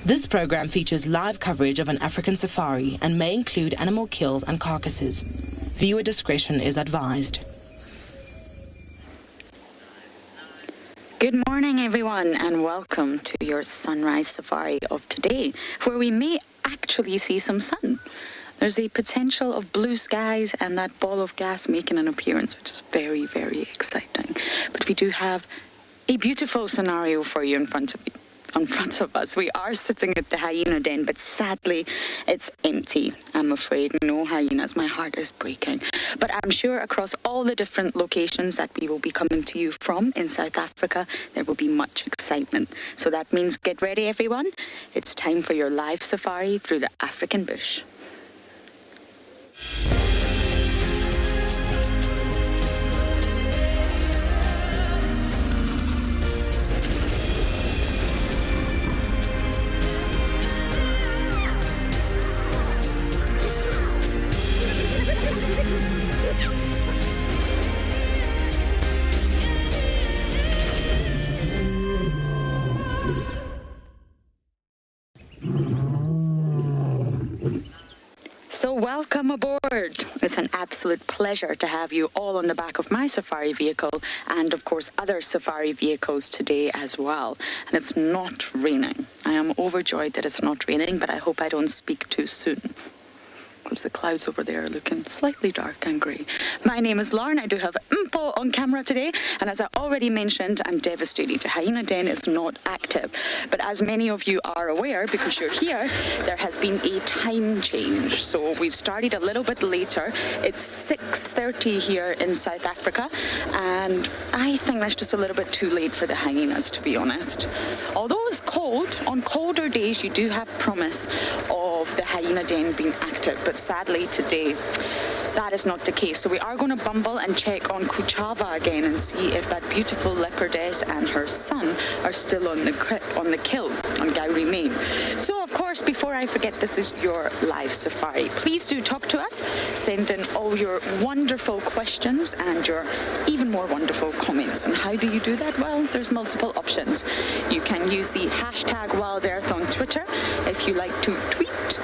This program features live coverage of an African safari and may include animal kills and carcasses. Viewer discretion is advised. Good morning, everyone, and welcome to your sunrise safari of today, where we may actually see some sun. There's a potential of blue skies and that ball of gas making an appearance, which is very, very exciting. But we do have a beautiful scenario for you in front of us. We are sitting at the hyena den, but sadly it's empty. I'm afraid no hyenas. My heart is breaking. But I'm sure across all the different locations that we will be coming to you from in South Africa, there will be much excitement. So that means get ready, everyone. It's time for your live safari through the African bush. So welcome aboard. It's an absolute pleasure to have you all on the back of my safari vehicle and, of course, other safari vehicles today as well. And it's not raining. I am overjoyed that it's not raining, but I hope I don't speak too soon. Because the clouds over there are looking slightly dark and grey. My name is Lauren. I do have Mpo on camera today. And as I already mentioned, I'm devastated. The hyena den is not active. But as many of you are aware, because you're here, there has been a time change. So we've started a little bit later. It's 6:30 here in South Africa. And I think that's just a little bit too late for the hyenas, to be honest. Although it's cold, on colder days you do have promise of the hyena den being active. But sadly today that is not the case. So we are going to bumble and check on Kuchava again and see if that beautiful leopardess and her son are still on the kill on Gowrie Main. So of course, before I forget, this is your live safari. Please do talk to us. Send in all your wonderful questions and your even more wonderful comments. And how do you do that? Well, there's multiple options. You can use the hashtag WildEarth on Twitter if you like to tweet.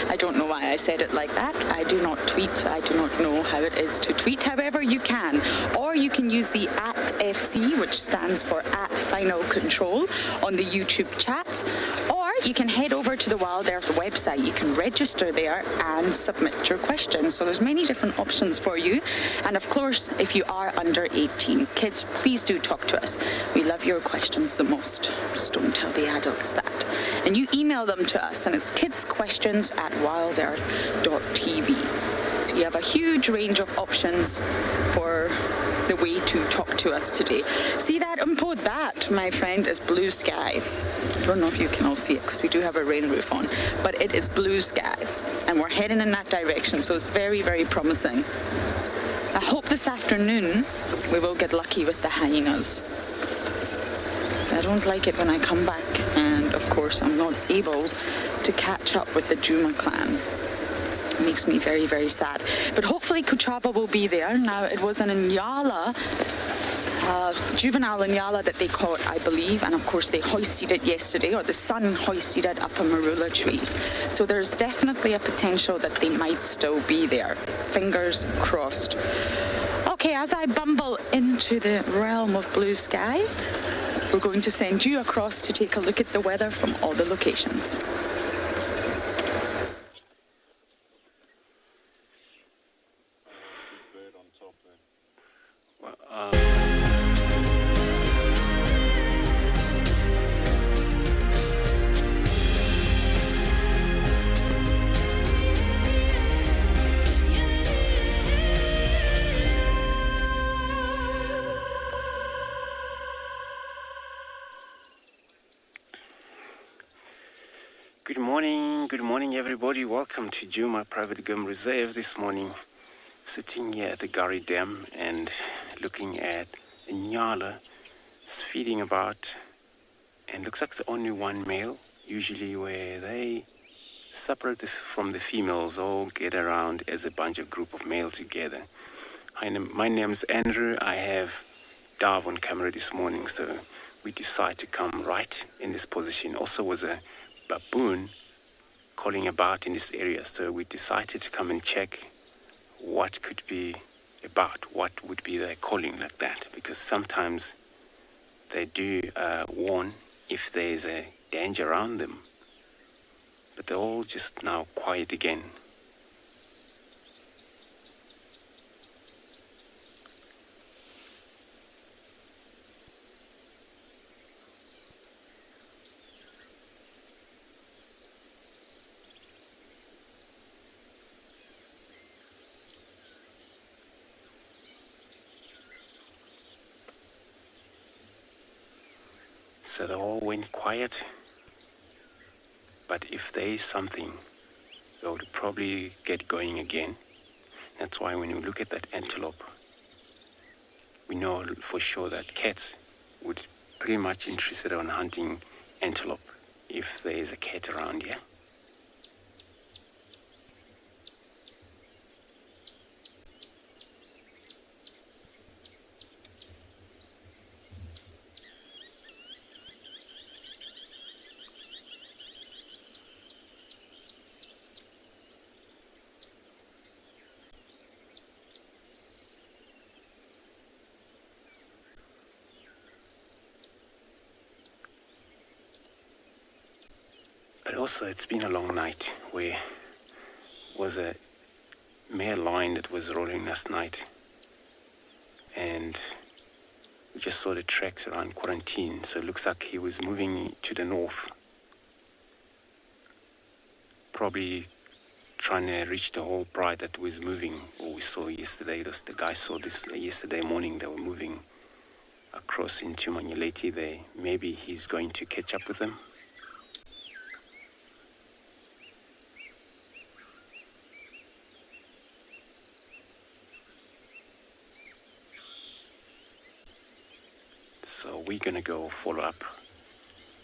I don't know why I said it like that. I do not tweet. I do not know how it is to tweet. However, you can. Or you can use the @FC, which stands for @FinalControl, on the YouTube chat. Or you can head over to the Wild Earth website. You can register there and submit your questions. So there's many different options for you. And of course, if you are under 18, kids, please do talk to us. We love your questions the most. Just don't tell the adults that. And you email them to us, and it's kidsquestions@wildearth.tv. So you have a huge range of options for the way to talk to us today. See that, Mpo? That, my friend, is blue sky. I don't know if you can all see it because we do have a rain roof on, but it is blue sky, and we're heading in that direction, so it's very, very promising. I hope this afternoon we will get lucky with the hyenas. I don't like it when I come back and, of course, I'm not able to catch up with the Juma clan. It makes me very, very sad. But hopefully Kuchava will be there. Now, it was an Inyala, juvenile Inyala that they caught, I believe, and of course they hoisted it yesterday, or the sun hoisted it up a Marula Tree. So there's definitely a potential that they might still be there. Fingers crossed. Okay, as I bumble into the realm of blue sky, we're going to send you across to take a look at the weather from all the locations. Good morning everybody. Welcome to Juma Private Game Reserve this morning. Sitting here at the Gowrie Dam and looking at Inyala. It's feeding about, and looks like it's only one male, usually where they separate from the females, all get around as a bunch of group of male together. Hi, my name's Andrew. I have Dav on camera this morning, so we decide to come right in this position. Also was a baboon calling about in this area, so we decided to come and check what could be about, what would be their calling like that, because sometimes they do warn if there's a danger around them, but they're all just now quiet again. So they all went quiet, but if there is something, they would probably get going again. That's why when you look at that antelope, we know for sure that cats would pretty much interested on hunting antelope if there is a cat around here. But also it's been a long night. Where was a male lion that was rolling last night, and we just saw the tracks around quarantine, so it looks like he was moving to the north, probably trying to reach the whole pride that was moving, or we saw yesterday. The guy saw this yesterday morning. They were moving across into Manyeleti there. Maybe he's going to catch up with them. So we're gonna go follow up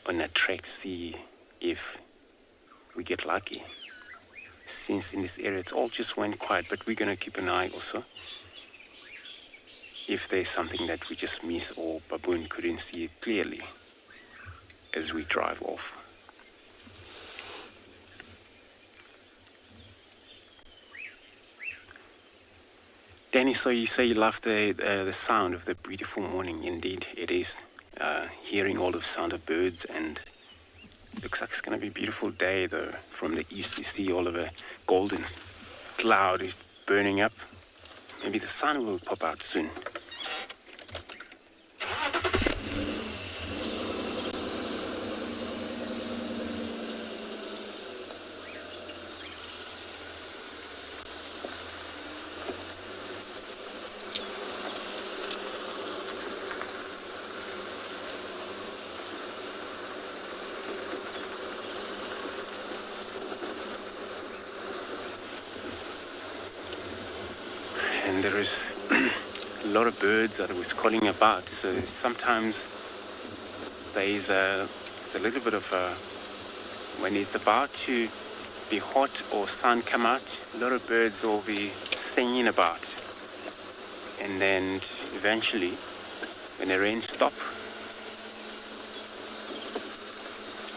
on that track, see if we get lucky. Since in this area it's all just went quiet, but we're gonna keep an eye also if there's something that we just miss or baboon couldn't see it clearly as we drive off. Danny, so you say you love the sound of the beautiful morning. Indeed, it is. Hearing all the sound of birds, and looks like it's going to be a beautiful day, though. From the east, you see all of a golden cloud is burning up. Maybe the sun will pop out soon. And there is a lot of birds that was calling about, so sometimes there is it's a little bit of when it's about to be hot or sun come out, a lot of birds will be singing about, and then eventually when the rain stop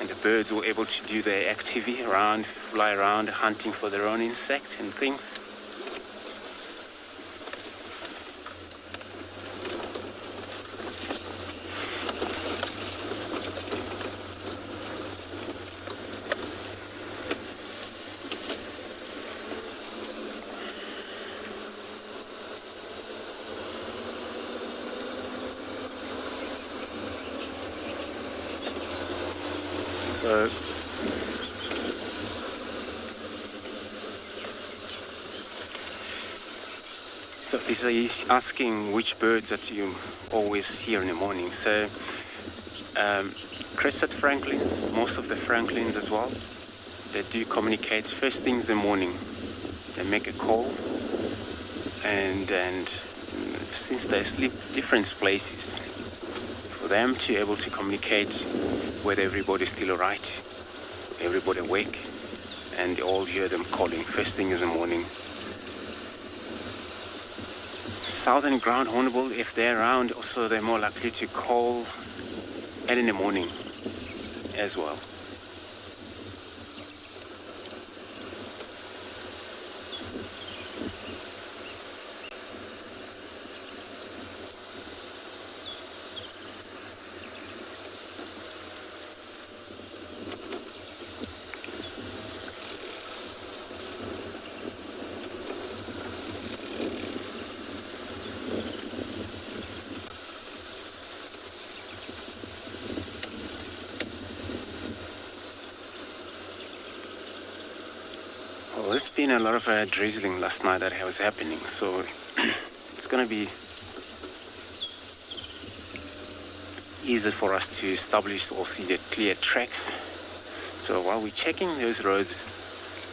and the birds were able to do their activity around, fly around hunting for their own insects and things. So he's asking which birds that you always hear in the morning. So crested francolins, most of the francolins as well, they do communicate first things in the morning. They make a call, and since they sleep different places, for them to be able to communicate whether everybody's still alright, everybody awake, and you all hear them calling first thing in the morning. Southern ground hornbill, if they're around, also they're more likely to call and in the morning as well. Well, there's been a lot of drizzling last night that was happening, so it's going to be easy for us to establish or see the clear tracks. So while we're checking those roads,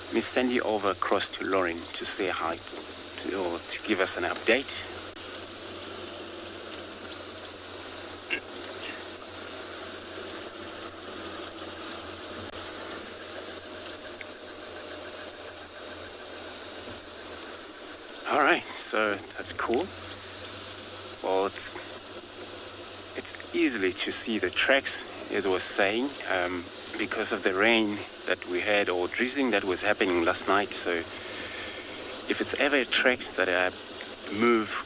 let me send you over across to Lauren to say hi or to give us an update. Alright, so that's cool. Well, it's easily to see the tracks, as I was saying, because of the rain that we had or drizzling that was happening last night. So if it's ever tracks that I moved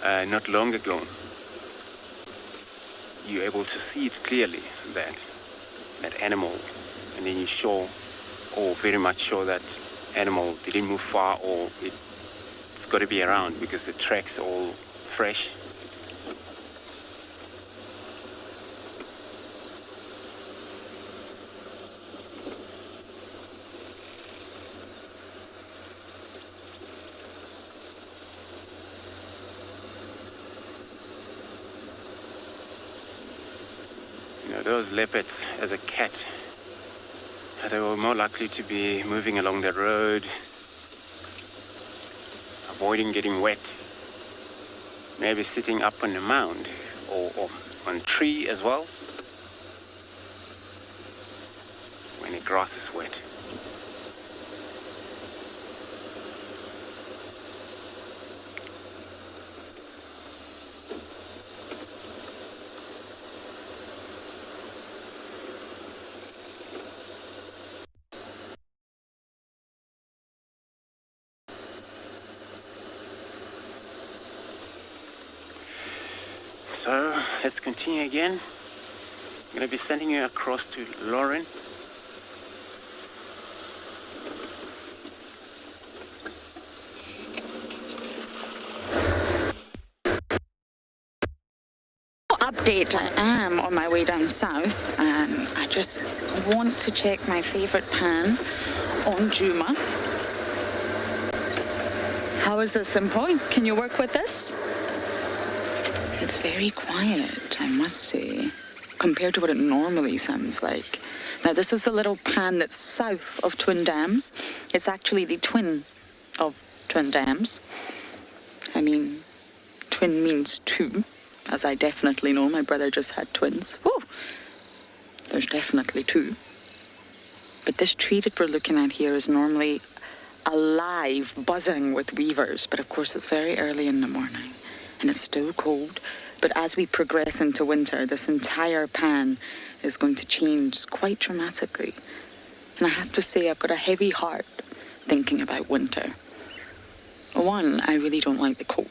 not long ago, you're able to see it clearly, that animal, and then you sure, or very much sure that animal didn't move far, or it's got to be around because the track's all fresh. You know, those leopards as a cat, they were more likely to be moving along the road, avoiding getting wet, maybe sitting up on a mound or on a tree as well when the grass is wet. So let's continue again. I'm going to be sending you across to Lauren. Update, I am on my way down south, and I just want to check my favorite pan on Juma. How is this, Simpo? Can you work with this? It's very quiet, I must say, compared to what it normally sounds like. Now, this is the little pan that's south of Twin Dams. It's actually the twin of Twin Dams. I mean, twin means two, as I definitely know. My brother just had twins. Woo! There's definitely two. But this tree that we're looking at here is normally alive, buzzing with weavers. But of course, it's very early in the morning, and it's still cold. But as we progress into winter, this entire pan is going to change quite dramatically. And I have to say, I've got a heavy heart thinking about winter. One, I really don't like the cold.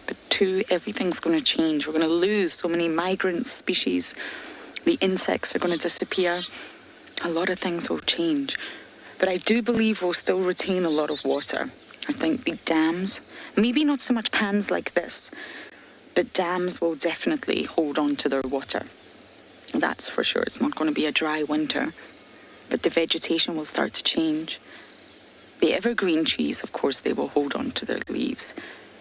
But two, everything's going to change. We're going to lose so many migrant species. The insects are going to disappear. A lot of things will change. But I do believe we'll still retain a lot of water. I think the dams, maybe not so much pans like this, but dams will definitely hold on to their water. That's for sure. It's not going to be a dry winter, but the vegetation will start to change. The evergreen trees, of course, they will hold on to their leaves,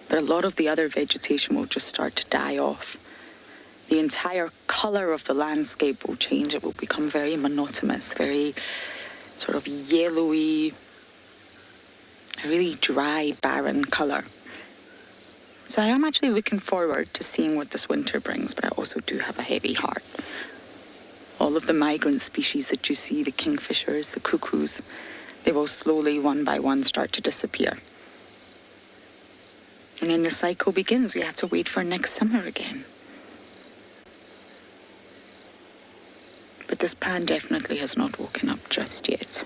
but a lot of the other vegetation will just start to die off. The entire color of the landscape will change. It will become very monotonous, very sort of yellowy, a really dry, barren color. So I am actually looking forward to seeing what this winter brings, but I also do have a heavy heart. All of the migrant species that you see, the kingfishers, the cuckoos, they will slowly, one by one, start to disappear. And then the cycle begins. We have to wait for next summer again. but this pan definitely has not woken up just yet.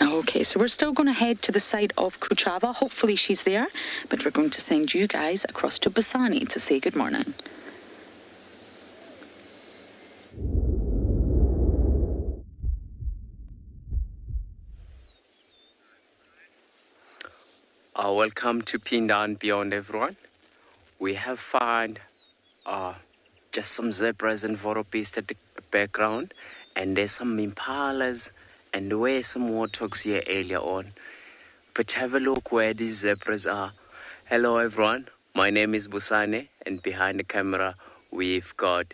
Okay, so we're still going to head to the site of Kuchava. Hopefully she's there, but we're going to send you guys across to Basani to say good morning. Welcome to Pindan Beyond, everyone. We have found just some zebras and voropists at the background, and there's some impalas, and there were some warthogs here earlier on. But have a look where these zebras are. Hello, everyone. My name is Busane, and behind the camera we've got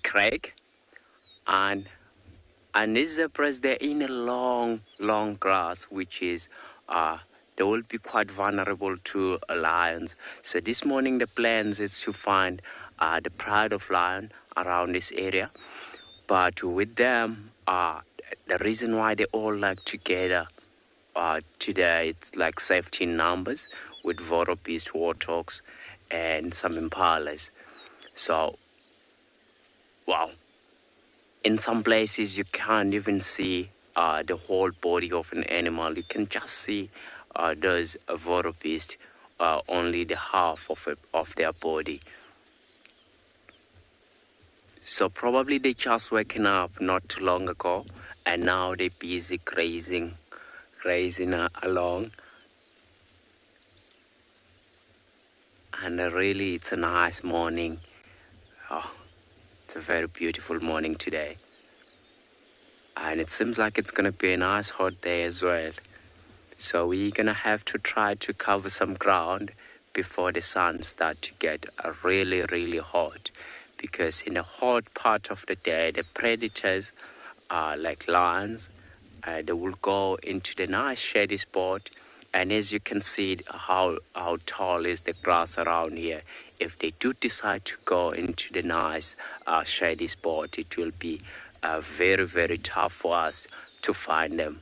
Craig, and these zebras, they're in a long grass, which is they will be quite vulnerable to lions. So this morning the plans is to find the pride of lion around this area. But with them, the reason why they all like together today, it's like safety in numbers with voropists, warthogs, and some impalas. So, wow. In some places, you can't even see the whole body of an animal. You can just see those voropists, only the half of their body. So probably they just waken up not too long ago, and now they're busy grazing along. And really, it's a nice morning. Oh, it's a very beautiful morning today. And it seems like it's going to be a nice hot day as well. So we're going to have to try to cover some ground before the sun starts to get really hot. Because in the hot part of the day, the predators, like lions, they will go into the nice shady spot. And as you can see how tall is the grass around here, if they do decide to go into the nice shady spot, it will be very tough for us to find them.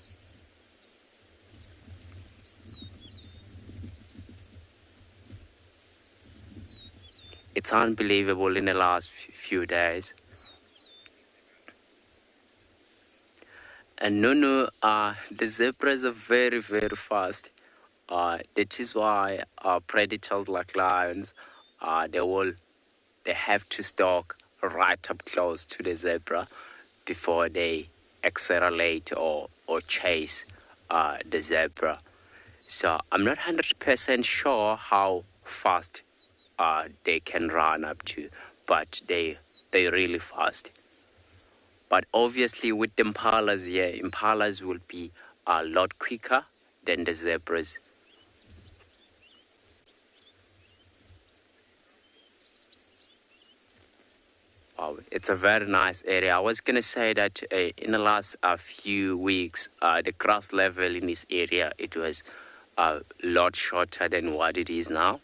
It's unbelievable in the last few days. And Nunu, the zebras are very fast. That is why predators like lions, they have to stalk right up close to the zebra before they accelerate or chase the zebra. So I'm not 100% sure how fast they can run up to, but they're really fast. But obviously with the impalas here, impalas will be a lot quicker than the zebras. Wow, it's a very nice area. I was going to say that in the last few weeks, the grass level in this area, it was a lot shorter than what it is now.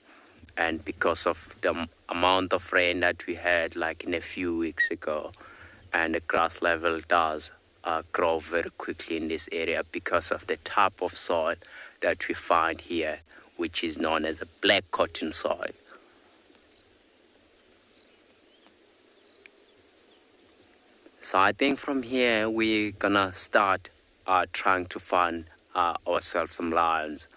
And because of the amount of rain that we had like in a few weeks ago, and the grass level does grow very quickly in this area because of the type of soil that we find here, which is known as a black cotton soil. So I think from here we're gonna start trying to find ourselves some lions.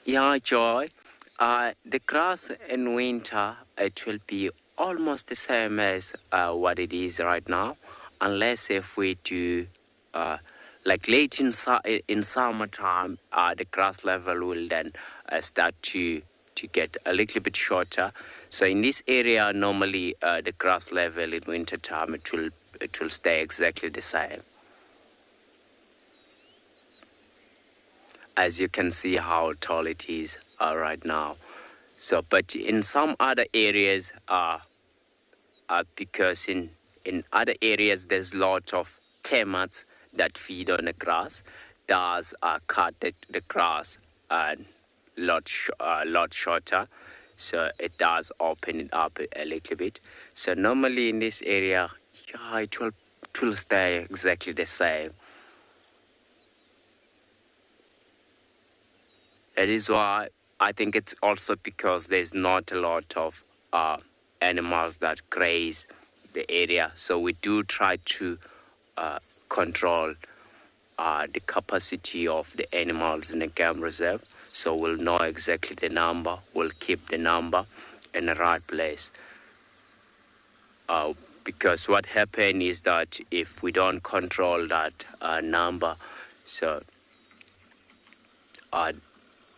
Yeah, Joy. The grass in winter, it will be almost the same as what it is right now, unless if we do like late in summertime, the grass level will then start to get a little bit shorter. So in this area, normally the grass level in winter time it will stay exactly the same. As you can see how tall it is right now. So, but in some other areas, because in other areas there's lots of termites that feed on the grass, does cut the grass a lot shorter, so it does open it up a little bit. So normally in this area, it will stay exactly the same. That is why I think it's also because there's not a lot of animals that graze the area. So we do try to control the capacity of the animals in the game reserve. So we'll know exactly the number. We'll keep the number in the right place. Because what happens is that if we don't control that number, so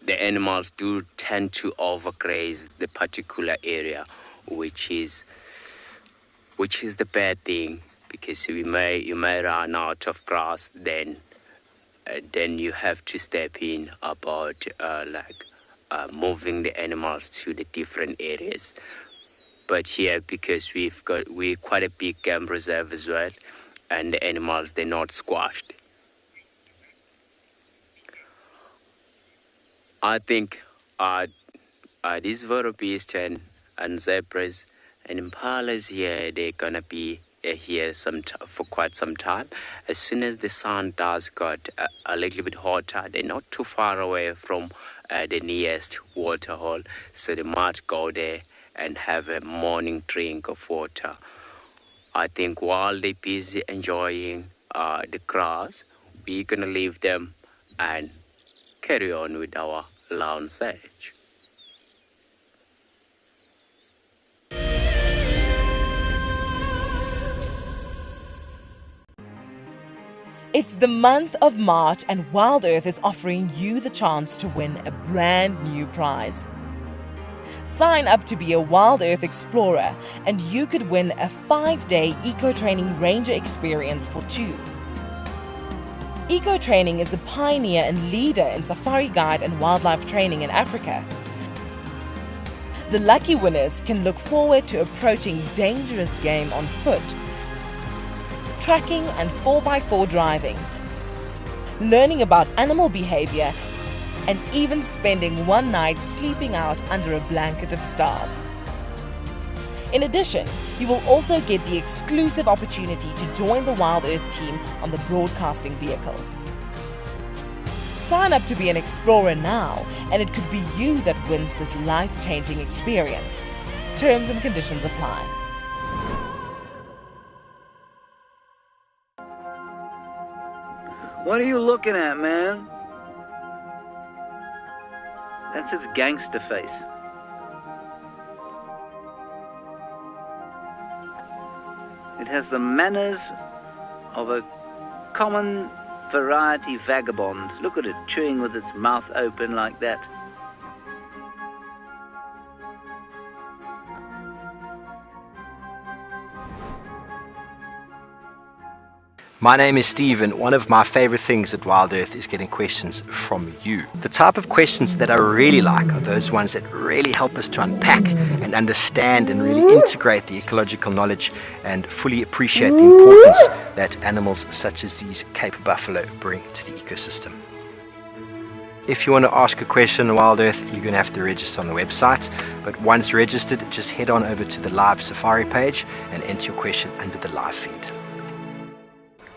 the animals do tend to overgraze the particular area, which is the bad thing, because you may run out of grass, then you have to step in about moving the animals to the different areas. But here, because we're quite a big game reserve as well, and the animals, they're not squashed. I think these wildebeest and zebras and impalas here, they're gonna be here for quite some time. As soon as the sun does get a little bit hotter, they're not too far away from the nearest water hole, so they might go there and have a morning drink of water. I think while they're busy enjoying the grass, we're gonna leave them and carry on with our lounge. It's the month of March and Wild Earth is offering you the chance to win a brand new prize. Sign up to be a Wild Earth Explorer and you could win a 5-day eco-training ranger experience for 2. Eco-training is the pioneer and leader in safari guide and wildlife training in Africa. The lucky winners can look forward to approaching dangerous game on foot, tracking and 4x4 driving, learning about animal behavior, and even spending one night sleeping out under a blanket of stars. In addition, you will also get the exclusive opportunity to join the Wild Earth team on the broadcasting vehicle. Sign up to be an explorer now, and it could be you that wins this life-changing experience. Terms and conditions apply. What are you looking at, man? That's its gangster face. It has the manners of a common variety vagabond. Look at it, chewing with its mouth open like that. My name is Steve, and one of my favorite things at Wild Earth is getting questions from you. The type of questions that I really like are those ones that really help us to unpack and understand and really integrate the ecological knowledge and fully appreciate the importance that animals such as these Cape buffalo bring to the ecosystem. If you want to ask a question on Wild Earth, you're going to have to register on the website. But once registered, just head on over to the live safari page and enter your question under the live feed.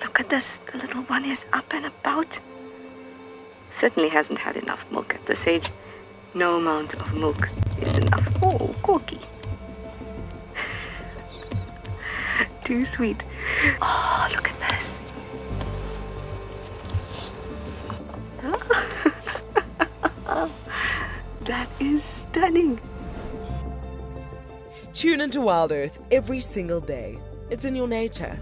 Look at this, the little one is up and about. Certainly hasn't had enough milk at this age. No amount of milk is enough. Oh, corky. Too sweet. Oh, look at this. That is stunning. Tune into Wild Earth every single day. It's in your nature.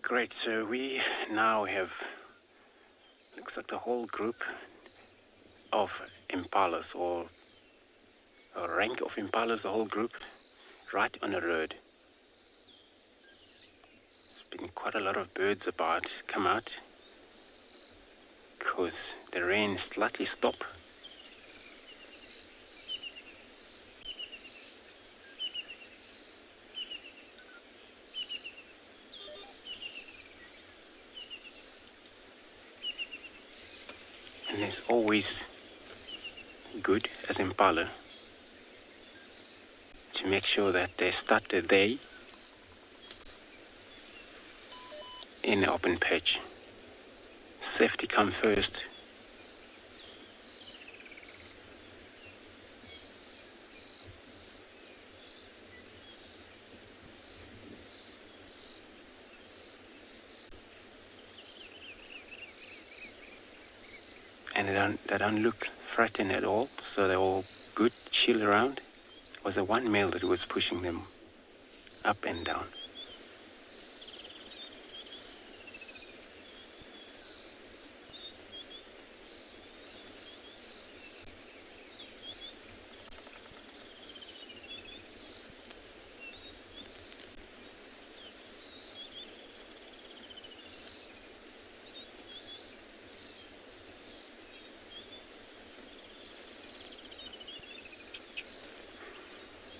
Great, so we now have, looks like the whole group of impalas, or a rank of impalas, the whole group, right on the road. There's been quite a lot of birds about come out because the rain slightly stopped. And it's always good as impala to make sure that they start the day in the open patch. Safety comes first. And they don't look frightened at all, so they're all good, chill around. It was the one male that was pushing them up and down.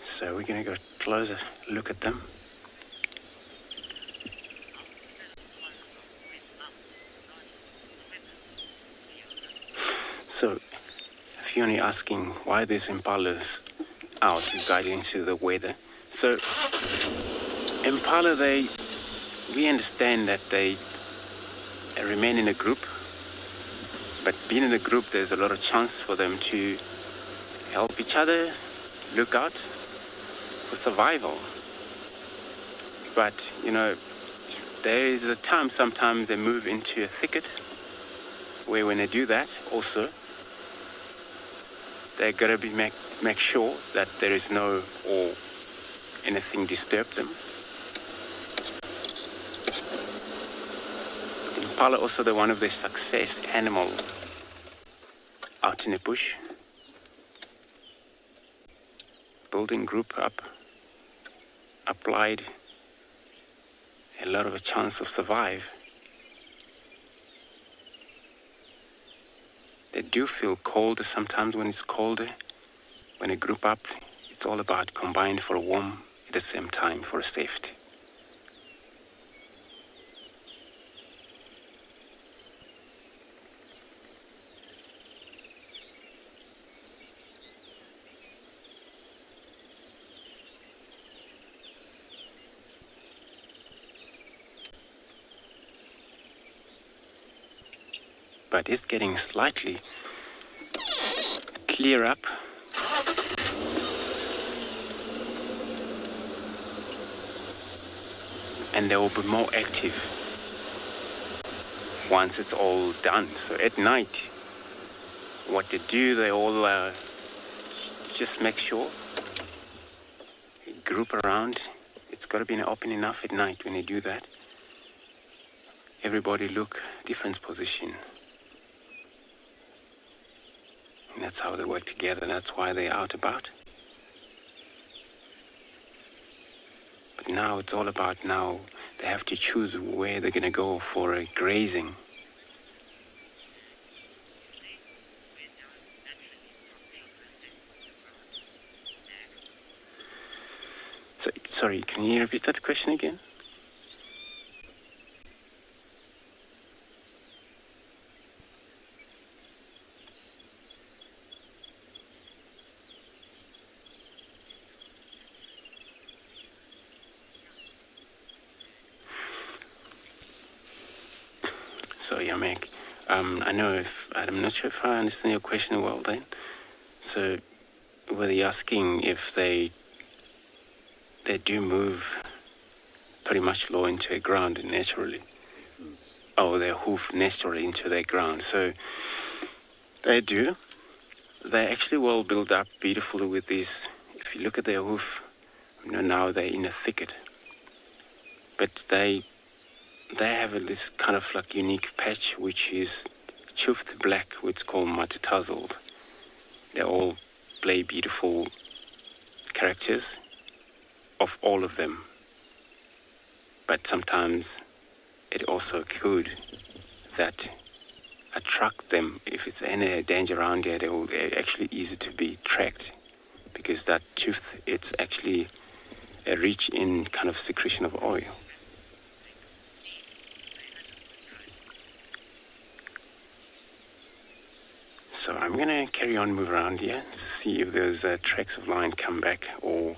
So we're going to go closer look at them. So if you're only asking why these impalas out guiding into the weather. So impala, we understand that they remain in a group, but being in a group, there's a lot of chance for them to help each other, look out for survival. But there is a time sometimes they move into a thicket where when they do that also they're gonna be make sure that there is no or anything disturb them. The impala also one of the success animal out in the bush, building group up, applied a lot of a chance of survive. They do feel colder sometimes when it's colder. When they group up, it's all about combined for a warm at the same time for a safety. But it's getting slightly clear up. And they will be more active once it's all done. So at night, what they do, they all just make sure they group around. It's got to be open enough at night when they do that. Everybody look different position. And that's how they work together. That's why they're out about. But now it's all about now they have to choose where they're going to go for a grazing. So, sorry, can you repeat that question again? So Yamek, I'm not sure if I understand your question well then. So were you asking if they do move pretty much low into the ground naturally? Oh, they hoof naturally into the ground. So they do. They actually well build up beautifully with these. If you look at their hoof, now they're in a thicket. But they they have this kind of like unique patch which is chuffed black, which is called multitazzled. They all play beautiful characters of all of them, but sometimes it also could that attract them. If it's any danger around here, they're actually easy to be tracked, because that tooth, it's actually a rich in kind of secretion of oil. So I'm going to carry on, move around here to see if those tracks of lion come back, or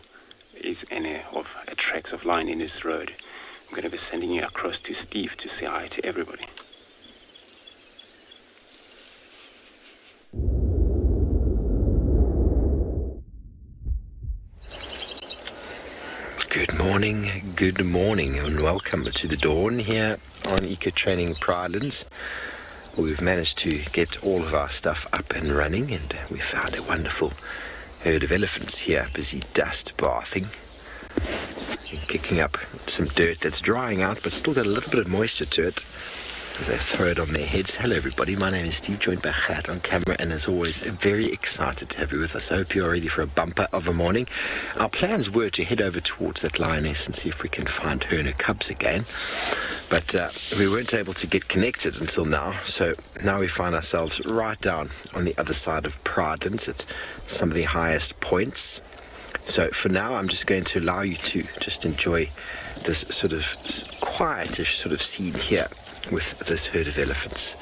is any of tracks of lion in this road. I'm going to be sending you across to Steve to say hi to everybody. Good morning, and welcome to the dawn here on Eco Training Pridelands. We've managed to get all of our stuff up and running, and we found a wonderful herd of elephants here, busy dust bathing, and kicking up some dirt that's drying out but still got a little bit of moisture to it as they throw it on their heads. Hello everybody, my name is Steve, joined by Gert on camera, and as always very excited to have you with us. I hope you're ready for a bumper of a morning. Our plans were to head over towards that lioness and see if we can find her and her cubs again, but we weren't able to get connected until now, so now we find ourselves right down on the other side of Pridelands at some of the highest points. So for now, I'm just going to allow you to just enjoy this sort of quietish sort of scene here with this herd of elephants.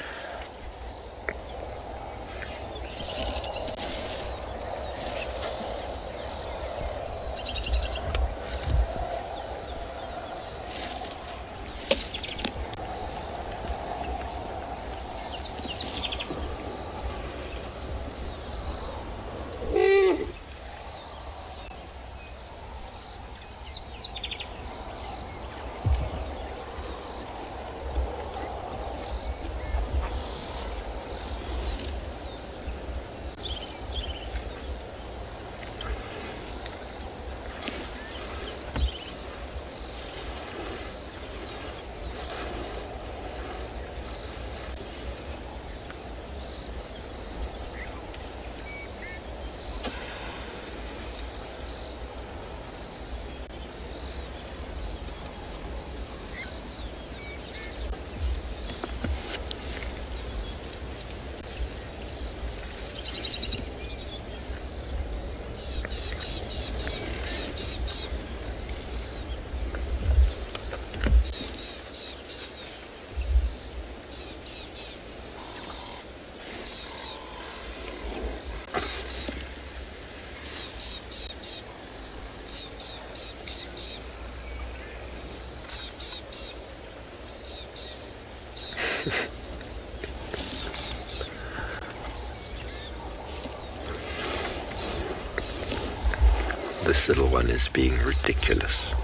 This little one is being ridiculous.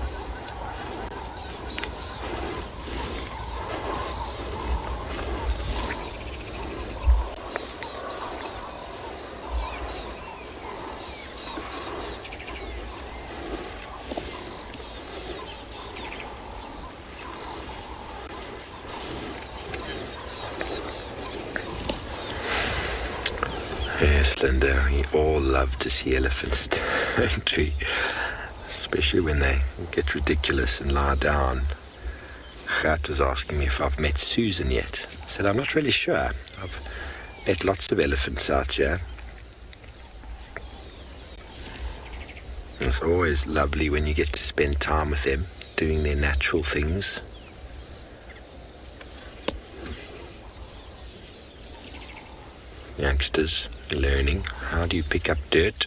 Yes, Linda, we all love to see elephants, don't we? Especially when they get ridiculous and lie down. Gert was asking me if I've met Susan yet. I said, I'm not really sure. I've met lots of elephants out here. It's always lovely when you get to spend time with them, doing their natural things. Youngsters learning how do you pick up dirt.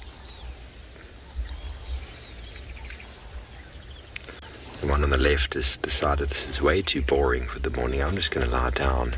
The one on the left has decided this is way too boring for the morning. I'm just going to lie down.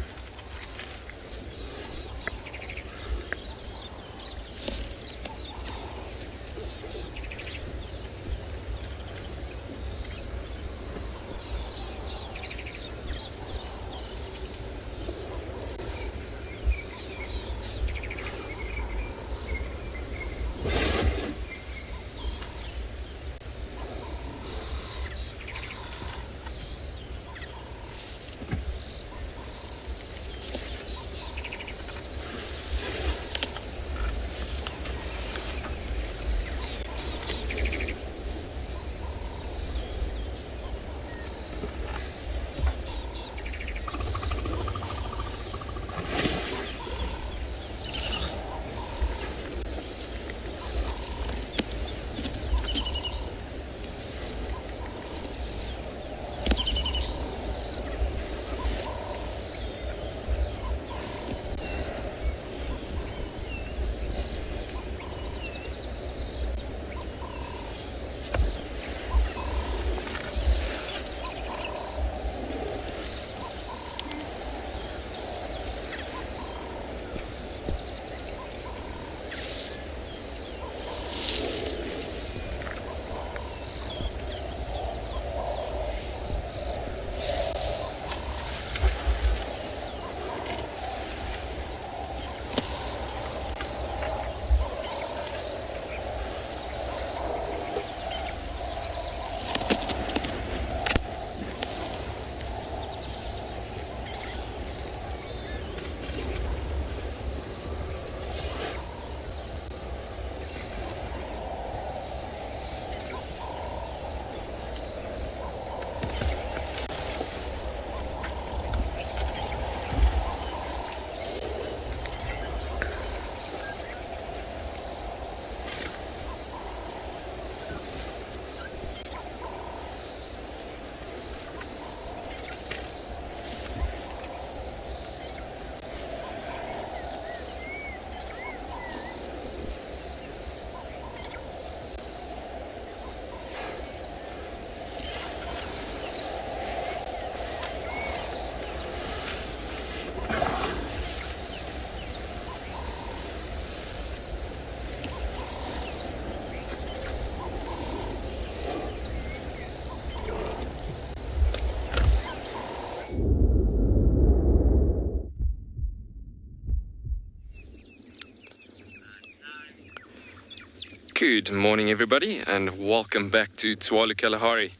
Good morning, everybody, and welcome back to Tualu Kalahari.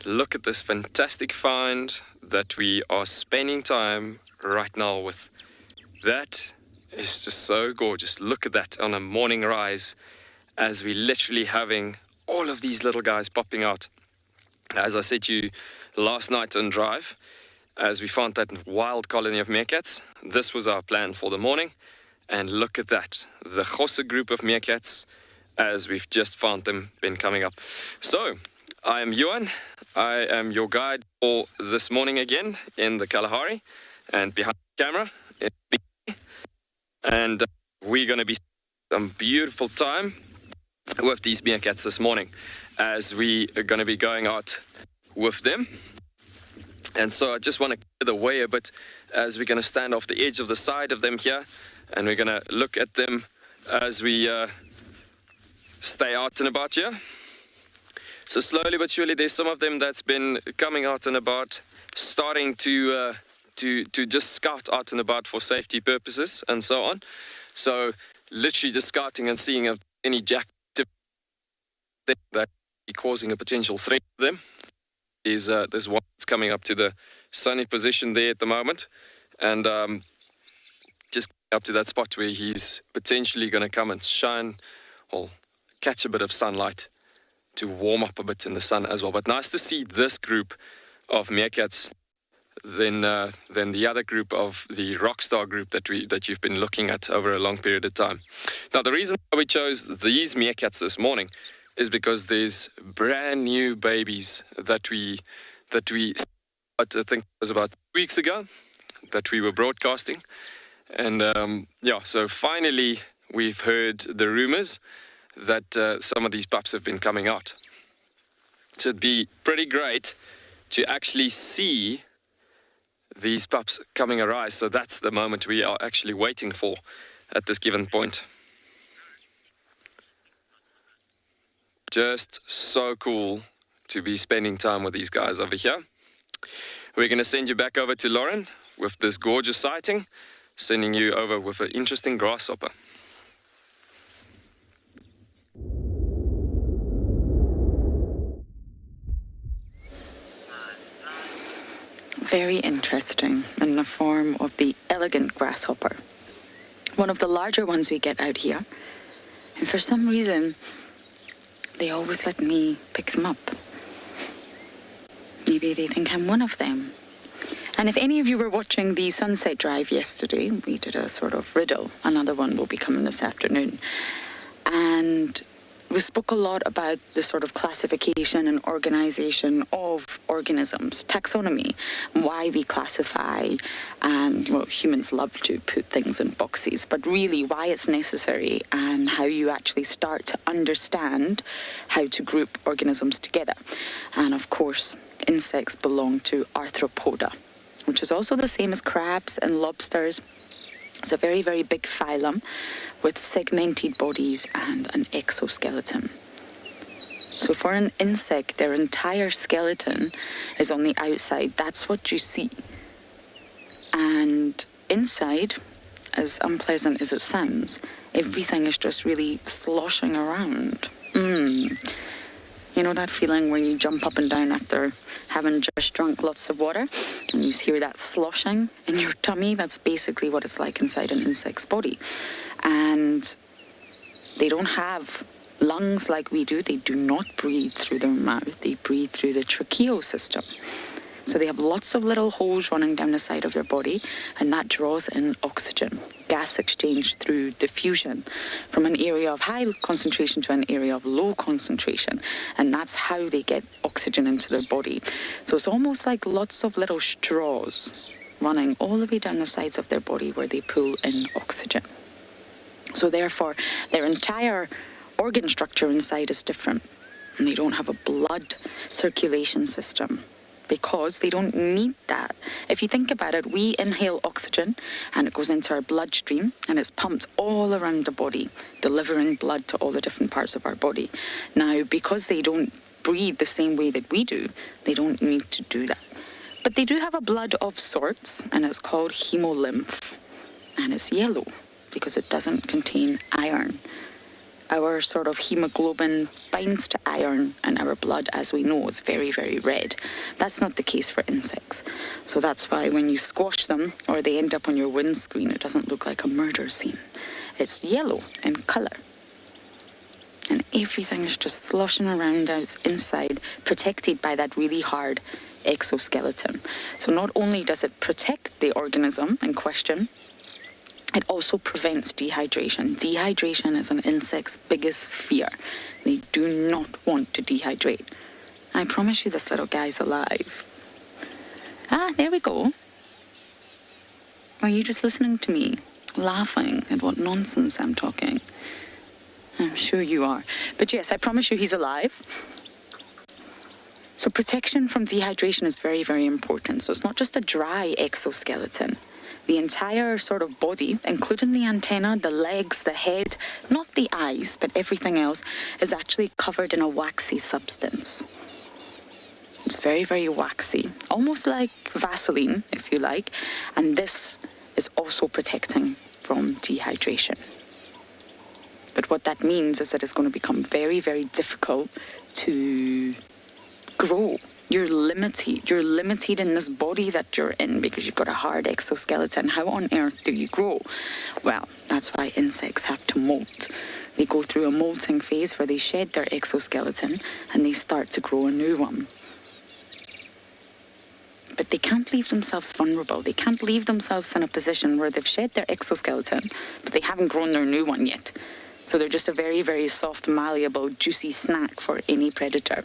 Look at this fantastic find that we are spending time right now with. That is just so gorgeous. Look at that on a morning rise as we're literally having all of these little guys popping out. As I said to you last night on drive, as we found that wild colony of meerkats, this was our plan for the morning. And look at that, the Khosa group of meerkats, as we've just found them been coming up. So, I am Johan. I am your guide for this morning again in the Kalahari. And behind the camera is me. And we're going to be some beautiful time with these meerkats this morning, as we are going to be going out with them. And so I just want to clear the way a bit, as we're going to stand off the edge of the side of them here, and we're going to look at them as we stay out and about here. So slowly but surely, there's some of them that's been coming out and about, starting to just scout out and about for safety purposes and so on. So literally just scouting and seeing if any jack that be causing a potential threat to them. There's one that's coming up to the sunny position there at the moment, and just up to that spot where he's potentially going to come and shine or catch a bit of sunlight to warm up a bit in the sun as well. But nice to see this group of meerkats than the other group of the Rockstar group that you've been looking at over a long period of time. Now, the reason why we chose these meerkats this morning is because there's brand new babies that we I think it was about 2 weeks ago that we were broadcasting. And so finally we've heard the rumors that some of these pups have been coming out. So it'd be pretty great to actually see these pups coming arise. So that's the moment we are actually waiting for at this given point. Just so cool to be spending time with these guys over here. We're going to send you back over to Lauren with this gorgeous sighting, sending you over with an interesting grasshopper. Very interesting, in the form of the elegant grasshopper. One of the larger ones we get out here. And for some reason, they always let me pick them up. Maybe they think I'm one of them. And if any of you were watching the sunset drive yesterday, we did a sort of riddle. Another one will be coming this afternoon. And we spoke a lot about the sort of classification and organization of organisms, taxonomy, why we classify, and humans love to put things in boxes, but really why it's necessary and how you actually start to understand how to group organisms together. And of course, insects belong to arthropoda, which is also the same as crabs and lobsters. It's a very, very big phylum with segmented bodies and an exoskeleton. So for an insect, their entire skeleton is on the outside. That's what you see. And inside, as unpleasant as it sounds, everything is just really sloshing around. You know that feeling when you jump up and down after having just drunk lots of water and you hear that sloshing in your tummy? That's basically what it's like inside an insect's body. And they don't have lungs like we do. They do not breathe through their mouth. They breathe through the tracheal system. So they have lots of little holes running down the side of their body, and that draws in oxygen, gas exchange through diffusion from an area of high concentration to an area of low concentration. And that's how they get oxygen into their body. So it's almost like lots of little straws running all the way down the sides of their body where they pull in oxygen. So therefore, their entire organ structure inside is different. And they don't have a blood circulation system, because they don't need that. If you think about it, we inhale oxygen and it goes into our bloodstream and it's pumped all around the body, delivering blood to all the different parts of our body. Now, because they don't breathe the same way that we do, they don't need to do that. But they do have a blood of sorts, and it's called hemolymph, and it's yellow because it doesn't contain iron. our sort of hemoglobin binds to iron, and our blood, as we know, is very, very red. That's not the case for insects. So that's why when you squash them or they end up on your windscreen, it doesn't look like a murder scene. It's yellow in colour. And everything is just sloshing around inside, protected by that really hard exoskeleton. So not only does it protect the organism in question, it also prevents dehydration. Dehydration is an insect's biggest fear. They do not want to dehydrate. I promise you this little guy's alive. Ah, there we go. Are you just listening to me, laughing at what nonsense I'm talking? I'm sure you are. But yes, I promise you he's alive. So protection from dehydration is very, very important. So it's not just a dry exoskeleton. The entire sort of body, including the antenna, the legs, the head, not the eyes, but everything else, is actually covered in a waxy substance. It's very, very waxy, almost like Vaseline, if you like. And this is also protecting from dehydration. But what that means is that it's going to become very, very difficult to grow. You're limited in this body that you're in because you've got a hard exoskeleton. How on earth do you grow? Well, that's why insects have to molt. They go through a molting phase where they shed their exoskeleton and they start to grow a new one. But they can't leave themselves vulnerable. They can't leave themselves in a position where they've shed their exoskeleton, but they haven't grown their new one yet. So they're just a very, very soft, malleable, juicy snack for any predator.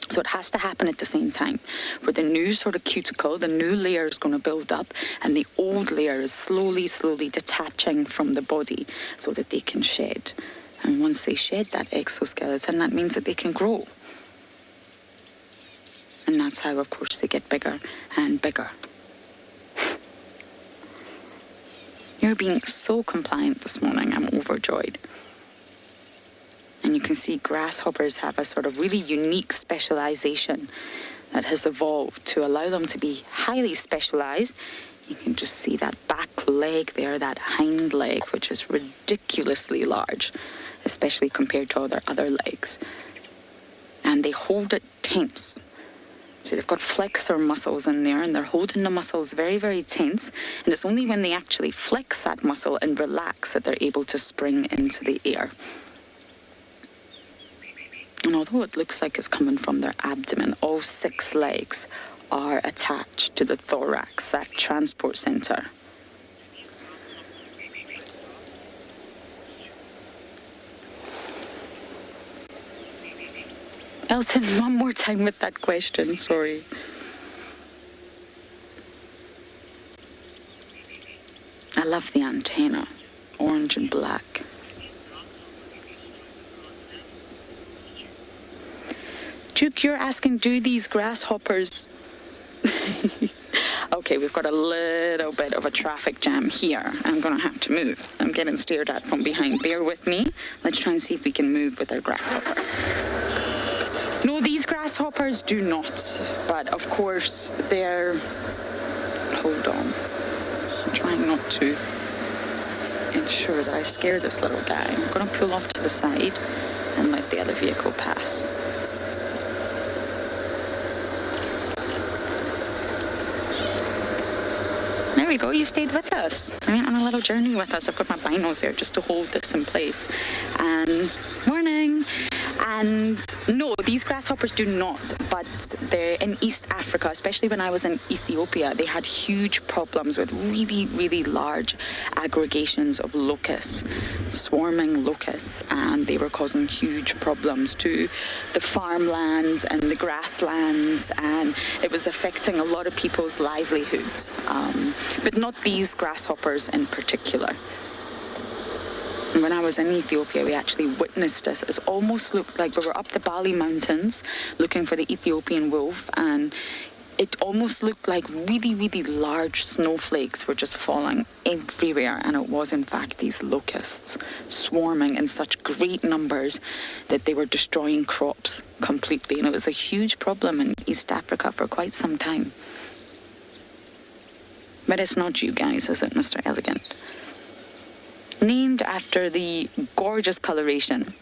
So it has to happen at the same time, where the new sort of cuticle, the new layer is going to build up, and the old layer is slowly, slowly detaching from the body so that they can shed. And once they shed that exoskeleton, that means that they can grow. And that's how, of course, they get bigger and bigger. You're being so compliant this morning. I'm overjoyed. And you can see grasshoppers have a sort of really unique specialization that has evolved to allow them to be highly specialized. You can just see that back leg there, that hind leg, which is ridiculously large, especially compared to all their other legs. And they hold it tense. So they've got flexor muscles in there, and they're holding the muscles very, very tense. And it's only when they actually flex that muscle and relax that they're able to spring into the air. And although it looks like it's coming from their abdomen, all 6 legs are attached to the thorax, that transport center. Elton, one more time with that question, sorry. I love the antenna, orange and black. Duke, you're asking, do these grasshoppers... Okay, we've got a little bit of a traffic jam here. I'm going to have to move. I'm getting stared at from behind. Bear with me. Let's try and see if we can move with our grasshopper. No, these grasshoppers do not. But, of course, they're... Hold on. I'm trying not to ensure that I scare this little guy. I'm going to pull off to the side and let the other vehicle pass. There we go, you stayed with us. I went on a little journey with us. I've got my binos there just to hold this in place. And morning. And no, these grasshoppers do not, but they're in East Africa, especially when I was in Ethiopia, they had huge problems with really, really large aggregations of locusts, swarming locusts, and they were causing huge problems to the farmlands and the grasslands, and it was affecting a lot of people's livelihoods, but not these grasshoppers in particular. And when I was in Ethiopia, we actually witnessed this. It almost looked like we were up the Bali Mountains looking for the Ethiopian wolf, and it almost looked like really, really large snowflakes were just falling everywhere. And it was, in fact, these locusts swarming in such great numbers that they were destroying crops completely. And it was a huge problem in East Africa for quite some time. But it's not you guys, is it, Mr. Elegant? named after the gorgeous coloration.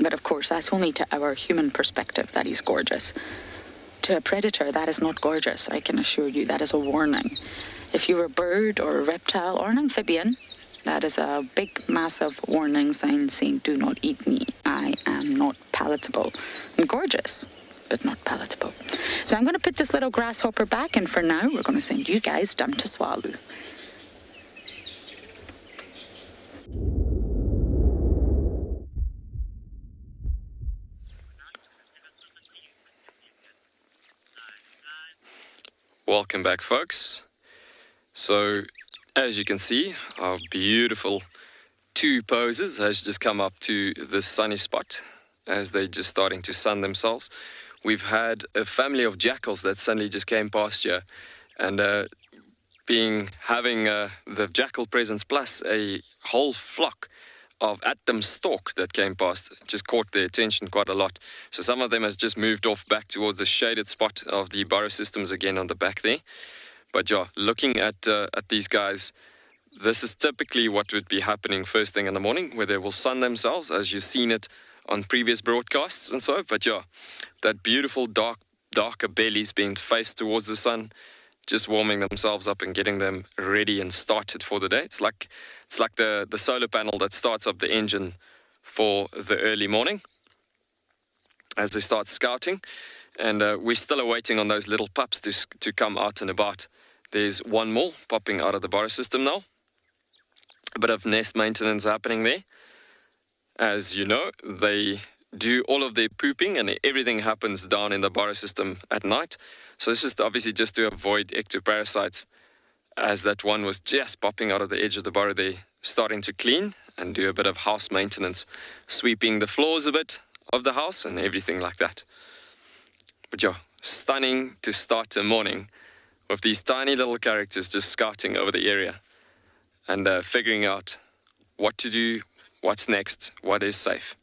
But of course, that's only to our human perspective that he's gorgeous. To a predator, that is not gorgeous, I can assure you. That is a warning. If you're a bird or a reptile or an amphibian, that is a big, massive warning sign saying, do not eat me. I am not palatable. I'm gorgeous, but not palatable. So I'm going to put this little grasshopper back, and for now, we're going to send you guys down to swallow. Welcome back, folks. So, as you can see, our beautiful two posers has just come up to this sunny spot as they're just starting to sun themselves. We've had a family of jackals that suddenly just came past here, and having the jackal presence plus a whole flock of atom stork that came past just caught their attention quite a lot. So some of them has just moved off back towards the shaded spot of the burrow systems again on the back there. But yeah, looking at these guys, this is typically what would be happening first thing in the morning, where they will sun themselves, as you've seen it on previous broadcasts and so. But yeah, that beautiful darker bellies being faced towards the sun, just warming themselves up and getting them ready and started for the day. It's like the solar panel that starts up the engine for the early morning as they start scouting. And we're still awaiting on those little pups to come out and about. There's one more popping out of the burrow system now. A bit of nest maintenance happening there. As you know, they do all of their pooping and everything happens down in the burrow system at night. So it's just obviously just to avoid ectoparasites, as that one was just popping out of the edge of the burrow there, starting to clean and do a bit of house maintenance, sweeping the floors a bit of the house and everything like that. But yeah, stunning to start the morning with these tiny little characters just scouting over the area and figuring out what to do, what's next, what is safe.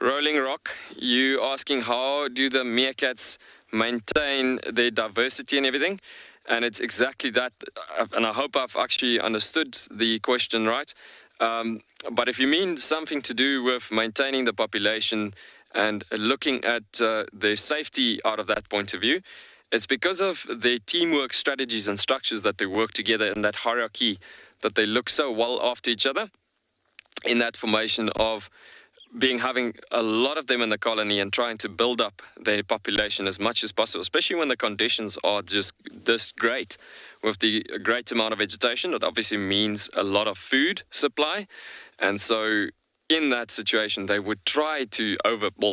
Rolling Rock, you asking how do the meerkats maintain their diversity and everything? And it's exactly that, and I hope I've actually understood the question right. But if you mean something to do with maintaining the population and looking at their safety out of that point of view, it's because of their teamwork strategies and structures that they work together in that hierarchy, that they look so well after each other in that formation of having a lot of them in the colony and trying to build up their population as much as possible, especially when the conditions are just this great. With the great amount of vegetation, it obviously means a lot of food supply. And so in that situation, they would try to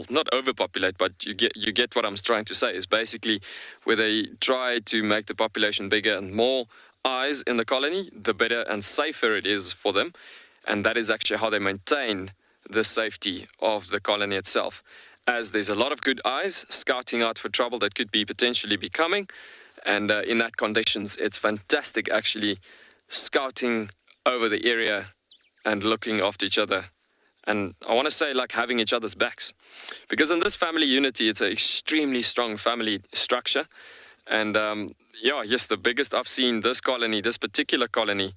not overpopulate, but you get what I'm trying to say, is basically where they try to make the population bigger and more eyes in the colony, the better and safer it is for them. And that is actually how they maintain the safety of the colony itself, as there's a lot of good eyes scouting out for trouble that could be potentially be coming. And in that conditions, it's fantastic actually scouting over the area and looking after each other. And I want to say like having each other's backs, because in this family unity, it's an extremely strong family structure. And yes, the biggest I've seen this particular colony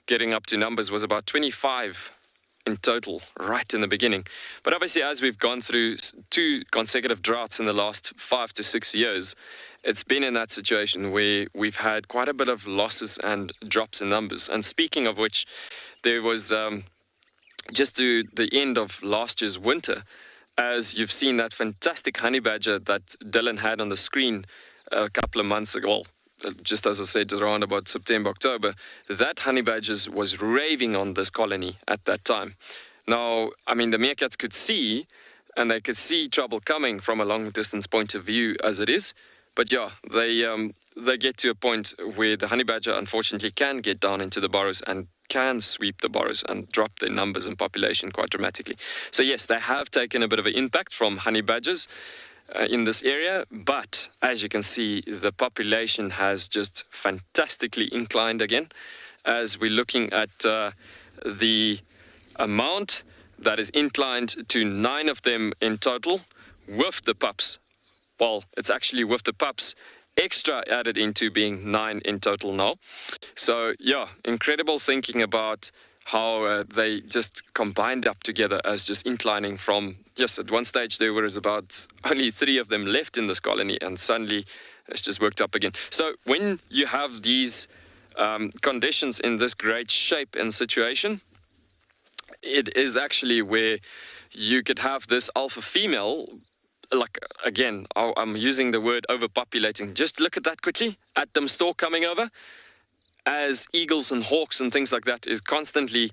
getting up to numbers was about 25 in total right in the beginning. But obviously, as we've gone through 2 consecutive droughts in the last 5 to 6 years, it's been in that situation where we've had quite a bit of losses and drops in numbers. And speaking of which, there was just to the end of last year's winter, as you've seen that fantastic honey badger that Dylan had on the screen a couple of months ago, well, just as I said, around about September, October, that honey badger was raving on this colony at that time. Now, I mean, the meerkats could see, and they could see trouble coming from a long distance point of view as it is. But yeah, they get to a point where the honey badger, unfortunately, can get down into the burrows and can sweep the burrows and drop their numbers and population quite dramatically. So yes, they have taken a bit of an impact from honey badgers in this area, but as you can see, the population has just fantastically inclined again, as we're looking at the amount that is inclined to 9 of them in total with the pups. Well, it's actually with the pups extra added into, being 9 in total now. So yeah, incredible thinking about how they just combined up together as just inclining from, yes, at one stage there was about only 3 of them left in this colony, and suddenly it's just worked up again. So when you have these conditions in this great shape and situation, it is actually where you could have this alpha female, like, again, I'm using the word overpopulating. Just look at that quickly. Abdomen stalk coming over, as eagles and hawks and things like that is constantly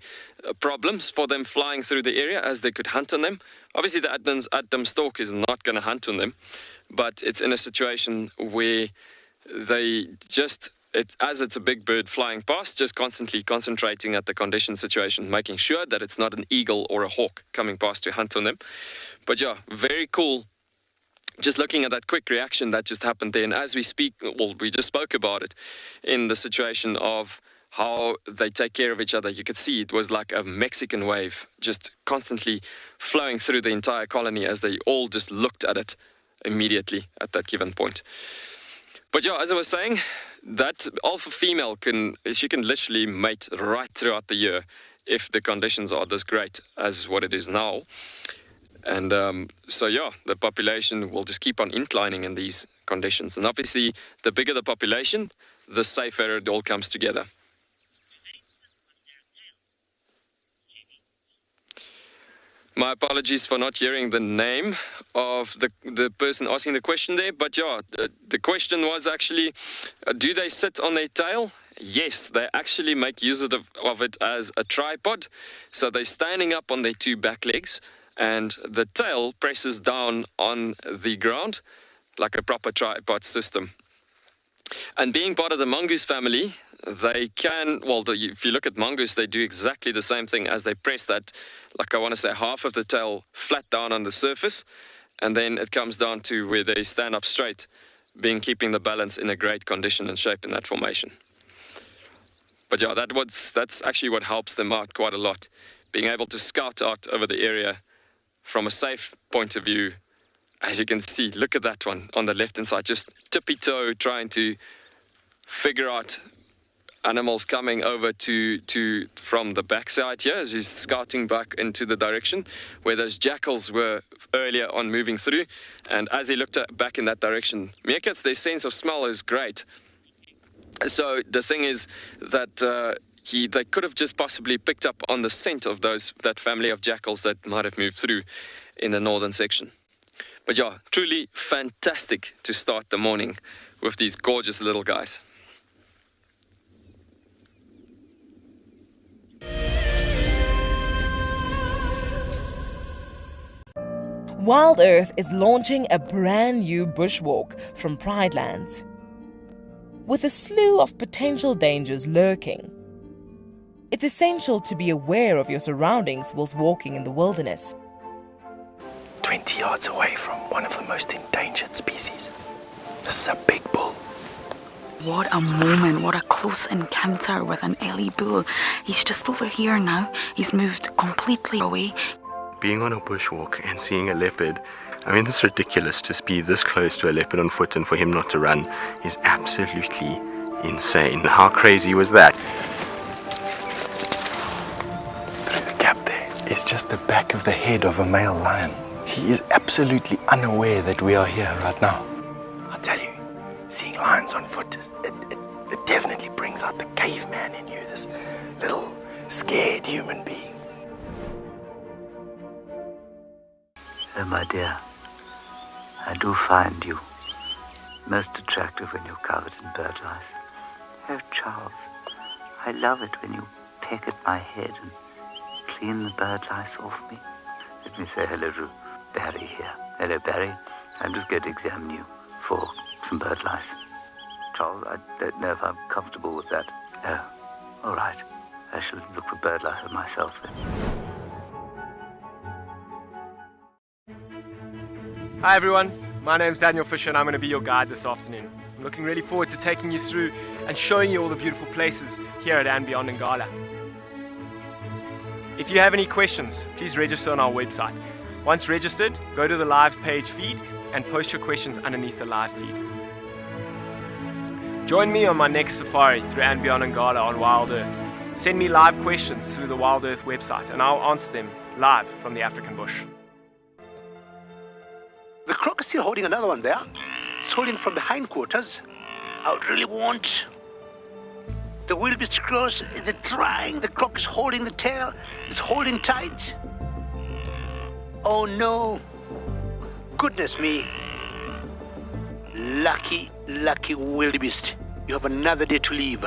problems for them flying through the area, as they could hunt on them. Obviously the abdomen stalk is not going to hunt on them, but it's in a situation where they just, as it's a big bird flying past, just constantly concentrating at the condition situation, making sure that it's not an eagle or a hawk coming past to hunt on them. But yeah, very cool. Just looking at that quick reaction that just happened there, and as we speak, well, we just spoke about it in the situation of how they take care of each other. You could see it was like a Mexican wave, just constantly flowing through the entire colony as they all just looked at it immediately at that given point. But yeah, as I was saying, that alpha female she can literally mate right throughout the year if the conditions are this great as what it is now. And so yeah, the population will just keep on inclining in these conditions. And obviously, the bigger the population, the safer it all comes together. My apologies for not hearing the name of the person asking the question there. But yeah, the question was actually, do they sit on their tail? Yes, they actually make use of it as a tripod. So they're standing up on their 2 back legs, and the tail presses down on the ground like a proper tripod system. And being part of the mongoose family, they can, well, if you look at mongoose, they do exactly the same thing, as they press that, like I want to say, half of the tail flat down on the surface, and then it comes down to where they stand up straight, keeping the balance in a great condition and shape in that formation. But yeah, that's actually what helps them out quite a lot, being able to scout out over the area from a safe point of view. As you can see, look at that one on the left-hand side, just tippy-toe trying to figure out animals coming over from the backside here, as he's scouting back into the direction where those jackals were earlier on moving through. And as he looked back in that direction, meerkats, their sense of smell is great. So the thing is that they could have just possibly picked up on the scent of that family of jackals that might have moved through in the northern section. But yeah, truly fantastic to start the morning with these gorgeous little guys. Wild Earth is launching a brand new bushwalk from Pridelands, with a slew of potential dangers lurking. It's essential to be aware of your surroundings whilst walking in the wilderness. 20 yards away from one of the most endangered species. This is a big bull. What a moment, what a close encounter with an Ellie bull. He's just over here now. He's moved completely away. Being on a bushwalk and seeing a leopard, I mean, it's ridiculous to be this close to a leopard on foot and for him not to run is absolutely insane. How crazy was that? It's just the back of the head of a male lion. He is absolutely unaware that we are here right now. I tell you, seeing lions on foot, it definitely brings out the caveman in you, this little scared human being. Oh, my dear, I do find you most attractive when you're covered in bird lice. Oh, Charles, I love it when you peck at my head and clean the bird lice off me. Let me say hello to Barry here. Hello, Barry. I'm just going to examine you for some bird lice. Charles, I don't know if I'm comfortable with that. Oh, all right. I shall look for bird lice myself then. Hi everyone, my name's Daniel Fisher and I'm going to be your guide this afternoon. I'm looking really forward to taking you through and showing you all the beautiful places here at and beyond Ngala. If you have any questions, please register on our website. Once registered, go to the live page feed and post your questions underneath the live feed. Join me on my next safari through and beyond Ngala on Wild Earth. Send me live questions through the Wild Earth website and I'll answer them live from the African bush. The croc is still holding another one there. It's holding from the hindquarters. I would really want. The wildebeest cross is trying. The croc is holding the tail. It's holding tight. Oh no. Goodness me. Lucky, lucky wildebeest. You have another day to leave.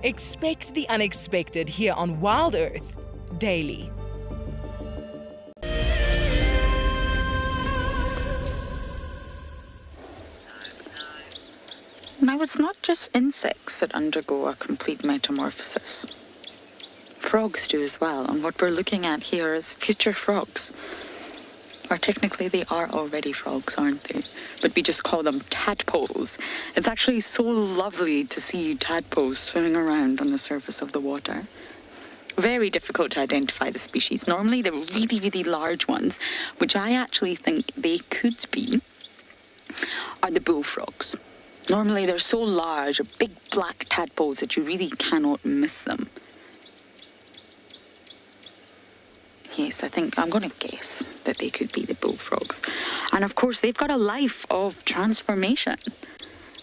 Expect the unexpected here on Wild Earth daily. Now, it's not just insects that undergo a complete metamorphosis. Frogs do as well, and what we're looking at here is future frogs. Or technically they are already frogs, aren't they? But we just call them tadpoles. It's actually so lovely to see tadpoles swimming around on the surface of the water. Very difficult to identify the species. Normally they're really, really large ones, which I actually think they could be, are the bullfrogs. Normally they're so large, big black tadpoles that you really cannot miss them. Yes, I think I'm going to guess that they could be the bullfrogs. And of course, they've got a life of transformation.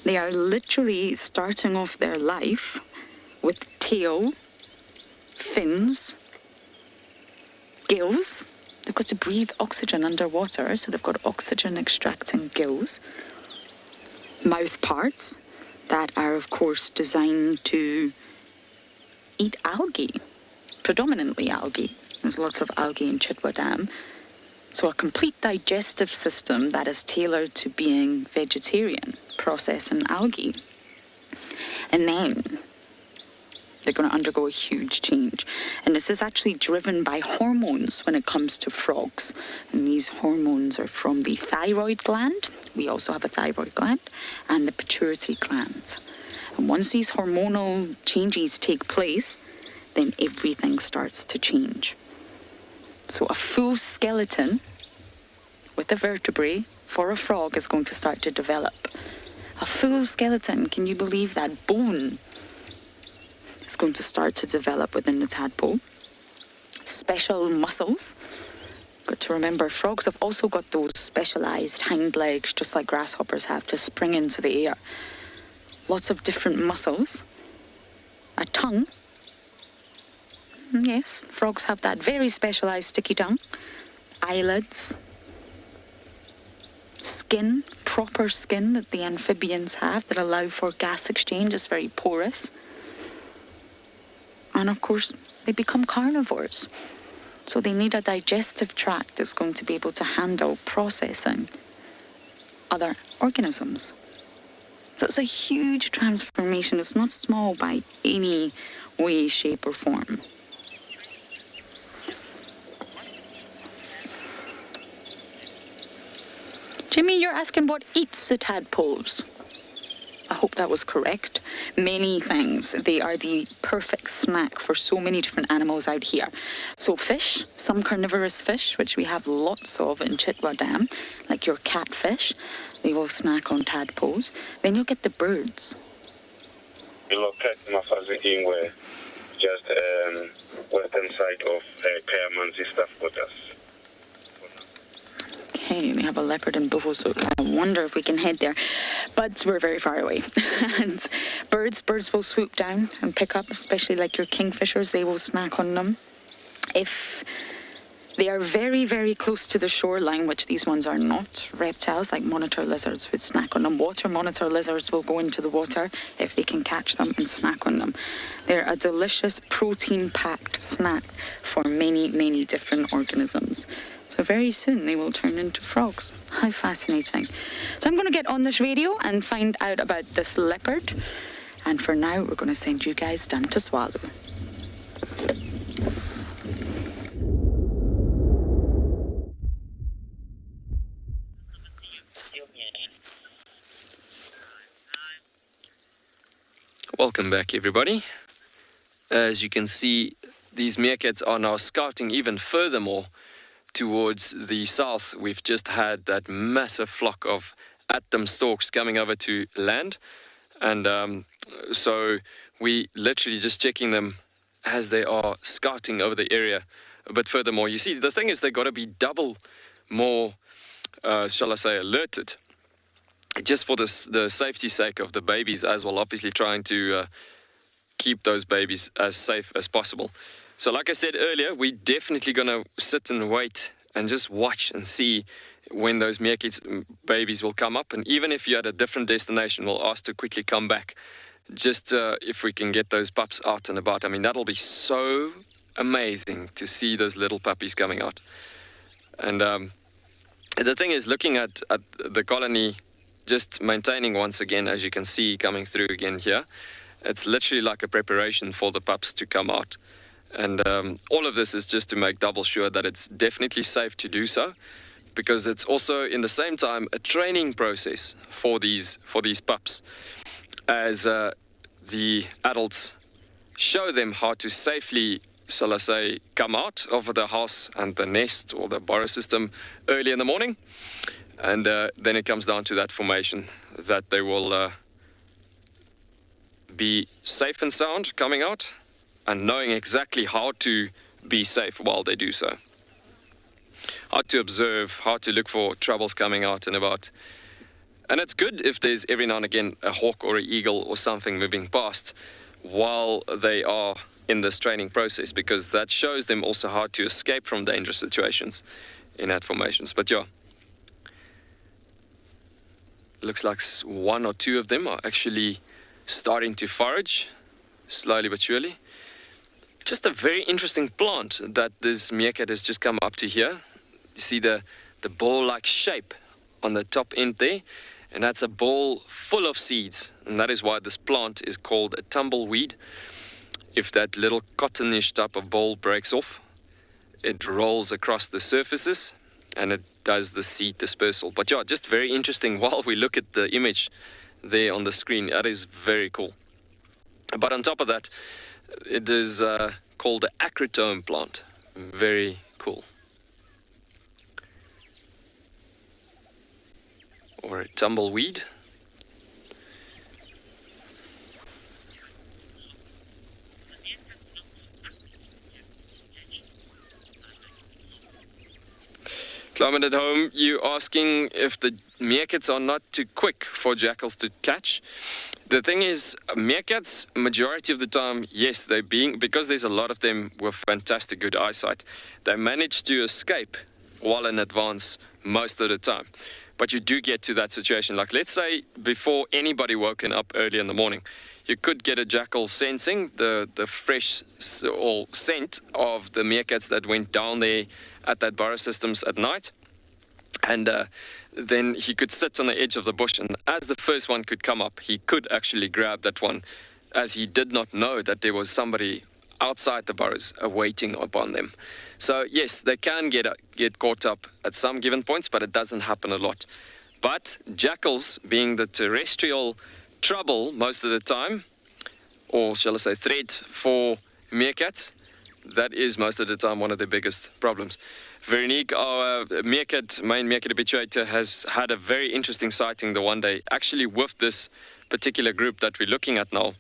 They are literally starting off their life with tail, fins, gills. They've got to breathe oxygen underwater, so they've got oxygen extracting gills. Mouth parts that are, of course, designed to eat algae, predominantly algae. There's lots of algae in Chitwa Dam. So a complete digestive system that is tailored to being vegetarian, processing algae. And then they're going to undergo a huge change. And this is actually driven by hormones when it comes to frogs. And these hormones are from the thyroid gland. We also have a thyroid gland, and the pituitary gland. And once these hormonal changes take place, then everything starts to change. So a full skeleton with the vertebrae for a frog is going to start to develop. A full skeleton, can you believe that? Bone is going to start to develop within the tadpole. Special muscles. Got to remember, frogs have also got those specialized hind legs, just like grasshoppers have, to spring into the air. Lots of different muscles. A tongue. Yes, frogs have that very specialized sticky tongue. Eyelids. Skin, proper skin that the amphibians have that allow for gas exchange. It's very porous. And of course, they become carnivores. So they need a digestive tract that's going to be able to handle processing other organisms. So it's a huge transformation. It's not small by any way, shape, or form. Jimmy, you're asking what eats the tadpoles. I hope that was correct. Many things. They are the perfect snack for so many different animals out here. So fish, some carnivorous fish, which we have lots of in Chitwa Dam, like your catfish, they will snack on tadpoles. Then you'll get the birds. We locate Mafazingwe, just western side of Kayamanzi staff waters. Okay, we have a leopard in Buffelshoek. I wonder if we can head there. But we're very far away. And birds will swoop down and pick up, especially like your kingfishers, they will snack on them. If they are very, very close to the shoreline, which these ones are not, reptiles like monitor lizards would snack on them. Water monitor lizards will go into the water if they can catch them and snack on them. They're a delicious protein-packed snack for many, many different organisms. So very soon they will turn into frogs. How fascinating. So I'm going to get on this radio and find out about this leopard. And for now, we're going to send you guys down to Swallow. Welcome back, everybody. As you can see, these meerkats are now scouting even furthermore towards the south. We've just had that massive flock of atom storks coming over to land. And so we literally just checking them as they are scouting over the area a bit furthermore. You see, the thing is, they've got to be double more, shall I say, alerted, just for the safety sake of the babies as well, obviously trying to keep those babies as safe as possible. So like I said earlier, we're definitely going to sit and wait and just watch and see when those meerkat babies will come up. And even if you're at a different destination, we'll ask to quickly come back, just if we can get those pups out and about. I mean, that'll be so amazing to see those little puppies coming out. And the thing is, looking at the colony, just maintaining once again, as you can see coming through again here, it's literally like a preparation for the pups to come out. And all of this is just to make double sure that it's definitely safe to do so, because it's also in the same time a training process for these pups, as the adults show them how to safely, shall I say, come out of the house and the nest or the burrow system early in the morning. And then it comes down to that formation, that they will be safe and sound coming out, and knowing exactly how to be safe while they do so. How to observe, how to look for troubles coming out and about. And it's good if there's every now and again a hawk or an eagle or something moving past while they are in this training process, because that shows them also how to escape from dangerous situations in that formations. But yeah, looks like one or two of them are actually starting to forage, slowly but surely. Just a very interesting plant that this meerkat has just come up to here. You see the ball-like shape on the top end there, and that's a ball full of seeds, and that is why this plant is called a tumbleweed. If that little cottonish type of ball breaks off, it rolls across the surfaces and it does the seed dispersal. But yeah, just very interesting while we look at the image there on the screen. That is very cool. But on top of that, it is called the acrotome plant. Very cool. Or a tumbleweed. Climate at home, you asking if the meerkats are not too quick for jackals to catch. The thing is, meerkats, majority of the time, yes, because there's a lot of them with fantastic good eyesight, they manage to escape well in advance most of the time. But you do get to that situation, like let's say before anybody woken up early in the morning, you could get a jackal sensing the fresh or scent of the meerkats that went down there at that burrow systems at night. And then he could sit on the edge of the bush, and as the first one could come up, he could actually grab that one, as he did not know that there was somebody outside the burrows awaiting upon them. So yes, they can get caught up at some given points, but it doesn't happen a lot. But jackals, being the terrestrial trouble most of the time, or shall I say threat for meerkats, that is most of the time one of the biggest problems. Veronique, our main meerkat habituator, has had a very interesting sighting the one day, actually with this particular group that we're looking at now,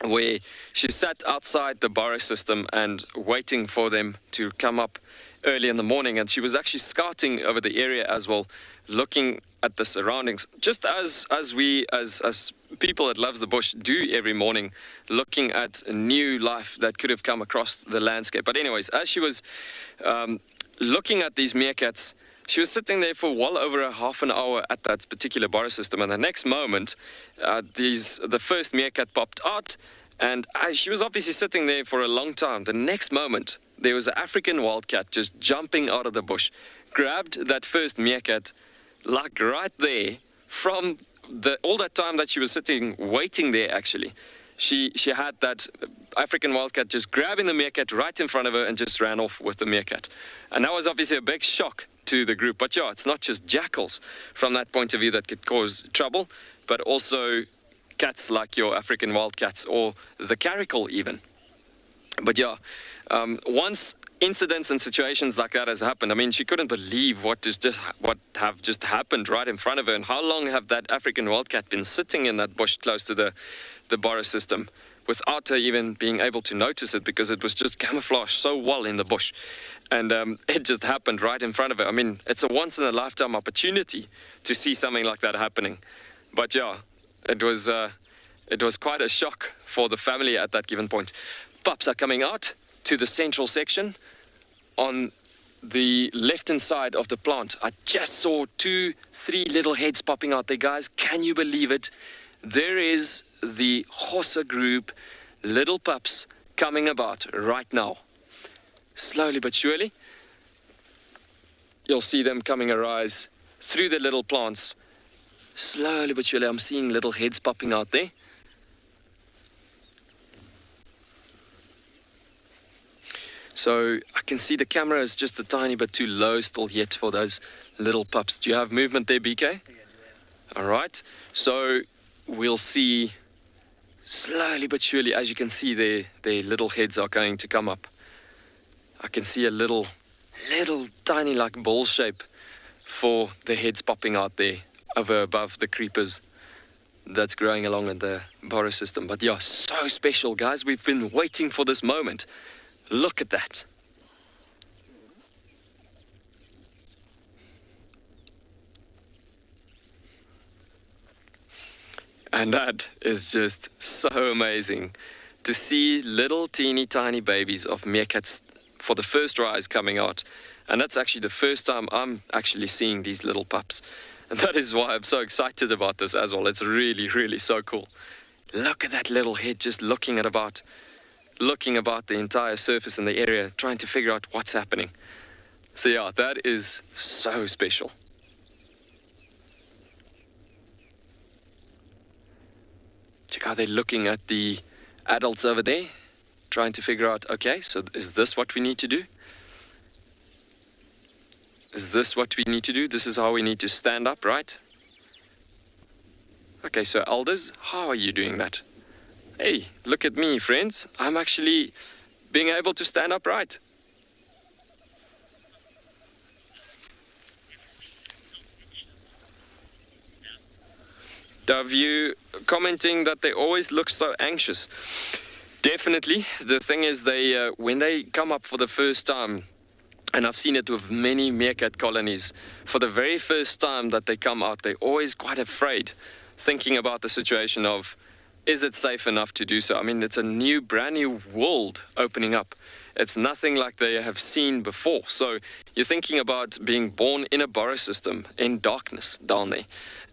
where she sat outside the burrow system and waiting for them to come up early in the morning, and she was actually scouting over the area as well, looking at the surroundings, just as we as people that loves the bush do every morning, looking at a new life that could have come across the landscape. But anyways, as she was looking at these meerkats, she was sitting there for well over a half an hour at that particular burrow system, and the next moment the first meerkat popped out, and she was obviously sitting there for a long time. The next moment there was an African wildcat just jumping out of the bush, grabbed that first meerkat, like right there, from all that time that she was sitting waiting there. Actually, she had that African wildcat just grabbing the meerkat right in front of her and just ran off with the meerkat. And that was obviously a big shock to the group. But yeah, it's not just jackals from that point of view that could cause trouble, but also cats like your African wildcats or the caracal even. But yeah, once incidents and situations like that has happened. I mean, she couldn't believe what have just happened right in front of her. And how long have that African wildcat been sitting in that bush close to the Boris system without her even being able to notice it, because it was just camouflaged so well in the bush. And it just happened right in front of her. I mean, it's a once-in-a-lifetime opportunity to see something like that happening. But yeah, it was quite a shock for the family at that given point. Pups are coming out to the central section on the left-hand side of the plant. I just saw 2-3 little heads popping out there, guys. Can you believe it? There is the Hossa group, little pups coming about right now. Slowly but surely, you'll see them coming arise through the little plants. Slowly but surely, I'm seeing little heads popping out there. So I can see the camera is just a tiny bit too low still yet for those little pups. Do you have movement there, BK? All right. So we'll see slowly but surely, as you can see, their little heads are going to come up. I can see a little tiny like ball shape for the heads popping out there above the creepers that's growing along in the Boris system. But yeah, so special, guys. We've been waiting for this moment. Look at that. And that is just so amazing to see little teeny tiny babies of meerkats for the first rise coming out. And that's actually the first time I'm actually seeing these little pups. And that is why I'm so excited about this as well. It's really, really so cool. Look at that little head just looking about the entire surface in the area, trying to figure out what's happening. So yeah, that is so special. Check how they're looking at the adults over there, trying to figure out, okay, so is this what we need to do? Is this what we need to do? This is how we need to stand up, right? Okay, so elders, how are you doing that? Hey, look at me, friends. I'm actually being able to stand upright. Dovey commenting that they always look so anxious. Definitely. The thing is, they when they come up for the first time, and I've seen it with many meerkat colonies, for the very first time that they come out, they're always quite afraid, thinking about the situation of, is it safe enough to do so? I mean, it's a brand new world opening up. It's nothing like they have seen before. So you're thinking about being born in a Boris system, in darkness down there.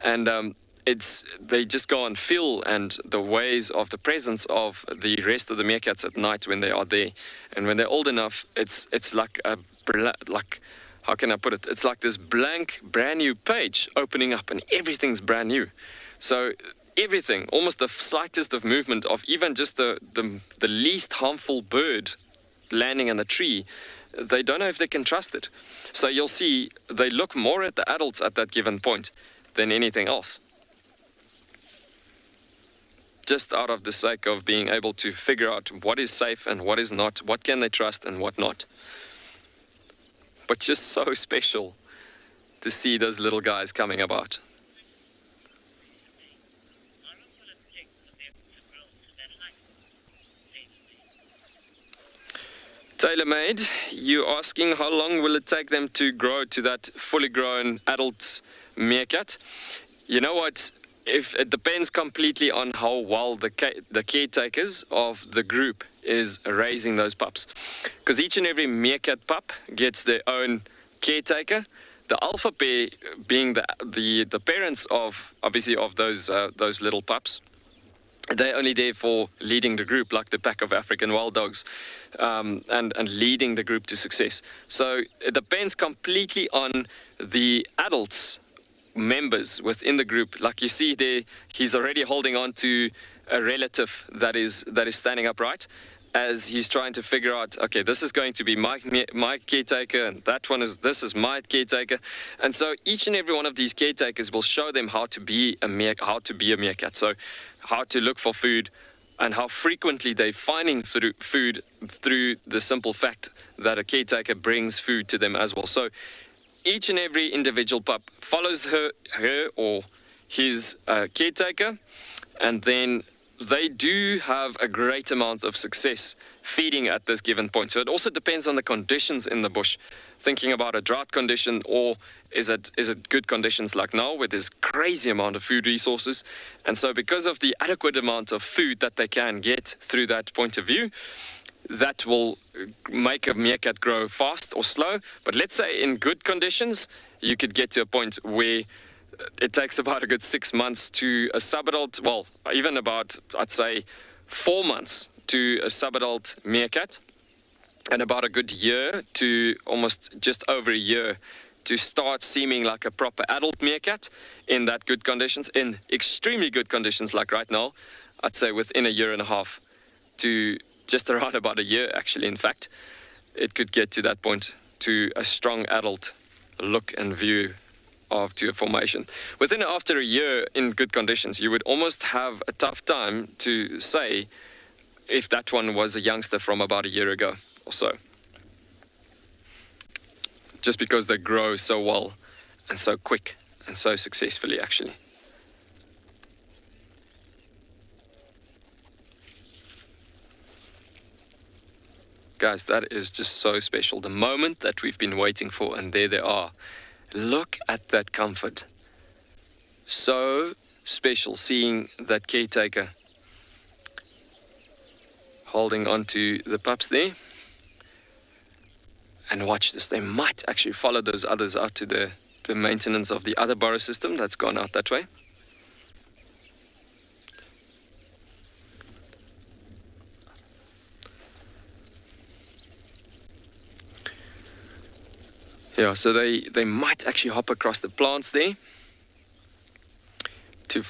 And they just go and feel and the ways of the presence of the rest of the meerkats at night when they are there. And when they're old enough, it's like how can I put it? It's like this blank, brand new page opening up, and everything's brand new. So everything, almost the slightest of movement of even just the least harmful bird landing in the tree, they don't know if they can trust it. So you'll see they look more at the adults at that given point than anything else. Just out of the sake of being able to figure out what is safe and what is not, what can they trust and what not. But just so special to see those little guys coming about. TaylorMade, you asking how long will it take them to grow to that fully grown adult meerkat? You know what? If it depends completely on how well the caretakers of the group is raising those pups. Because each and every meerkat pup gets their own caretaker. The alpha pair being the parents of, obviously, of those little pups. They're only there for leading the group, like the pack of African wild dogs, and leading the group to success. So it depends completely on the adults members within the group. Like you see there, he's already holding on to a relative that is standing upright as he's trying to figure out, okay, this is going to be my caretaker, and this is my caretaker. And so each and every one of these caretakers will show them how to be a meerkat. So how to look for food, and how frequently they're finding food through the simple fact that a caretaker brings food to them as well. So each and every individual pup follows her or his caretaker, and then they do have a great amount of success feeding at this given point. So it also depends on the conditions in the bush. Thinking about a drought condition, or is it good conditions like now where there's crazy amount of food resources. And so because of the adequate amount of food that they can get through that point of view, that will make a meerkat grow fast or slow. But let's say in good conditions, you could get to a point where it takes about a good 6 months to a subadult, well, even about, I'd say, 4 months to a subadult meerkat, and about a good year to almost just over a year to start seeming like a proper adult meerkat in that good conditions. In extremely good conditions like right now, I'd say within a year and a half to just around about a year, actually, in fact, it could get to that point to a strong adult look and view to a formation. Within after a year in good conditions, you would almost have a tough time to say if that one was a youngster from about a year ago or so. Just because they grow so well and so quick and so successfully, actually. Guys, that is just so special. The moment that we've been waiting for, and there they are. Look at that comfort. So special seeing that caretaker holding on to the pups there. And watch this, they might actually follow those others out to the maintenance of the other burrow system that's gone out that way. Yeah, so they might actually hop across the plants there to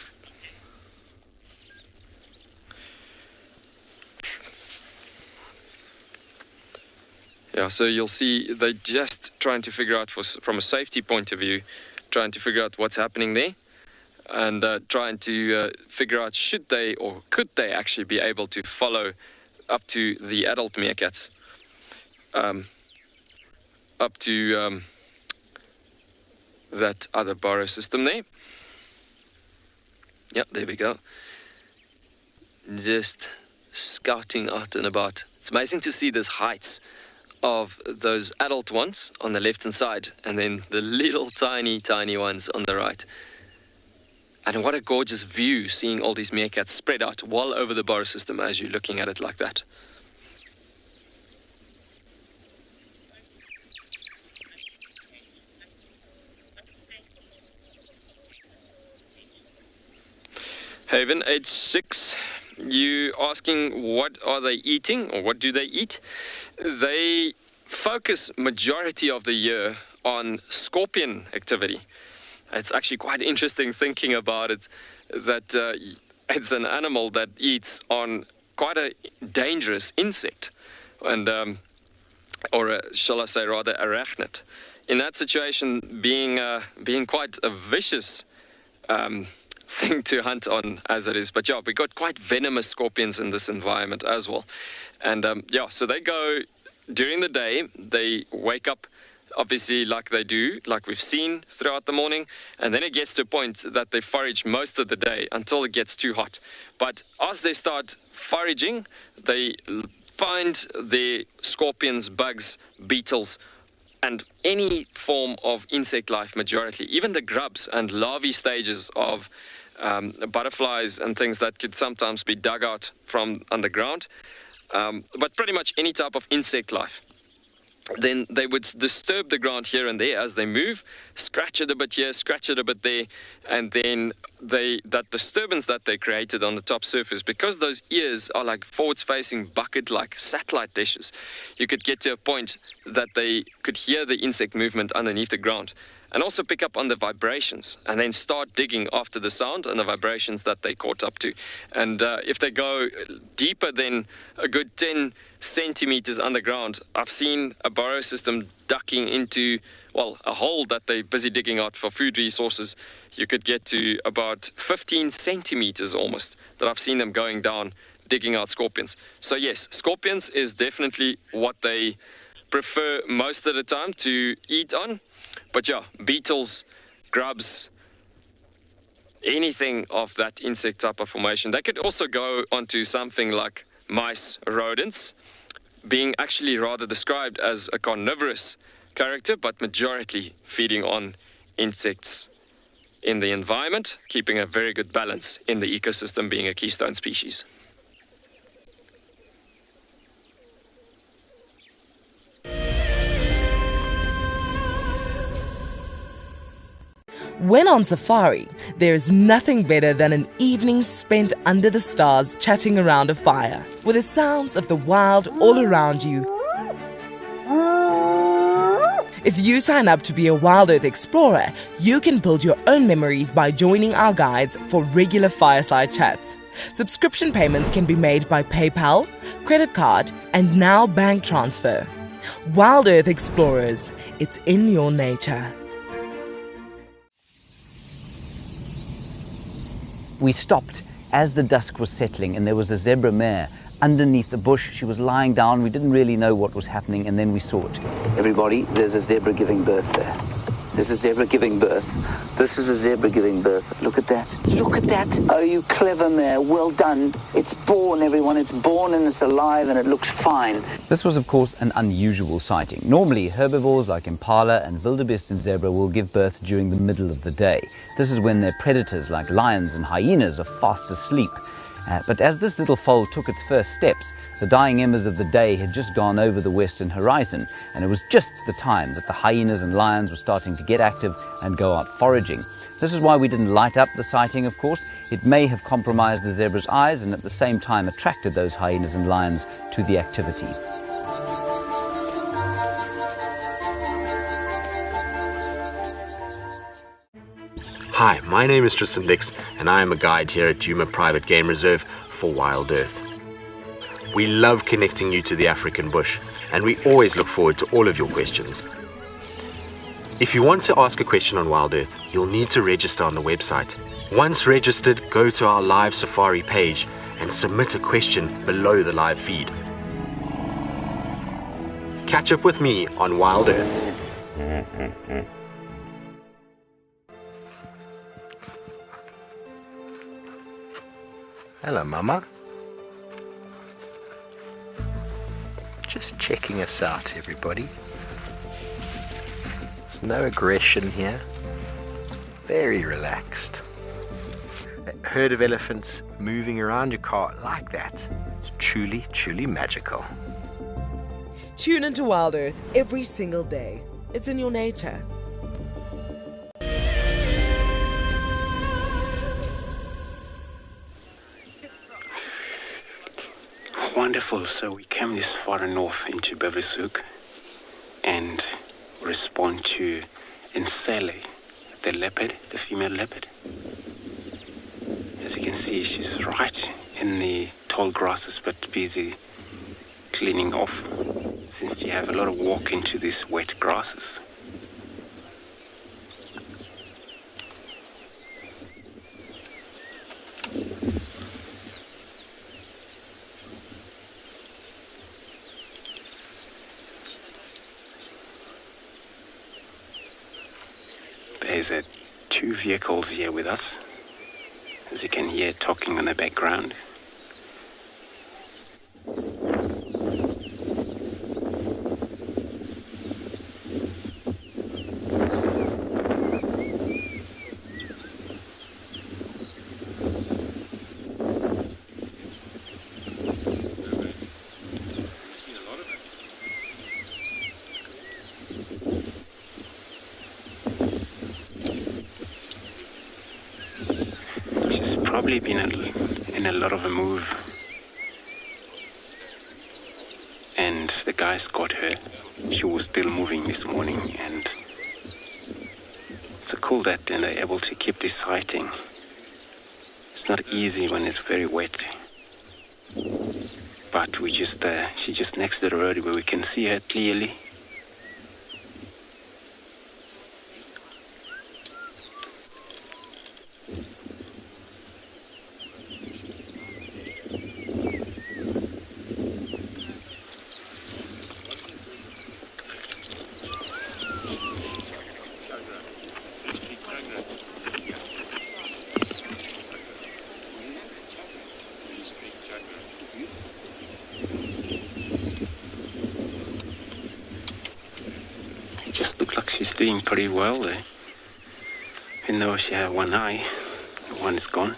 yeah, so you'll see they're just trying to figure out from a safety point of view, trying to figure out what's happening there, and trying to figure out should they or could they actually be able to follow up to the adult meerkats. Up to that other burrow system there. Yep, there we go. Just scouting out and about. It's amazing to see these heights of those adult ones on the left hand side, and then the little tiny ones on the right. And what a gorgeous view, seeing all these meerkats spread out well over the burrow system as you're looking at it like that. Haven, age 6, you asking what are they eating or what do they eat? They focus majority of the year on scorpion activity. It's actually quite interesting thinking about it, that it's an animal that eats on quite a dangerous insect, and shall I say rather arachnid. In that situation, being quite a vicious thing to hunt on as it is. But yeah, we got quite venomous scorpions in this environment as well. And yeah, so they go during the day, they wake up obviously like they do, like we've seen throughout the morning, and then it gets to a point that they forage most of the day until it gets too hot. But as they start foraging, they find their scorpions, bugs, beetles, and any form of insect life majority, even the grubs and larvae stages of butterflies and things that could sometimes be dug out from underground, but pretty much any type of insect life. Then they would disturb the ground here and there as they move, scratch it a bit here, scratch it a bit there, and then that disturbance that they created on the top surface, because those ears are like forwards-facing bucket-like satellite dishes, you could get to a point that they could hear the insect movement underneath the ground and also pick up on the vibrations and then start digging after the sound and the vibrations that they caught up to. And if they go deeper than a good 10 centimeters underground, I've seen a burrow system ducking into, well, a hole that they're busy digging out for food resources. You could get to about 15 centimeters almost, that I've seen them going down digging out scorpions. So yes, scorpions is definitely what they prefer most of the time to eat on. But yeah, beetles, grubs, anything of that insect type of formation. They could also go onto something like mice, rodents, being actually rather described as a carnivorous character, but majority feeding on insects in the environment, keeping a very good balance in the ecosystem, being a keystone species. When on safari, there's nothing better than an evening spent under the stars chatting around a fire, with the sounds of the wild all around you. If you sign up to be a Wild Earth Explorer, you can build your own memories by joining our guides for regular fireside chats. Subscription payments can be made by PayPal, credit card, and now bank transfer. Wild Earth Explorers, it's in your nature. We stopped as the dusk was settling and there was a zebra mare underneath the bush. She was lying down. We didn't really know what was happening, and then we saw it. Everybody, there's a zebra giving birth there. There's a zebra giving birth. This is a zebra giving birth. Look at that. Look at that. Oh, you clever mare. Well done. It's born, everyone. It's born and it's alive and it looks fine. This was, of course, an unusual sighting. Normally, herbivores like impala and wildebeest and zebra will give birth during the middle of the day. This is when their predators like lions and hyenas are fast asleep. But as this little foal took its first steps, the dying embers of the day had just gone over the western horizon, and it was just the time that the hyenas and lions were starting to get active and go out foraging. This is why we didn't light up the sighting, of course. It may have compromised the zebra's eyes and at the same time attracted those hyenas and lions to the activity. Hi, my name is Tristan Dix, and I am a guide here at Djuma Private Game Reserve for Wild Earth. We love connecting you to the African bush, and we always look forward to all of your questions. If you want to ask a question on Wild Earth, you'll need to register on the website. Once registered, go to our live safari page and submit a question below the live feed. Catch up with me on Wild Earth. Hello, Mama. Just checking us out, everybody. There's no aggression here. Very relaxed. A herd of elephants moving around your car like that is truly, truly magical. Tune into Wild Earth every single day. It's in your nature. Wonderful. So we came this far north into Beversook and respond to Insele, the leopard, the female leopard. As you can see, she's right in the tall grasses but busy cleaning off, since you have a lot of walk into these wet grasses. There's two vehicles here with us, as you can hear talking in the background. Probably been in a lot of a move, and the guys got her. She was still moving this morning, and it's so cool that they're able to keep this sighting. It's not easy when it's very wet, but we just she's just next to the road where we can see her clearly. looks like she's doing pretty well there. Even though she had one eye, one is gone.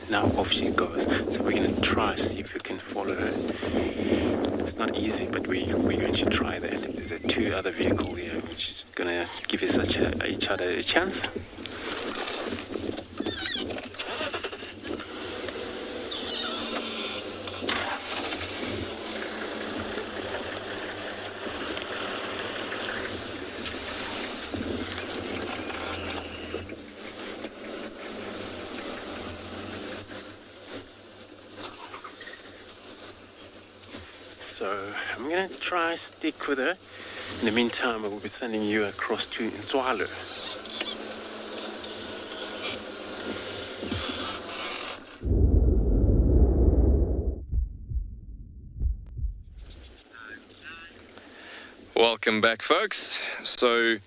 Now off she goes. So we're going to try see if we can follow her. It's not easy, but we're going to try that. There's two other vehicles here, which is going to give us each other a chance. So I'm going to try stick with her. In the meantime, I will be sending you across to Nzwalo. Welcome back, folks. So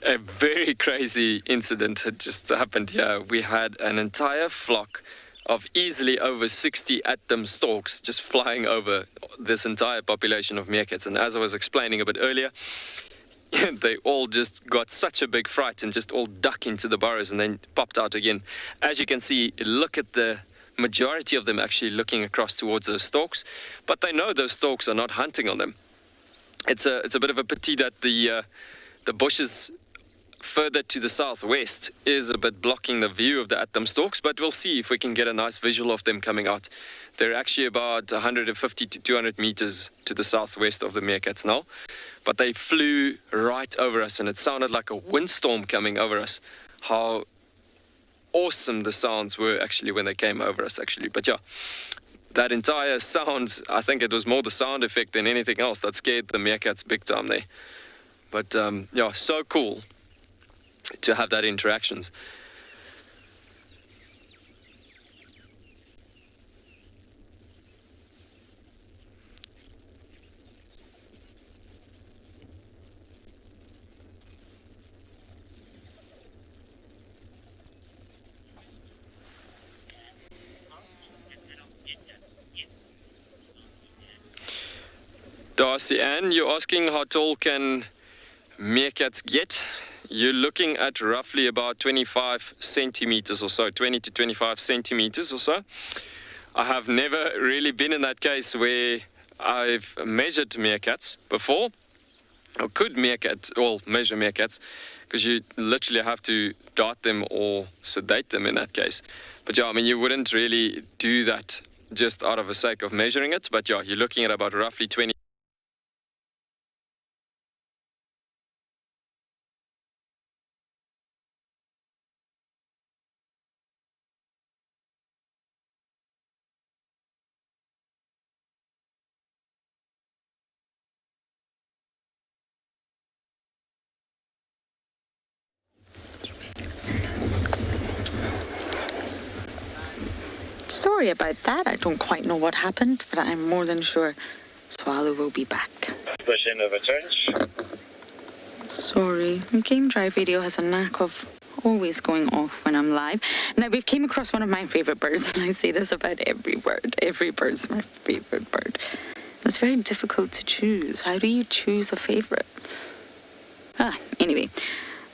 a very crazy incident had just happened here. We had an entire flock of easily over 60 Abdomen storks just flying over this entire population of meerkats. And as I was explaining a bit earlier, they all just got such a big fright and just all ducked into the burrows and then popped out again. As you can see, look at the majority of them actually looking across towards those storks, but they know those storks are not hunting on them. It's a bit of a pity that the bushes further to the southwest is a bit blocking the view of the Abdomen storks, but we'll see if we can get a nice visual of them coming out. They're actually about 150 to 200 meters to the southwest of the meerkats now, but they flew right over us and it sounded like a windstorm coming over us. How awesome the sounds were actually when they came over us actually. But yeah, that entire sound, I think it was more the sound effect than anything else that scared the meerkats big time there. But yeah, so cool to have that interactions. Darcy Ann, you're asking how tall can meerkats get? You're looking at roughly about 25 centimeters or so, 20 to 25 centimeters or so. I have never really been in that case where I've measured meerkats before, or could measure meerkats, because you literally have to dart them or sedate them in that case. But yeah, I mean, you wouldn't really do that just out of the sake of measuring it, but yeah, you're looking at about roughly 20. Sorry about that. I don't quite know what happened, but I'm more than sure Swallow will be back. Pushing over change. Sorry, Game Drive Radio has a knack of always going off when I'm live. Now, we've came across one of my favourite birds, and I say this about every bird. Every bird's my favourite bird. It's very difficult to choose. How do you choose a favourite? Anyway,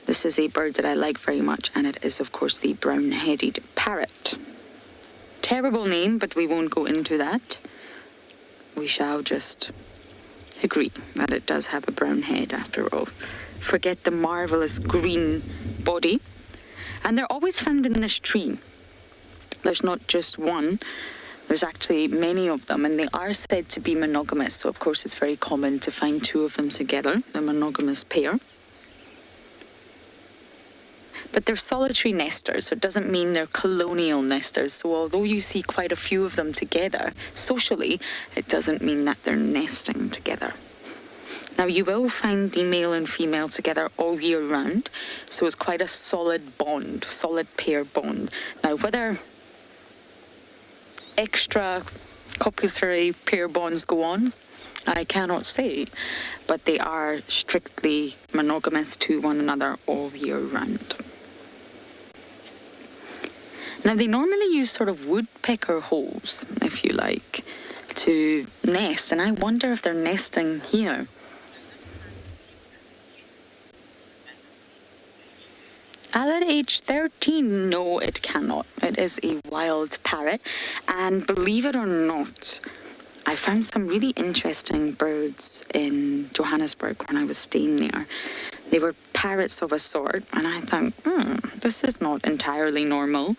this is a bird that I like very much, and it is, of course, the brown-headed parrot. Terrible name, but we won't go into that. We shall just agree that it does have a brown head after all. Forget the marvellous green body. And they're always found in this tree. There's not just one. There's actually many of them, and they are said to be monogamous. So, of course, it's very common to find two of them together, the monogamous pair. But they're solitary nesters, so it doesn't mean they're colonial nesters. So although you see quite a few of them together socially, it doesn't mean that they're nesting together. Now, you will find the male and female together all year round, so it's quite a solid bond, solid pair bond. Now, whether extra copulatory pair bonds go on, I cannot say, but they are strictly monogamous to one another all year round. Now, they normally use sort of woodpecker holes, if you like, to nest, and I wonder if they're nesting here. At age 13, no, it cannot. It is a wild parrot, and believe it or not, I found some really interesting birds in Johannesburg when I was staying there. They were parrots of a sort, and I thought, this is not entirely normal.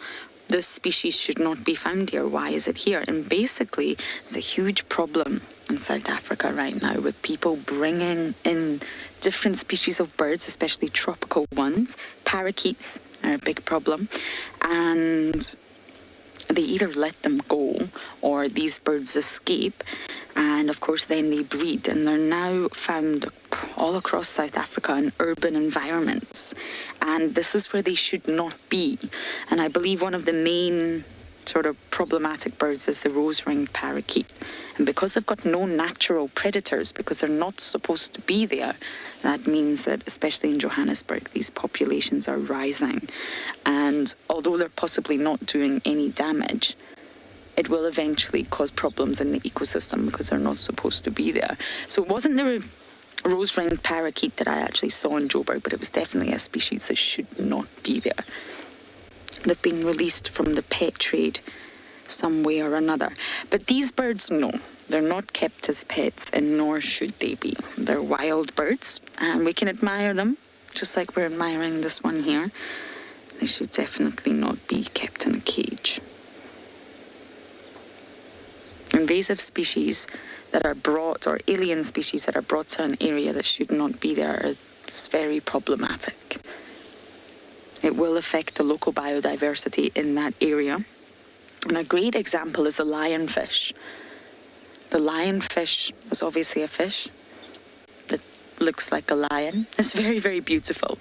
This species should not be found here. Why is it here? And basically, it's a huge problem in South Africa right now with people bringing in different species of birds, especially tropical ones. Parakeets are a big problem. And they either let them go or these birds escape. And of course, then they breed. And they're now found all across South Africa in urban environments. And this is where they should not be. And I believe one of the main sort of problematic birds is the rose-ringed parakeet. And because they've got no natural predators, because they're not supposed to be there, that means that, especially in Johannesburg, these populations are rising. And although they're possibly not doing any damage, it will eventually cause problems in the ecosystem because they're not supposed to be there. So it wasn't the rose-ringed parakeet that I actually saw in Joburg, but it was definitely a species that should not be there. They've been released from the pet trade some way or another. But these birds, no, they're not kept as pets, and nor should they be. They're wild birds, and we can admire them, just like we're admiring this one here. They should definitely not be kept in a cage. Invasive species that are brought, or alien species that are brought to an area that should not be there, it's very problematic. It will affect the local biodiversity in that area. And a great example is the lionfish. The lionfish is obviously a fish that looks like a lion. It's very, very beautiful.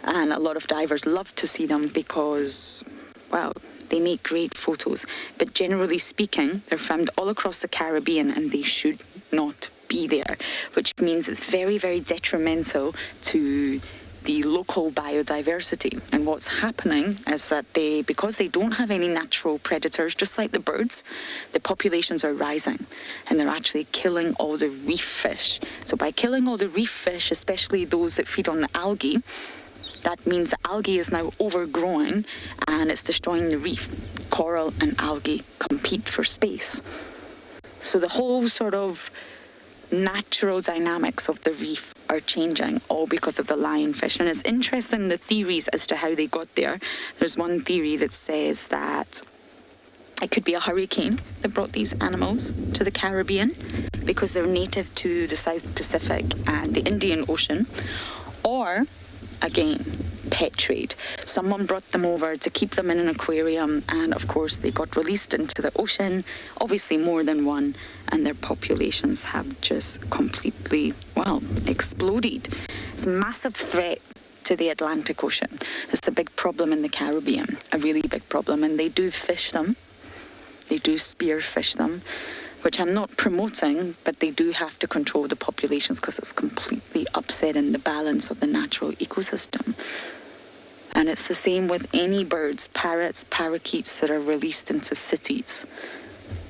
And a lot of divers love to see them because, well, they make great photos. But generally speaking, they're found all across the Caribbean and they should not be there, which means it's very, very detrimental to the local biodiversity. And what's happening is that because they don't have any natural predators, just like the birds, the populations are rising and they're actually killing all the reef fish. So by killing all the reef fish, especially those that feed on the algae, that means the algae is now overgrown and it's destroying the reef. Coral and algae compete for space. So the whole sort of natural dynamics of the reef are changing, all because of the lionfish. And it's interesting, the theories as to how they got there. There's one theory that says that it could be a hurricane that brought these animals to the Caribbean because they're native to the South Pacific and the Indian Ocean. Or, again, pet trade. Someone brought them over to keep them in an aquarium, and of course they got released into the ocean, obviously more than one, and their populations have just completely, well, exploded. It's a massive threat to the Atlantic Ocean. It's a big problem in the Caribbean, a really big problem, and they do fish them. They do spearfish them, which I'm not promoting, but they do have to control the populations because it's completely upsetting the balance of the natural ecosystem. And it's the same with any birds, parrots, parakeets that are released into cities.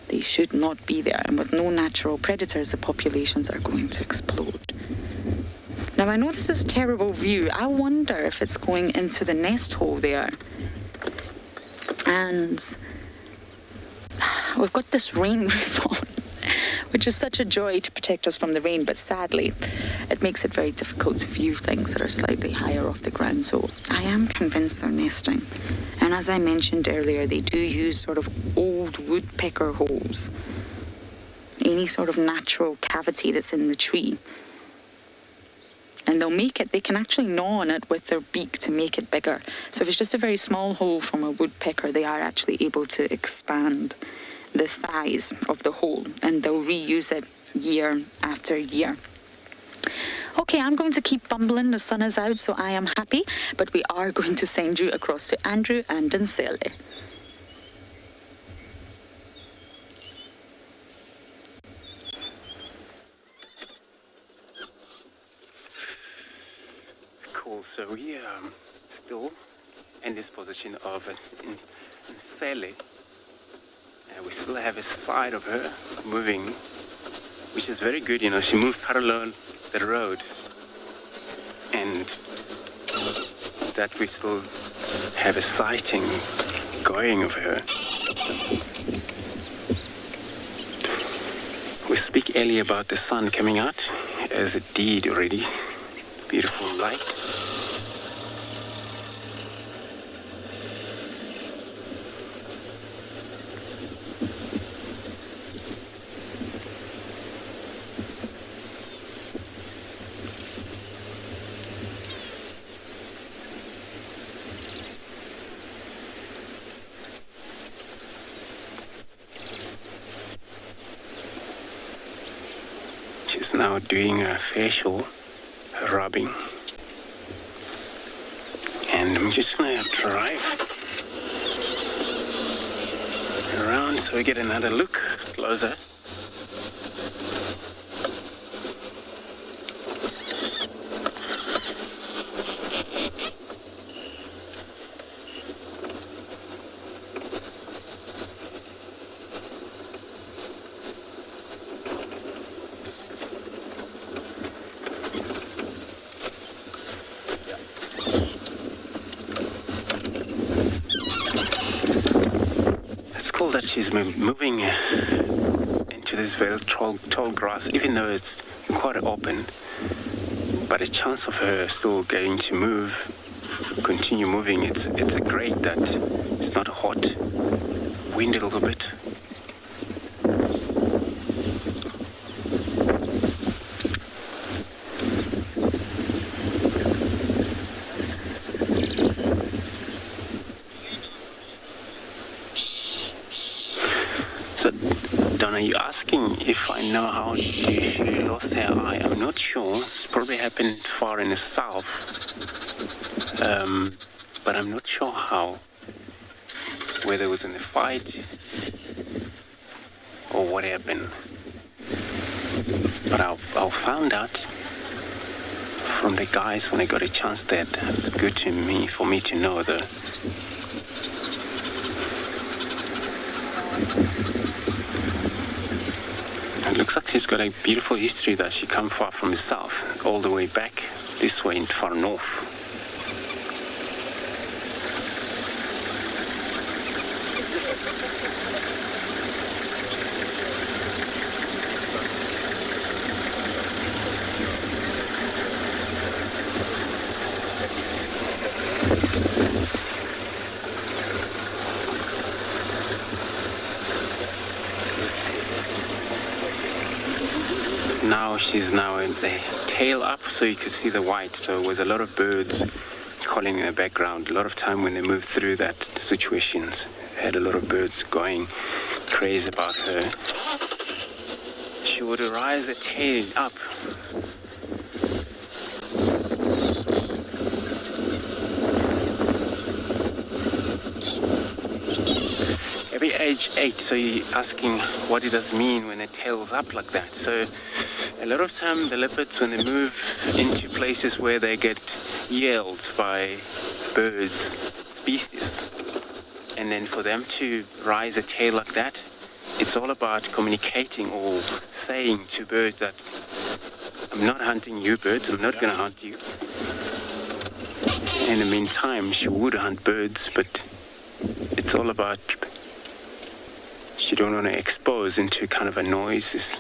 They should not be there. And with no natural predators, the populations are going to explode. Now, I know this is a terrible view. I wonder if it's going into the nest hole there. And we've got this rain roof on, which is such a joy to protect us from the rain, but sadly, it makes it very difficult to view things that are slightly higher off the ground. So I am convinced they're nesting. And as I mentioned earlier, they do use sort of old woodpecker holes, any sort of natural cavity that's in the tree. And they can actually gnaw on it with their beak to make it bigger. So if it's just a very small hole from a woodpecker, they are actually able to expand the size of the hole, and they'll reuse it year after year. Okay, I'm going to keep bumbling. The sun is out, so I am happy, but we are going to send you across to Andrew and Nsele. Cool, so we still and disposition of Sally. We still have a side of her moving, which is very good. You know, she moved parallel the road, and that we still have a sighting going of her. We speak earlier about the sun coming out, as it did already. Beautiful light. She's now doing a facial rubbing, and I'm just gonna drive around so we get another look closer. That she's moving into this very tall grass, even though it's quite open, but a chance of her still going to continue moving. It's a great that it's not hot, wind a little bit. Are you asking if I know how she lost her eye? I'm not sure. It's probably happened far in the south, but I'm not sure how. Whether it was in a fight or what happened. But I'll find out from the guys when I got a chance. That it's good for me to know though. It looks like she's got a beautiful history that she come far from the south, all the way back this way in far north. She's now in the tail up, so you could see the white. So it was a lot of birds calling in the background. A lot of time when they moved through that situations, had a lot of birds going crazy about her. She would rise the tail up. Maybe age 8, so you're asking what it does mean when it tails up like that. So a lot of time the leopards, when they move into places where they get yelled by birds, species, and then for them to rise a tail like that, it's all about communicating or saying to birds that I'm not hunting you birds, I'm not going to hunt you. In the meantime, she would hunt birds, but it's all about she don't want to expose into kind of a noises.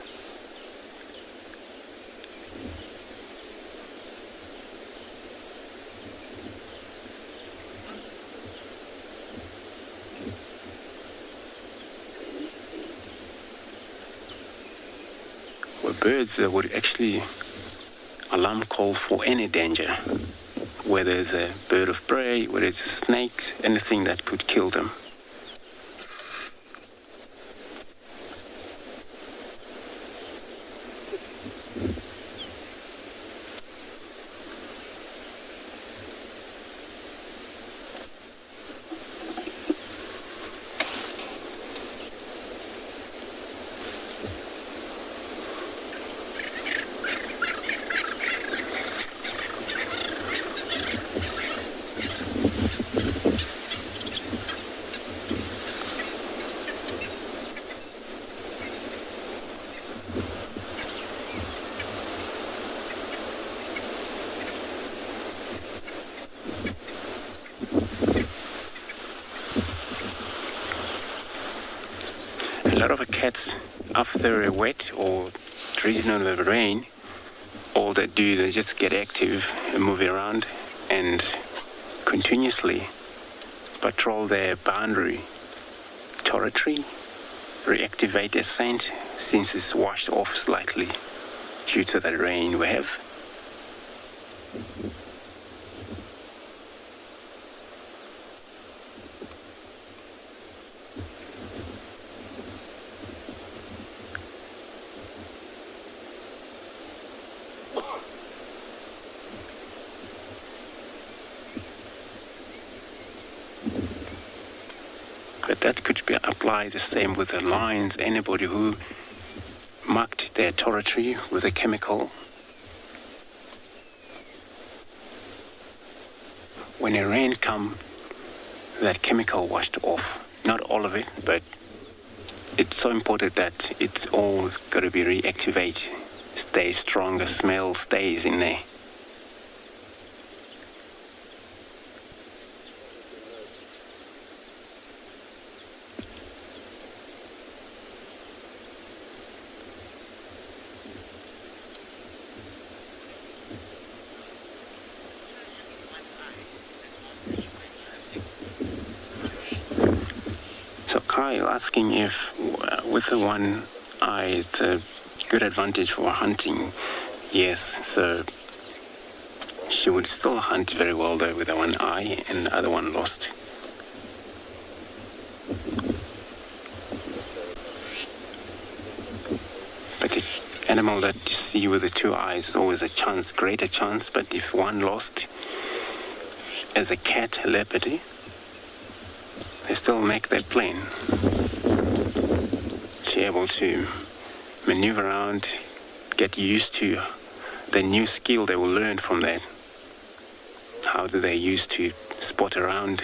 Where birds would actually alarm call for any danger, whether it's a bird of prey, whether it's a snake, anything that could kill them. lot of cats, after a wet or drizzling of rain, all they do, they just get active and move around and continuously patrol their boundary territory, reactivate their scent since it's washed off slightly due to the rain we have. But that could be applied the same with the lions. Anybody who marked their territory with a chemical, when a rain comes, that chemical washed off. Not all of it, but it's so important that it's all got to be reactivated. Stay strong, the smell stays in there. So Kyle asking if with the one eye it's a good advantage for hunting. Yes, so she would still hunt very well though with the one eye and the other one lost. But the animal that you see with the two eyes is always a chance, greater chance, but if one lost, as a cat, a leopard, they still make their plane to be able to maneuver around, get used to the new skill they will learn from that. How do they use to spot around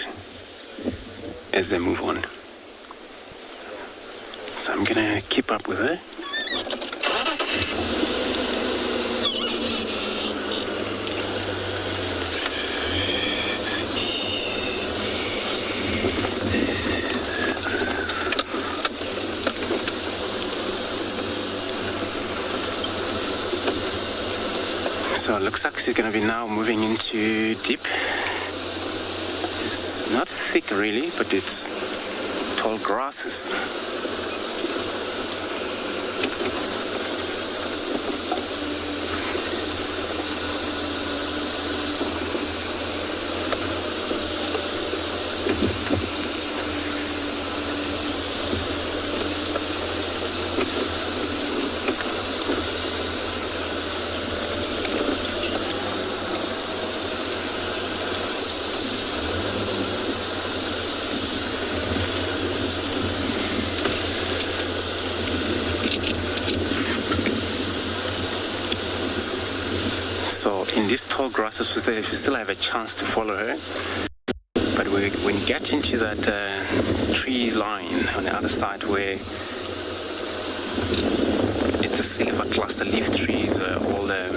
as they move on? So I'm gonna keep up with her. So it looks like she's going to be now moving into deep. It's not thick really, but it's tall grasses. In these tall grasses, we still have a chance to follow her. But when you get into that tree line on the other side where it's a silver cluster leaf trees, all the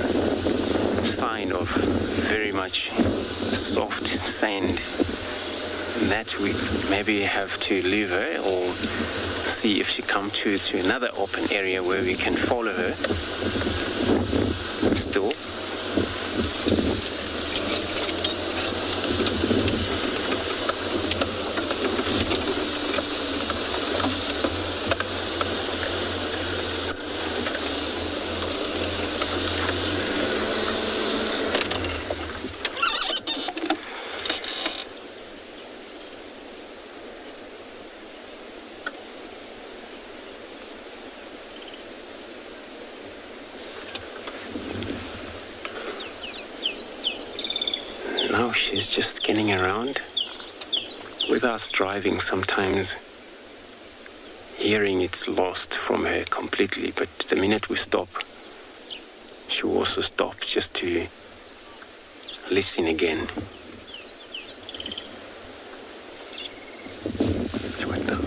sign of very much soft sand, that we maybe have to leave her or see if she comes to another open area where we can follow her still. Now she's just scanning around. With us driving sometimes, hearing it's lost from her completely, but the minute we stop, she will also stop just to listen again. She went down.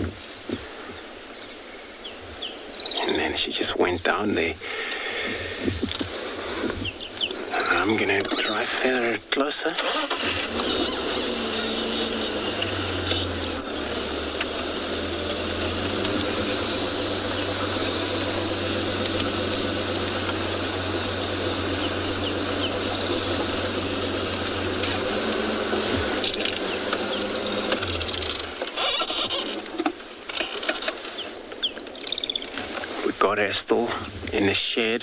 And then she just went down there. I'm gonna drive further closer. got her still in the shed,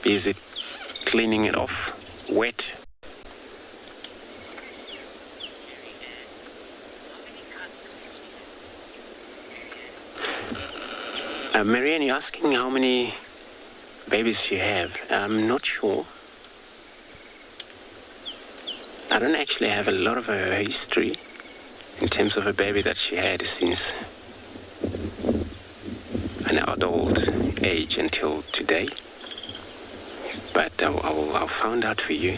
busy cleaning it off, wet. Marianne, you're asking how many babies she have. I'm not sure. I don't actually have a lot of her history in terms of a baby that she had since an adult age until today. But I'll find out for you.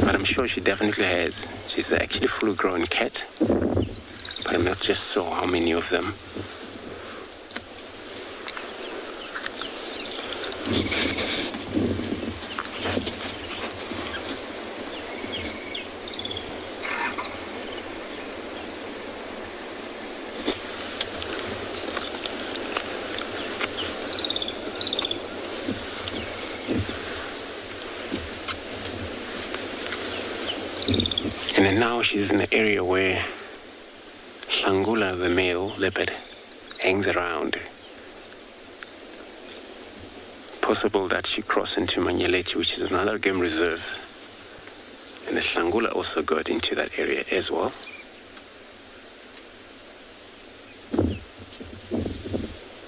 But I'm sure she definitely has. She's actually a full-grown cat, but I'm not just sure how many of them. And then now she's in the area where Hlangula, the male leopard, hangs around. Possible that she crossed into Manyeleti, which is another game reserve. And the Hlangula also got into that area as well.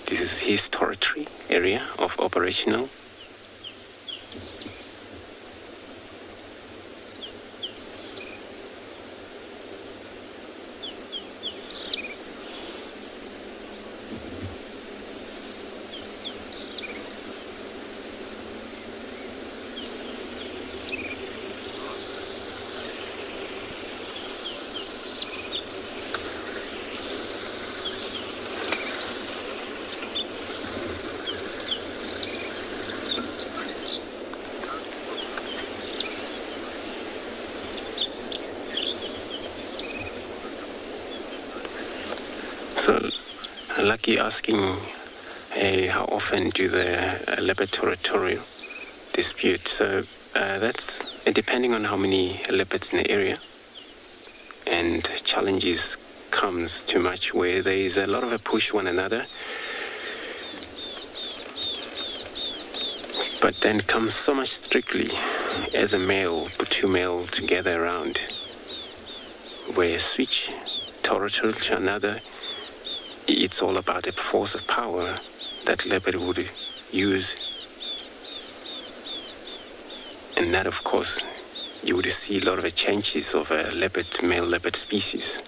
This is his territory area of operational. So, Lucky asking, how often do the leopard territorial dispute? So that's depending on how many leopards in the area, and challenges comes too much where there is a lot of a push one another, but then comes so much strictly as a male, put two male together around, where you switch territorial to another. It's all about the force of power that leopard would use. And that, of course, you would see a lot of changes of a leopard, male leopard species.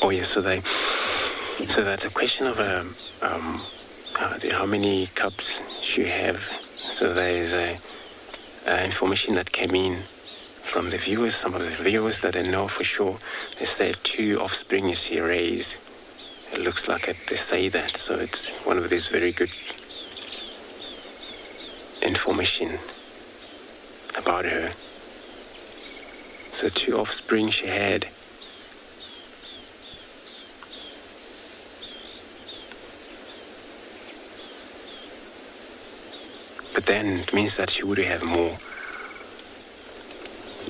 Oh yes, so that's a question of how many cubs she have. So there is information that came in from the viewers, some of the viewers that I know for sure. They said 2 offspring she raised. It looks like it, they say that, so it's one of these very good information about her. So 2 offspring she had. But then it means that she would have more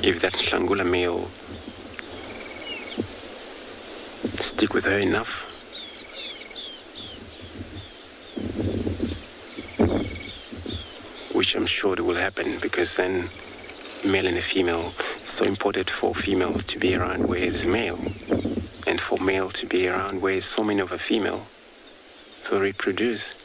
if that Hlangula male stick with her enough. Which I'm sure it will happen, because then male and a female, it's so important for female to be around where there's male, and for male to be around where there's so many of a female to reproduce.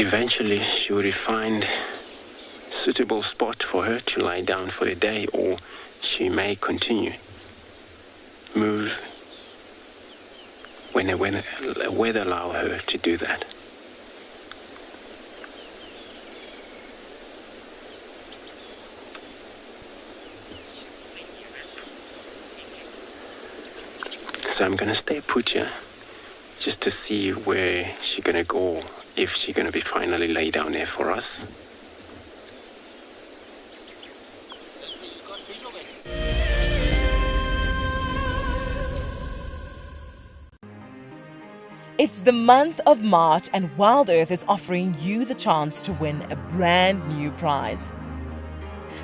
Eventually, she would find suitable spot for her to lie down for the day, or she may continue. Move when the weather allows her to do that. So I'm gonna stay put here just to see where she's gonna go, if she's gonna be finally lay down there for us. It's the month of March and Wild Earth is offering you the chance to win a brand new prize.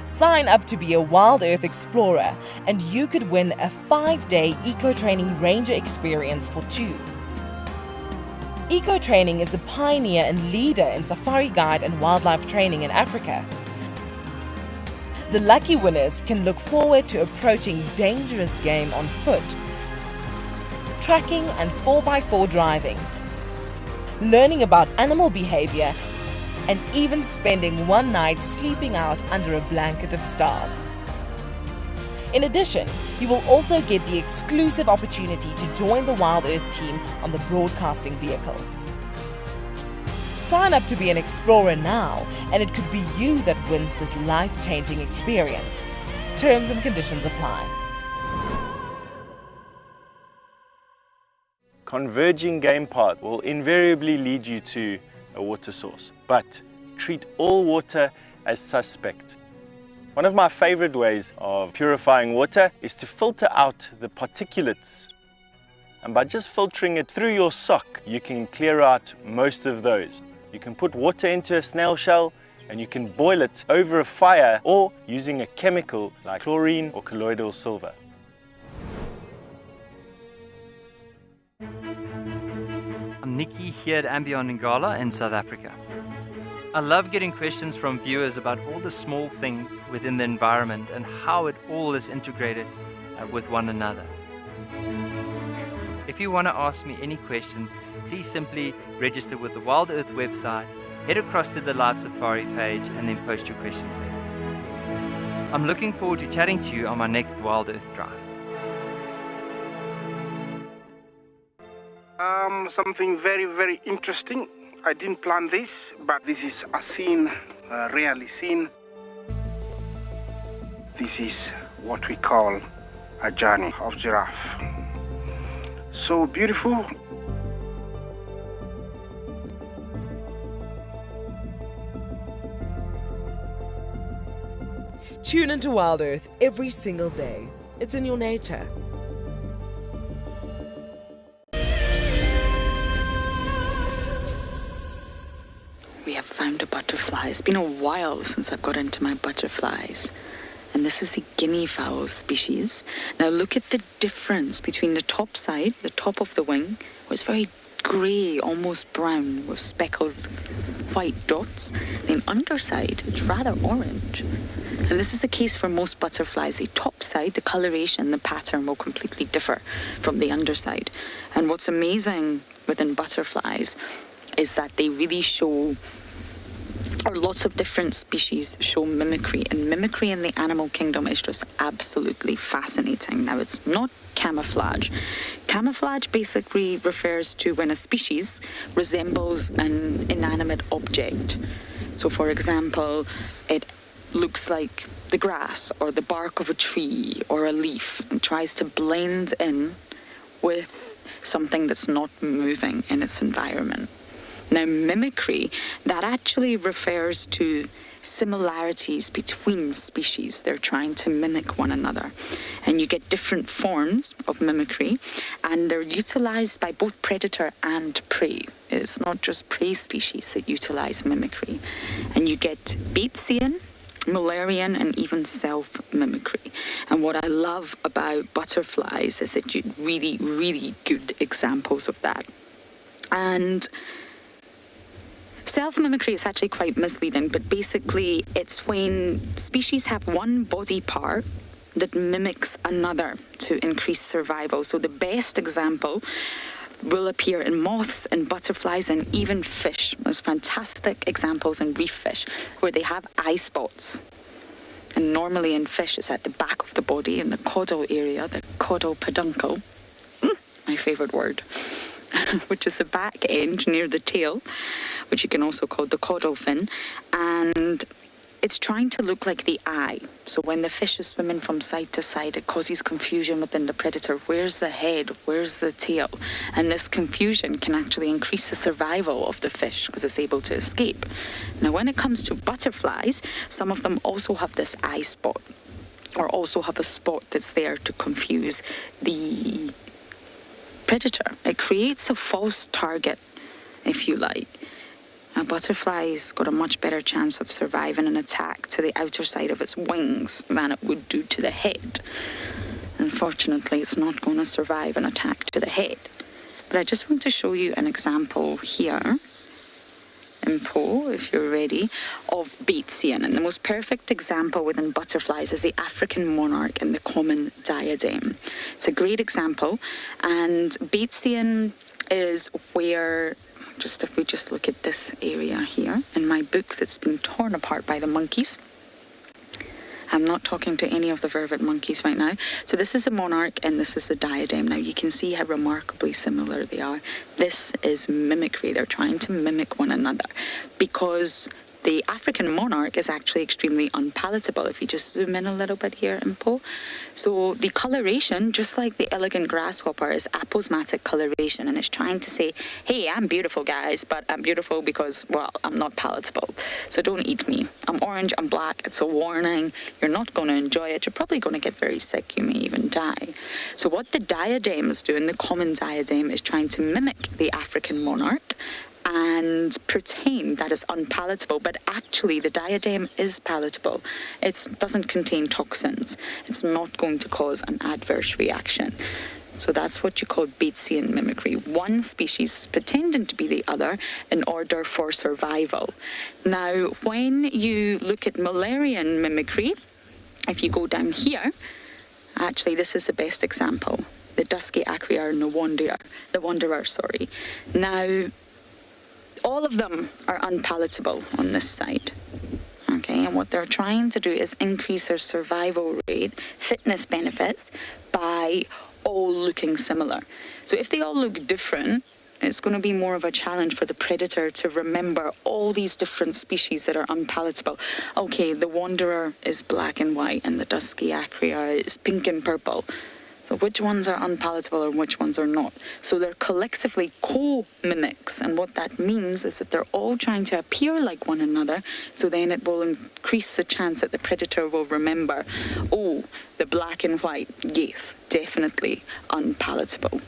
Sign up to be a Wild Earth Explorer and you could win a 5-day eco-training ranger experience for 2. Eco-training is the pioneer and leader in safari guide and wildlife training in Africa. The lucky winners can look forward to approaching dangerous game on foot, tracking and 4x4 driving, learning about animal behavior, and even spending one night sleeping out under a blanket of stars. In addition, you will also get the exclusive opportunity to join the Wild Earth team on the broadcasting vehicle. Sign up to be an explorer now, and it could be you that wins this life-changing experience. Terms and conditions apply. Converging game path will invariably lead you to a water source, but treat all water as suspect. One of my favorite ways of purifying water is to filter out the particulates. And by just filtering it through your sock, you can clear out most of those. You can put water into a snail shell and you can boil it over a fire or using a chemical like chlorine or colloidal silver. I'm Nikki here at Ambion Ngala in South Africa. I love getting questions from viewers about all the small things within the environment and how it all is integrated with one another. If you want to ask me any questions, please simply register with the Wild Earth website, head across to the Live Safari page and then post your questions there. I'm looking forward to chatting to you on my next Wild Earth drive. Something very, very interesting. I didn't plan this, but this is a scene rarely seen. This is what we call a journey of giraffe. So beautiful. Tune into Wild Earth every single day. It's in your nature. We have found a butterfly. It's been a while since I've got into my butterflies. And this is a Guinea Fowl species. Now look at the difference between the top side, the top of the wing, where it's very grey, almost brown, with speckled white dots. The underside, it's rather orange. And this is the case for most butterflies. The top side, the coloration, the pattern will completely differ from the underside. And what's amazing within butterflies is that they really show, or lots of different species show mimicry, and mimicry in the animal kingdom is just absolutely fascinating. Now, it's not camouflage. Camouflage basically refers to when a species resembles an inanimate object. So, for example, it looks like the grass or the bark of a tree or a leaf and tries to blend in with something that's not moving in its environment. Now, mimicry, that actually refers to similarities between species. They're trying to mimic one another. And you get different forms of mimicry, and they're utilized by both predator and prey. It's not just prey species that utilize mimicry. And you get Batesian, Mullerian, and even self-mimicry. And what I love about butterflies is that you really, really good examples of that. And self-mimicry is actually quite misleading, but basically it's when species have one body part that mimics another to increase survival. So the best example will appear in moths and butterflies and even fish. There's fantastic examples in reef fish where they have eye spots. And normally in fish, it's at the back of the body in the caudal area, the caudal peduncle, my favourite word, which is the back end near the tail, which you can also call the caudal fin. And it's trying to look like the eye. So when the fish is swimming from side to side, it causes confusion within the predator. Where's the head? Where's the tail? And this confusion can actually increase the survival of the fish because it's able to escape. Now, when it comes to butterflies, some of them also have this eye spot, or also have a spot that's there to confuse the predator. It creates a false target, if you like. A butterfly's got a much better chance of surviving an attack to the outer side of its wings than it would do to the head. Unfortunately, it's not going to survive an attack to the head. But I just want to show you an example here, in Po, if you're ready, of Batesian. And the most perfect example within butterflies is the African monarch and the common diadem. It's a great example, and Batesian is where, if we just look at this area here in my book that's been torn apart by the monkeys. I'm not talking to any of the vervet monkeys right now. So this is a monarch and this is a diadem. Now you can see how remarkably similar they are. This is mimicry. They're trying to mimic one another because the African monarch is actually extremely unpalatable. If you just zoom in a little bit here in Po. So the coloration, just like the elegant grasshopper, is aposematic coloration, and it's trying to say, hey, I'm beautiful, guys, but I'm beautiful because, well, I'm not palatable. So don't eat me. I'm orange, I'm black. It's a warning. You're not going to enjoy it. You're probably going to get very sick. You may even die. So what the diadem is doing, the common diadem, is trying to mimic the African monarch and pretend that it's unpalatable, but actually the diadem is palatable. It doesn't contain toxins. It's not going to cause an adverse reaction. So that's what you call Batesian mimicry. One species pretending to be the other in order for survival. Now, when you look at Mullerian mimicry, if you go down here, actually this is the best example. The dusky acrear and the wanderer. Now, all of them are unpalatable on this side. Okay, and what they're trying to do is increase their survival rate, fitness benefits, by all looking similar. So if they all look different, it's going to be more of a challenge for the predator to remember all these different species that are unpalatable. Okay, the wanderer is black and white, and the dusky acrear is pink and purple. So which ones are unpalatable and which ones are not? So they're collectively co-mimics, and what that means is that they're all trying to appear like one another, so then it will increase the chance that the predator will remember, oh, the black and white, yes, definitely unpalatable.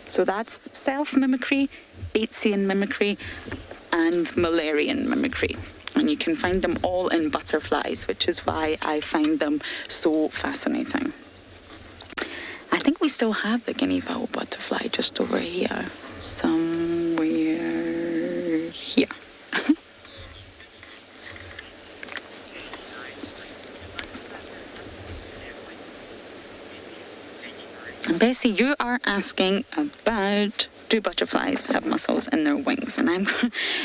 So that's self-mimicry, Batesian mimicry, and Mullerian mimicry. And you can find them all in butterflies, which is why I find them so fascinating. I think we still have the Guinea Fowl butterfly just over here, somewhere here. And Bessie, you are asking about, do butterflies have muscles in their wings? And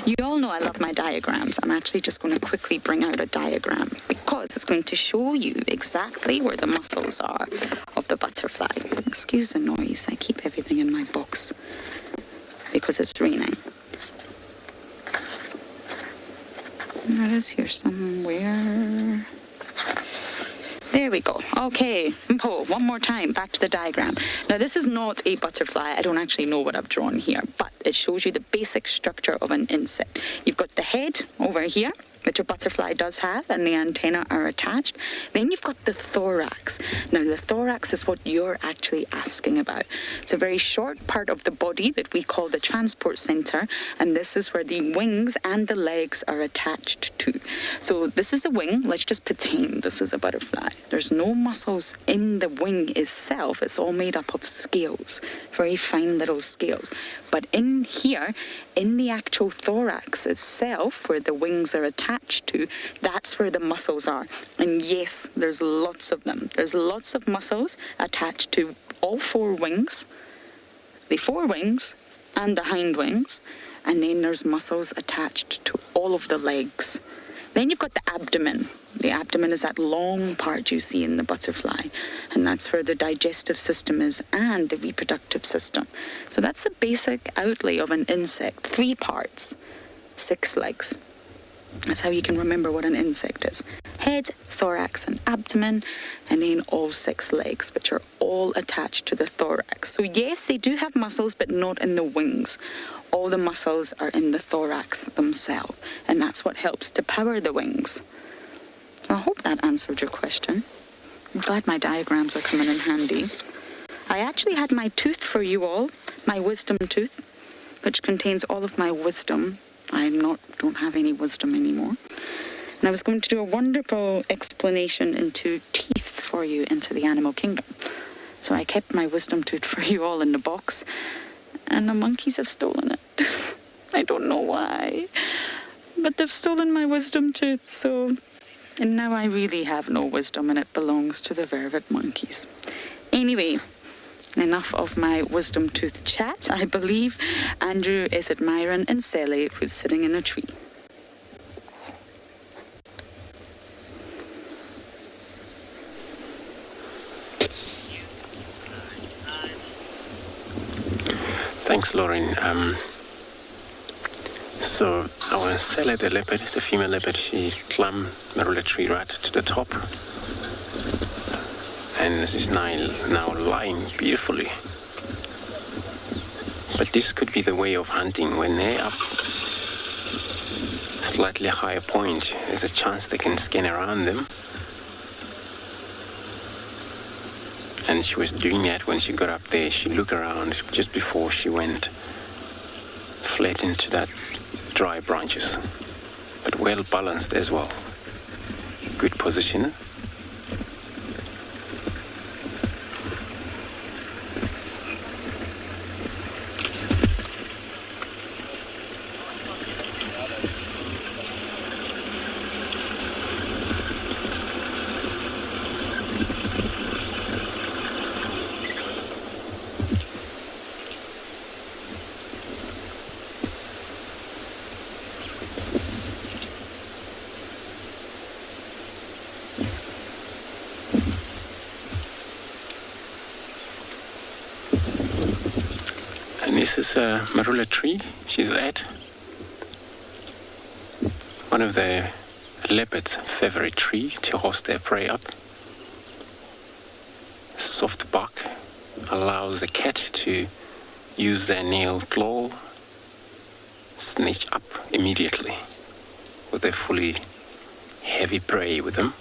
you all know I love my diagrams. I'm actually just going to quickly bring out a diagram because it's going to show you exactly where the muscles are of the butterfly. Excuse the noise. I keep everything in my box because it's raining. There it is here somewhere. There we go. Okay, Po, one more time, back to the diagram. Now, this is not a butterfly. I don't actually know what I've drawn here, but it shows you the basic structure of an insect. You've got the head over here, which a butterfly does have, and the antennae are attached. Then you've got the thorax. Now, the thorax is what you're actually asking about. It's a very short part of the body that we call the transport center, and this is where the wings and the legs are attached to. So this is a wing. Let's just pretend this is a butterfly. There's no muscles in the wing itself. It's all made up of scales, very fine little scales. But in here, in the actual thorax itself, where the wings are attached to, that's where the muscles are. And yes, there's lots of them. There's lots of muscles attached to all four wings the forewings and the hind wings, and then there's muscles attached to all of the legs. Then you've got the abdomen. The abdomen is that long part you see in the butterfly, and that's where the digestive system is and the reproductive system. So that's the basic outlay of an insect. 3 parts, 6 legs. That's how you can remember what an insect is. Head, thorax, and abdomen, and then all 6 legs, which are all attached to the thorax. So yes, they do have muscles, but not in the wings. All the muscles are in the thorax themselves, and that's what helps to power the wings. So I hope that answered your question. I'm glad my diagrams are coming in handy. I actually had my tooth for you all, my wisdom tooth, which contains all of my wisdom. I don't have any wisdom anymore. And I was going to do a wonderful explanation into teeth for you into the animal kingdom. So I kept my wisdom tooth for you all in the box, and the monkeys have stolen it. I don't know why, but they've stolen my wisdom tooth, and now I really have no wisdom, and it belongs to the vervet monkeys. Anyway, enough of my wisdom tooth chat. I believe Andrew is admiring Insele, who's sitting in a tree. Thanks, Lauren. So our Insele, the leopard, the female leopard, she climbed Marula Tree right to the top. And this is now lying beautifully. But this could be the way of hunting. When they're up slightly higher point, there's a chance they can scan around them. And she was doing that when she got up there. She looked around just before she went flat into that dry branches. But well balanced as well. Good position. This is a Marula Tree. She's at one of the leopard's favorite tree to host their prey up. Soft bark allows the cat to use their nail claw, snatch up immediately with a fully heavy prey with them.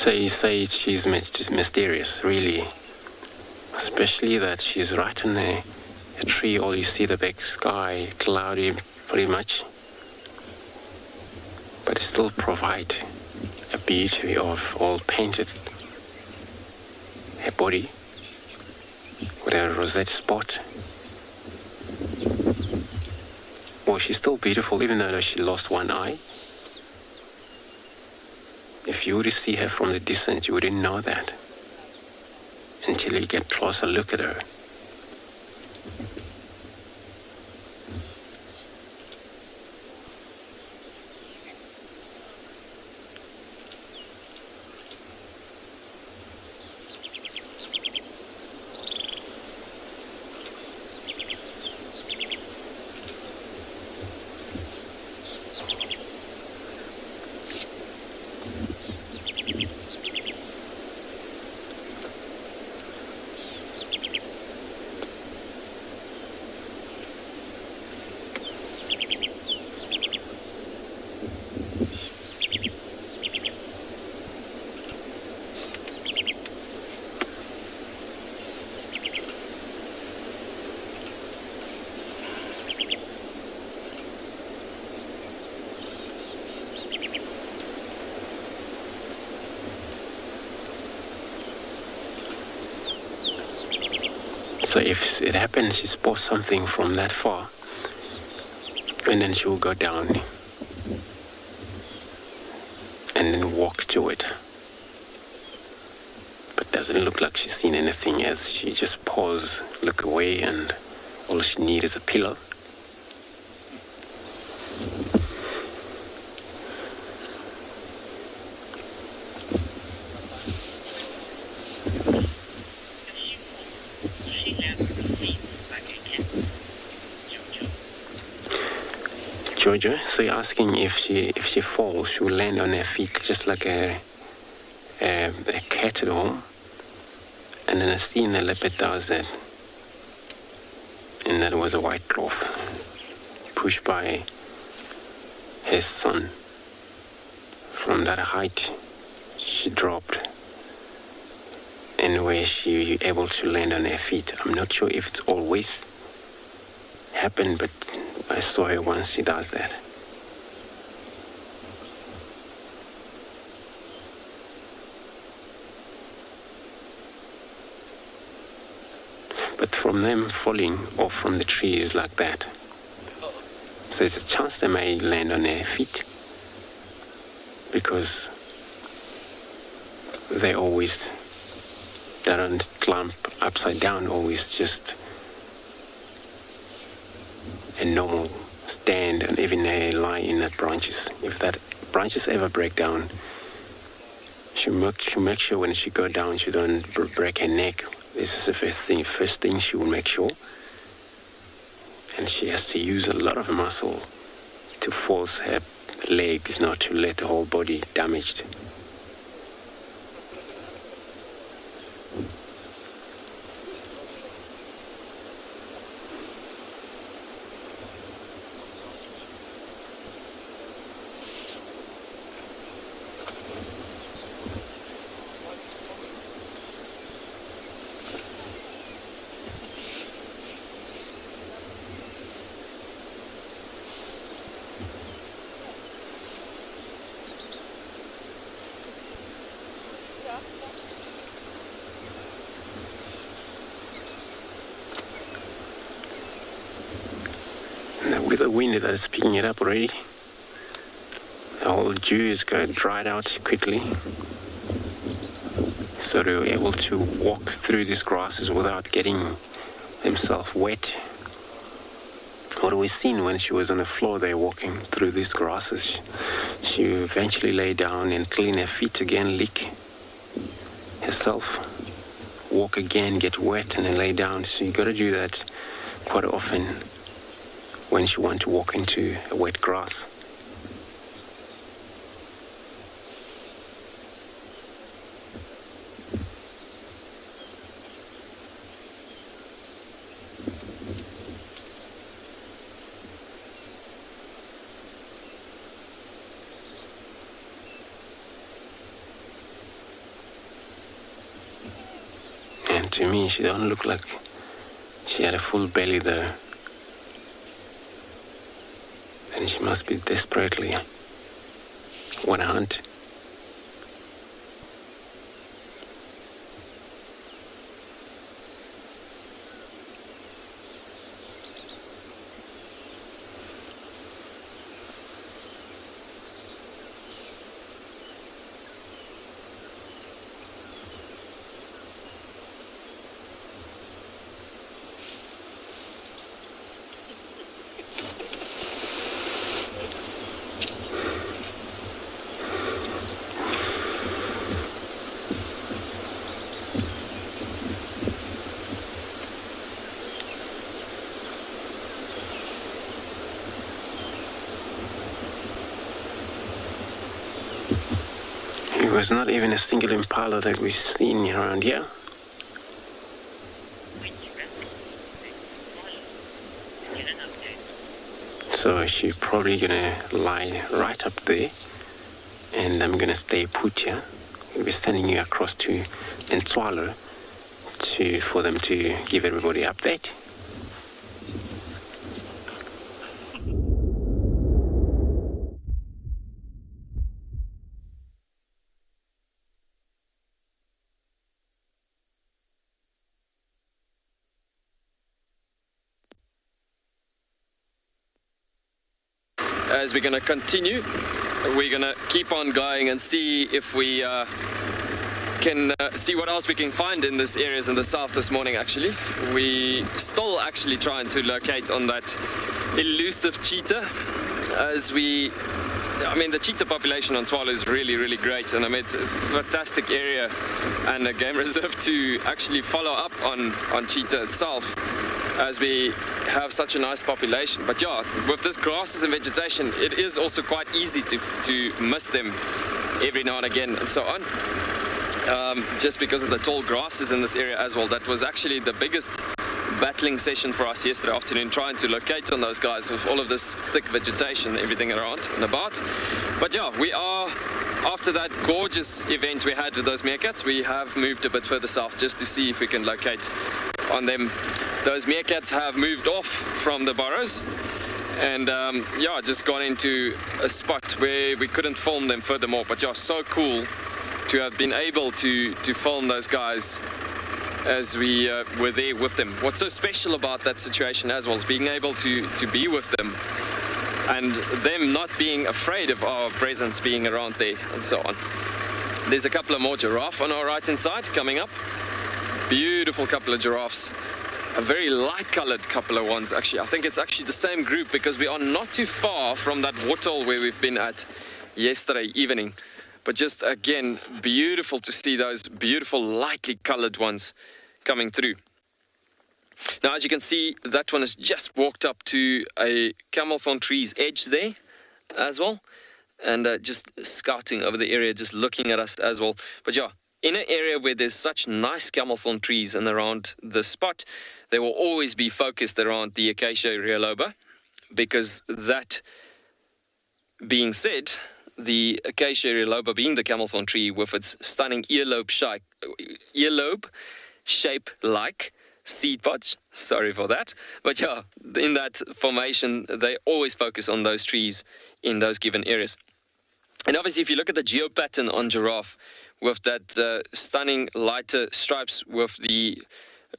So you say she's mysterious, really. Especially that she's right in a tree, all you see the big sky, cloudy pretty much. But it still provide a beauty of all painted. Her body with a rosette spot. Well, she's still beautiful even though she lost one eye. If you were to see her from the distance, you wouldn't know that until you get a closer look at her. So if it happens, she spots something from that far, and then she will go down and then walk to it. But doesn't look like she's seen anything, as she just pauses, look away, and all she needs is a pillow. Jojo, so you're asking if she falls, she will land on her feet just like a cat at home, and then I seen a leopard does that, and that was a white cloth pushed by his son. From that height, she dropped, and where she able to land on her feet. I'm not sure if it's always happened, but I saw her once she does that. But from them falling off from the trees like that, so there's a chance they may land on their feet, because they don't climb upside down, always just a normal stand, and even they lie in that branches. If that branches ever break down, she'll make sure when she go down she don't break her neck. This is the first thing she will make sure, and she has to use a lot of muscle to force her legs not to let the whole body damaged. With the wind that is picking it up already, the whole dew is dried out quickly, so they were able to walk through these grasses without getting themselves wet. What we seen when she was on the floor there walking through these grasses, she eventually lay down and clean her feet again, lick herself, walk again, get wet, and then lay down. So you got to do that quite often when she wants to walk into a wet grass. And to me, she don't look like she had a full belly there. And she must be desperately want to hunt. There was not even a single impala that we've seen around here. So she's probably gonna lie right up there, and I'm gonna stay put here. We'll be sending you across to Ntwalo for them to give everybody an update. as we're going to continue. We're going to keep on going and see if we can see what else we can find in these areas in the south this morning. Actually, we still actually trying to locate on that elusive cheetah, as I mean, the cheetah population on Tswalo is really, really great, and I mean, it's a fantastic area and a game reserve to actually follow up on cheetah itself, as we have such a nice population. But yeah, with this grasses and vegetation, it is also quite easy to miss them every now and again and so on, just because of the tall grasses in this area as well. That was actually the biggest battling session for us yesterday afternoon, trying to locate on those guys with all of this thick vegetation, everything around and about. But yeah, we are, after that gorgeous event we had with those meerkats, we have moved a bit further south just to see if we can locate on them. Those meerkats have moved off from the burrows and yeah, just gone into a spot where we couldn't film them furthermore. But yeah, so cool to have been able to film those guys as we were there with them. What's so special about that situation as well is being able to be with them and them not being afraid of our presence being around there and so on. There's a couple of more giraffe on our right hand side coming up. Beautiful couple of giraffes. A very light colored couple of ones actually. I think it's actually the same group because we are not too far from that waterhole where we've been at yesterday evening. But just again, beautiful to see those beautiful lightly colored ones coming through. Now, as you can see, that one has just walked up to a camelthorn tree's edge there as well, and just scouting over the area, just looking at us as well. But yeah, in an area where there's such nice camelthorn trees and around the spot, they will always be focused around the Acacia rheoloba, because that being said, the Acacia rheoloba being the camelthorn tree with its stunning earlobe shape like seed pods, sorry for that, but yeah, in that formation they always focus on those trees in those given areas. And obviously if you look at the geopattern on giraffe with that stunning lighter stripes with the,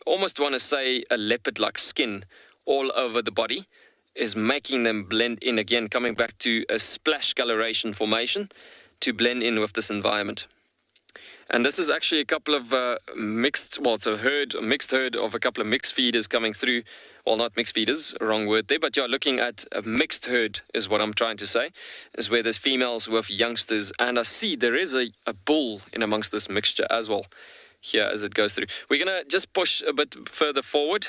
almost want to say a leopard-like skin all over the body, is making them blend in again, coming back to a splash coloration formation to blend in with this environment. And this is actually a couple of mixed herd of a couple of mixed feeders coming through. Well, not mixed feeders, wrong word there, but yeah, looking at a mixed herd is what I'm trying to say, is where there's females with youngsters, and I see there is a bull in amongst this mixture as well here as it goes through. We're going to just push a bit further forward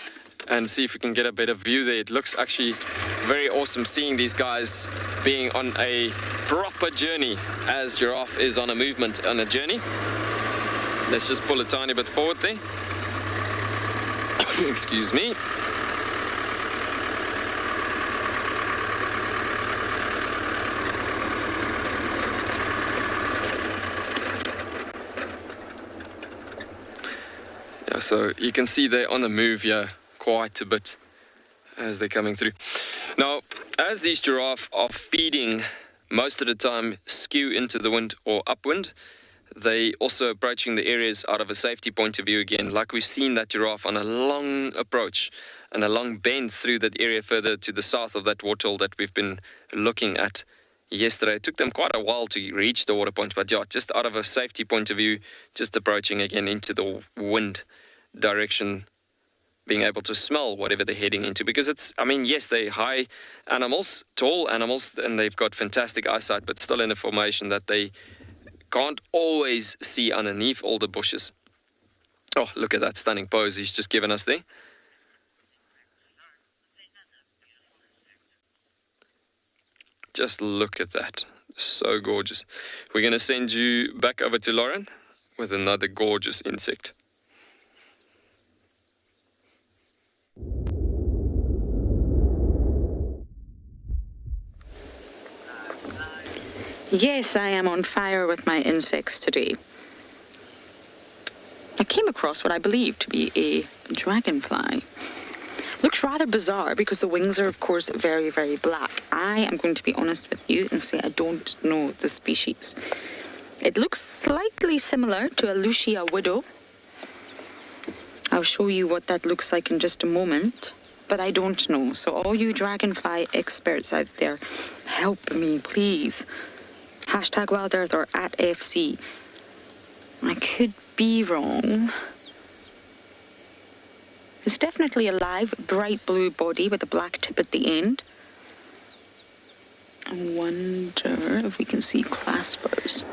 and see if we can get a better view there. It looks actually very awesome seeing these guys being on a proper journey, as giraffe is on a movement, on a journey. Let's just pull a tiny bit forward there. Excuse me. Yeah, so you can see they're on the move here quite a bit as they're coming through. Now, as these giraffe are feeding most of the time skew into the wind or upwind, they also approaching the areas out of a safety point of view again, like we've seen that giraffe on a long approach and a long bend through that area further to the south of that waterhole that we've been looking at yesterday. It took them quite a while to reach the water point, but yeah, just out of a safety point of view, just approaching again into the wind direction, being able to smell whatever they're heading into, because it's, I mean, yes, they're high animals, tall animals, and they've got fantastic eyesight, but still in a formation that they can't always see underneath all the bushes. Oh, look at that stunning pose he's just given us there. Just look at that. So gorgeous. We're going to send you back over to Lauren with another gorgeous insect. Yes, I am on fire with my insects today. I came across what I believe to be a dragonfly. Looks rather bizarre because the wings are, of course, very, very black. I am going to be honest with you and say I don't know the species. It looks slightly similar to a Lucia widow. I'll show you what that looks like in just a moment. but I don't know. So all you dragonfly experts out there, help me, please. #WildEarth or @FC. I could be wrong. It's definitely a live, bright blue body with a black tip at the end. I wonder if we can see claspers.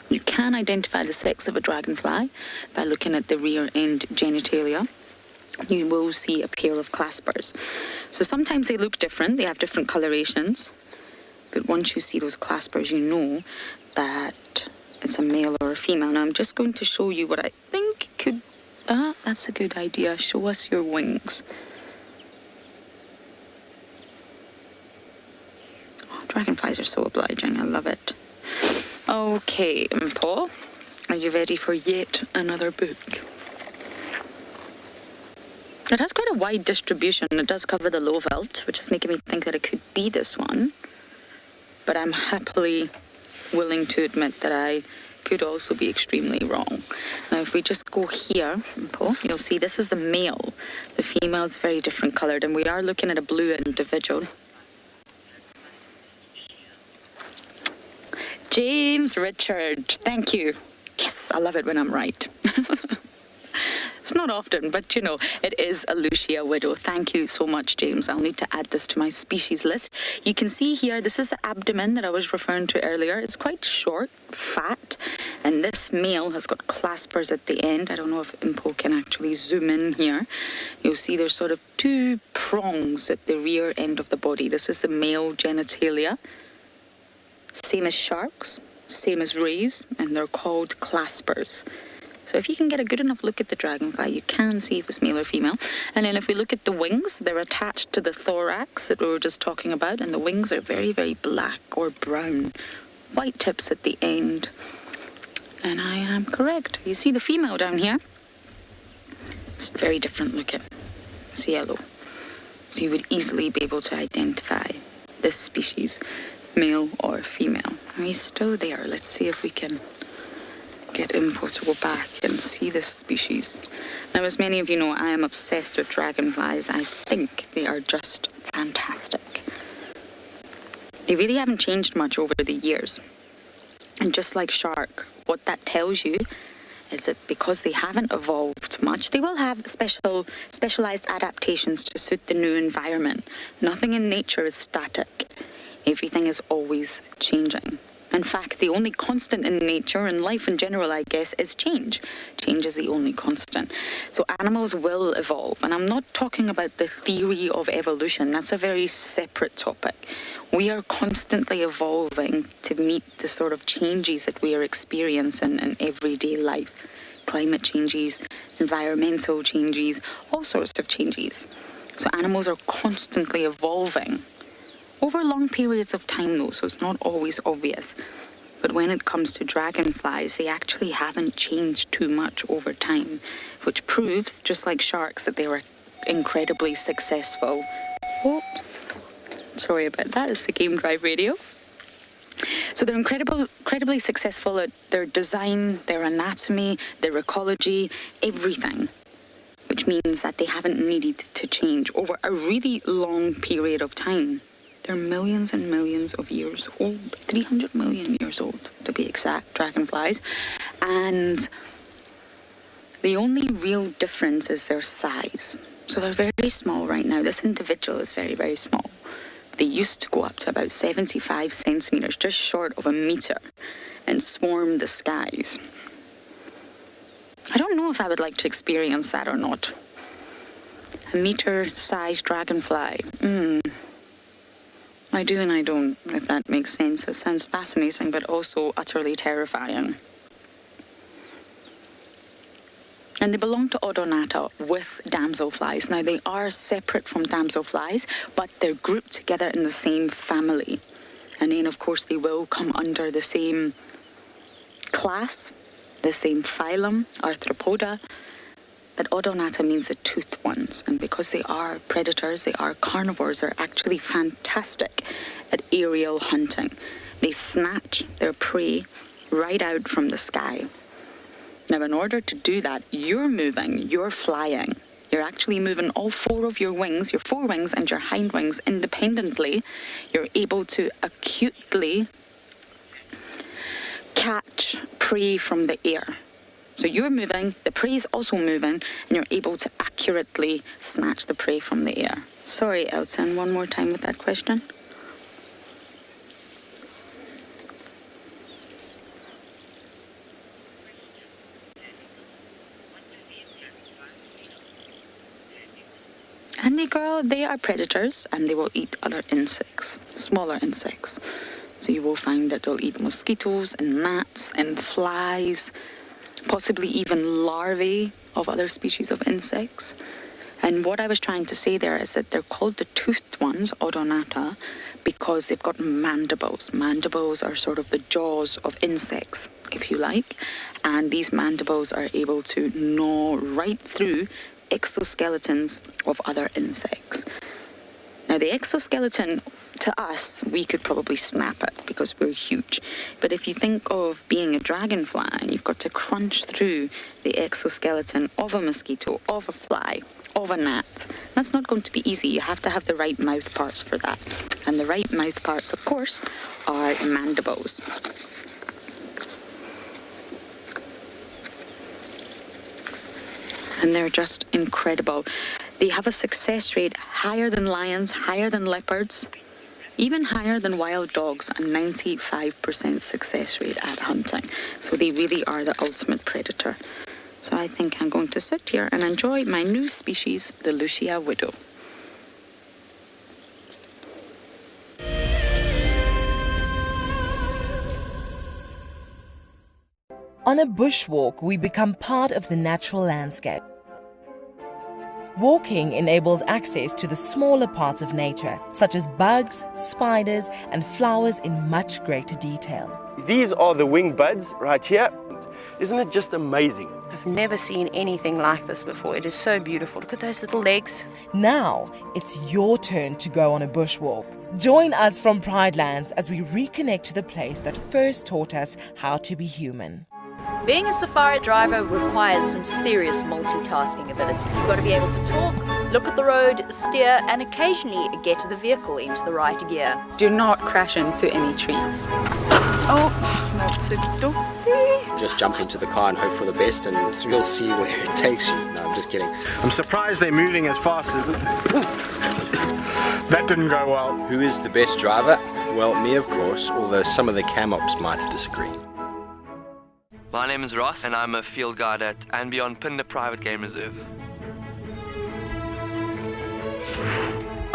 You can identify the sex of a dragonfly by looking at the rear end genitalia. You will see a pair of claspers. So sometimes they look different, they have different colorations, but once you see those claspers, you know that it's a male or a female. Now I'm just going to show you what I think could... that's a good idea. Show us your wings. Oh, dragonflies are so obliging, I love it. Okay, Paul, are you ready for yet another book? It has quite a wide distribution. It does cover the low veld, which is making me think that it could be this one. But I'm happily willing to admit that I could also be extremely wrong. Now, if we just go here, Paul, you'll see this is the male. The female is very different coloured, and we are looking at a blue individual. James Richard, thank you. Yes, I love it when I'm right. It's not often, but you know, it is a Lucia widow. Thank you so much, James. I'll need to add this to my species list. You can see here, this is the abdomen that I was referring to earlier. It's quite short, fat, and this male has got claspers at the end. I don't know if Impo can actually zoom in here. You'll see there's sort of two prongs at the rear end of the body. This is the male genitalia. Same as sharks, same as rays, and they're called claspers. So if you can get a good enough look at the dragonfly, you can see if it's male or female. And then if we look at the wings, they're attached to the thorax that we were just talking about, and the wings are very, very black or brown. White tips at the end. And I am correct. You see the female down here? It's very different looking. It's yellow. So you would easily be able to identify this species, male or female. And he's still there. Let's see if we can get Impo to go back and see this species. Now, as many of you know, I am obsessed with dragonflies. I think they are just fantastic. They really haven't changed much over the years. And just like shark, what that tells you is that because they haven't evolved much, they will have specialized adaptations to suit the new environment. Nothing in nature is static. Everything is always changing. In fact, the only constant in nature and life in general, I guess, is change. Change is the only constant. So animals will evolve. And I'm not talking about the theory of evolution. That's a very separate topic. We are constantly evolving to meet the sort of changes that we are experiencing in everyday life. Climate changes, environmental changes, all sorts of changes. So animals are constantly evolving. Over long periods of time, though, so it's not always obvious. But when it comes to dragonflies, they actually haven't changed too much over time, which proves, just like sharks, that they were incredibly successful. Oh, sorry about that. It's the Game Drive radio. So they're incredibly successful at their design, their anatomy, their ecology, everything, which means that they haven't needed to change over a really long period of time. They're millions and millions of years old, 300 million years old to be exact, dragonflies. And the only real difference is their size. So they're very small right now. This individual is very, very small. They used to go up to about 75 centimeters, just short of a meter, and swarm the skies. I don't know if I would like to experience that or not. A meter-sized dragonfly. I do and I don't, if that makes sense. It sounds fascinating, but also utterly terrifying. And they belong to Odonata with damselflies. Now, they are separate from damselflies, but they're grouped together in the same family. And then, of course, they will come under the same class, the same phylum, Arthropoda. But Odonata means the toothed ones, and because they are predators, they are carnivores, they're actually fantastic at aerial hunting. They snatch their prey right out from the sky. Now, in order to do that, you're moving, you're flying, You're actually moving all four of your wings, your forewings and your hind wings independently. You're able to acutely catch prey from the air. So you're moving, the prey is also moving, and you're able to accurately snatch the prey from the air. Sorry, Elton, one more time with that question. Andy girl, they are predators and they will eat other insects, smaller insects. So you will find that they'll eat mosquitoes and gnats and flies, possibly even larvae of other species of insects. And what I was trying to say there is that they're called the toothed ones, Odonata, because they've got mandibles. Mandibles are sort of the jaws of insects, if you like. And these mandibles are able to gnaw right through exoskeletons of other insects. Now the exoskeleton, to us, we could probably snap it because we're huge. But if you think of being a dragonfly, you've got to crunch through the exoskeleton of a mosquito, of a fly, of a gnat. That's not going to be easy. You have to have the right mouth parts for that. And the right mouth parts, of course, are mandibles. And they're just incredible. They have a success rate higher than lions, higher than leopards, even higher than wild dogs, a 95% success rate at hunting. So they really are the ultimate predator. So I think I'm going to sit here and enjoy my new species, the Lucia widow. On a bushwalk, we become part of the natural landscape. Walking enables access to the smaller parts of nature, such as bugs, spiders, and flowers in much greater detail. These are the wing buds right here. Isn't it just amazing? I've never seen anything like this before. It is so beautiful. Look at those little legs. Now, it's your turn to go on a bushwalk. Join us from Pride Lands as we reconnect to the place that first taught us how to be human. Being a safari driver requires some serious multitasking ability. You've got to be able to talk, look at the road, steer, and occasionally get the vehicle into the right gear. Do not crash into any trees. Oh, that's a dozy. Just jump into the car and hope for the best, and you'll see where it takes you. No, I'm just kidding. I'm surprised they're moving as fast as that didn't go well. Who is the best driver? Well, me, of course, although some of the cam-ops might disagree. My name is Ross and I'm a field guide at and beyond Pinde Private Game Reserve.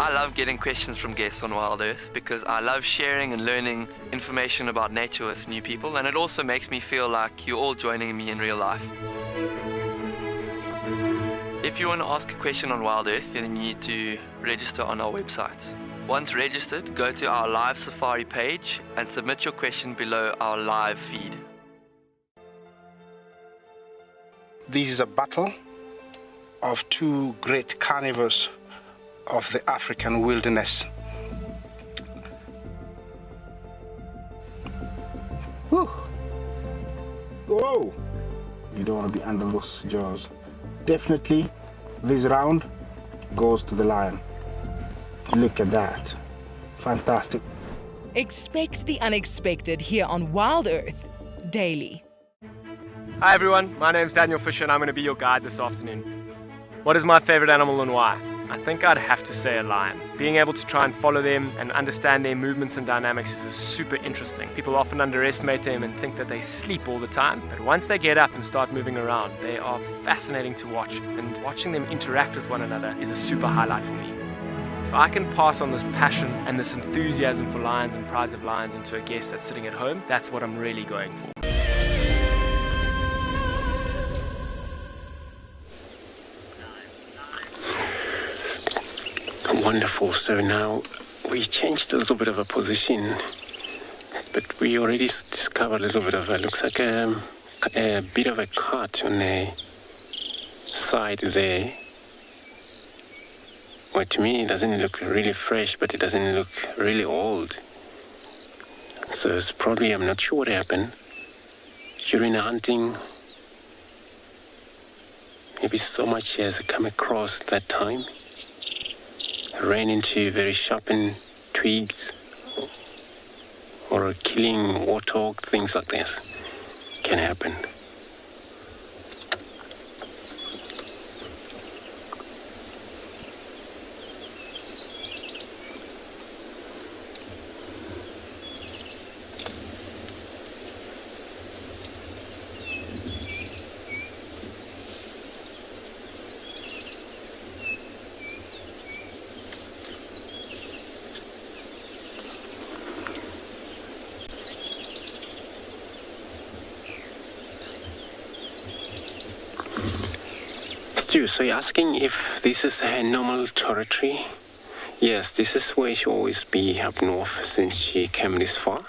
I love getting questions from guests on Wild Earth because I love sharing and learning information about nature with new people, and it also makes me feel like you're all joining me in real life. If you want to ask a question on Wild Earth, then you need to register on our website. Once registered, go to our live safari page and submit your question below our live feed. This is a battle of two great carnivores of the African wilderness. Whew. Whoa! You don't want to be under those jaws. Definitely, this round goes to the lion. Look at that. Fantastic. Expect the unexpected here on Wild Earth daily. Hi everyone, my name's Daniel Fisher and I'm going to be your guide this afternoon. What is my favorite animal and why? I think I'd have to say a lion. Being able to try and follow them and understand their movements and dynamics is super interesting. People often underestimate them and think that they sleep all the time, but once they get up and start moving around, they are fascinating to watch, and watching them interact with one another is a super highlight for me. If I can pass on this passion and this enthusiasm for lions and prides of lions into a guest that's sitting at home, that's what I'm really going for. Wonderful. So now we changed a little bit of a position, but we already discovered a little bit of looks like a bit of a cut on the side there. Well, to me, it doesn't look really fresh, but it doesn't look really old. So it's probably, I'm not sure what happened during the hunting. maybe so much he has come across that time. Ran into very sharpened twigs or a killing warthog, things like this can happen. So you're asking if this is her normal territory? Yes, this is where she'll always be up north since she came this far.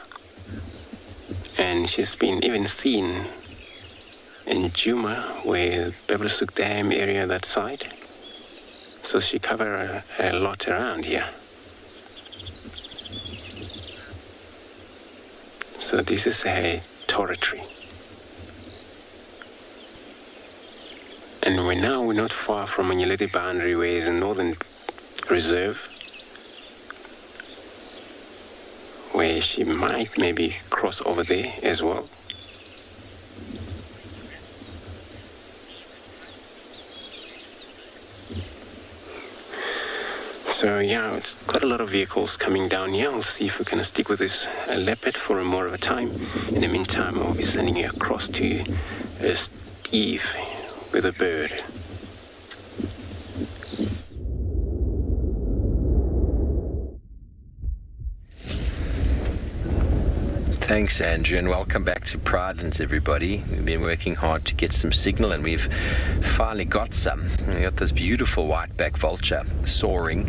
And she's been even seen in Juma, where Bebersuk Dam area, that side. So she covers a lot around here. So this is her territory. And we're not far from Manyelete boundary, where is a northern reserve, where she might maybe cross over there as well. So yeah, it's got a lot of vehicles coming down here. I'll see if we can stick with this leopard for more of a time. In the meantime, I'll be sending you across to Steve with a bird. Thanks, Andrew, and welcome back to Pridelands, everybody. We've been working hard to get some signal, and we've finally got some. We got this beautiful whiteback vulture soaring.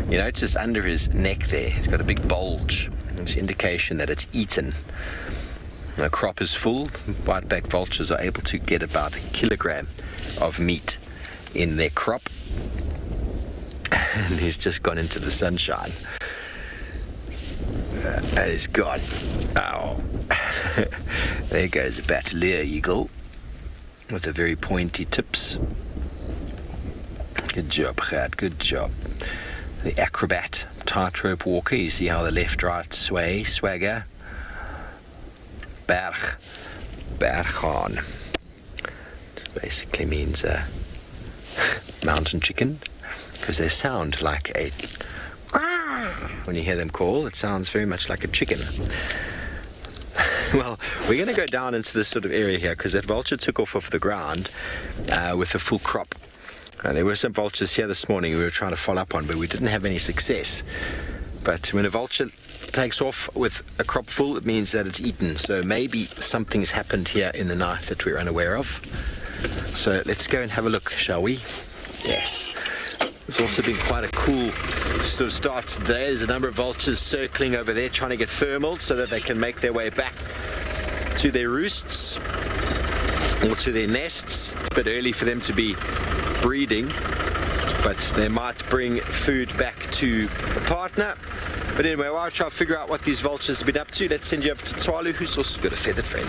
You notice under his neck there, he's got a big bulge. It's an indication that it's eaten. The crop is full. Whiteback vultures are able to get about 1 kilogram of meat in their crop. And he's just gone into the sunshine. And he's gone. Ow. There goes a Battalier eagle with the very pointy tips. Good job, Gert, good job. The acrobat tightrope walker, you see how the left-right sway, swagger. Berghaan. Basically means mountain chicken, because they sound like a... When you hear them call, it sounds very much like a chicken. Well, we're going to go down into this sort of area here, because that vulture took off the ground with a full crop. There were some vultures here this morning we were trying to follow up on, but we didn't have any success. But when a vulture takes off with a crop full, it means that it's eaten. So maybe something's happened here in the night that we're unaware of. So let's go and have a look, shall we? Yes. It's also been quite a cool sort of start today. There's a number of vultures circling over there trying to get thermal so that they can make their way back to their roosts or to their nests. It's a bit early for them to be breeding, but they might bring food back to a partner. But anyway, while I try to figure out what these vultures have been up to, let's send you over to Twalu, who's also got a feathered friend.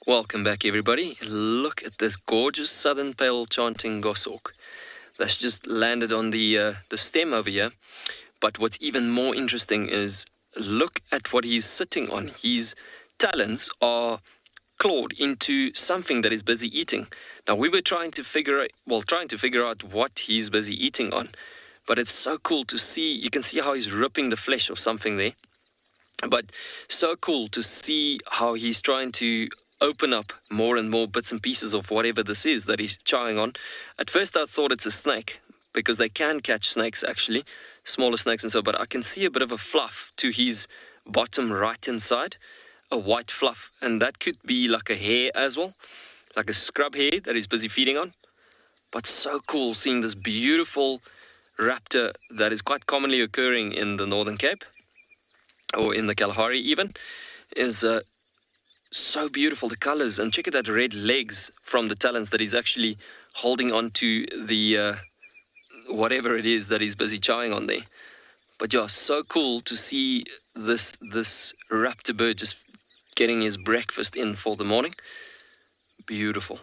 Welcome back, everybody. Look at this gorgeous southern pale chanting goshawk that's just landed on the stem over here. But what's even more interesting is look at what he's sitting on. His talons are clawed into something that he's busy eating. Now, we were trying to figure out what he's busy eating on. But it's so cool to see. You can see how he's ripping the flesh of something there. But so cool to see how he's trying to open up more and more bits and pieces of whatever this is that he's chowing on. At first I thought it's a snake, because they can catch snakes actually, smaller snakes and so, but I can see a bit of a fluff to his bottom right hand side, a white fluff, and that could be like a hair as well, like a scrub hair that he's busy feeding on. But so cool seeing this beautiful raptor that is quite commonly occurring in the Northern Cape, or in the Kalahari even, is so beautiful, the colors, and check out that red legs from the talons that he's actually holding on to the whatever it is that he's busy chowing on there. But yeah, so cool to see this raptor bird just getting his breakfast in for the morning. Beautiful.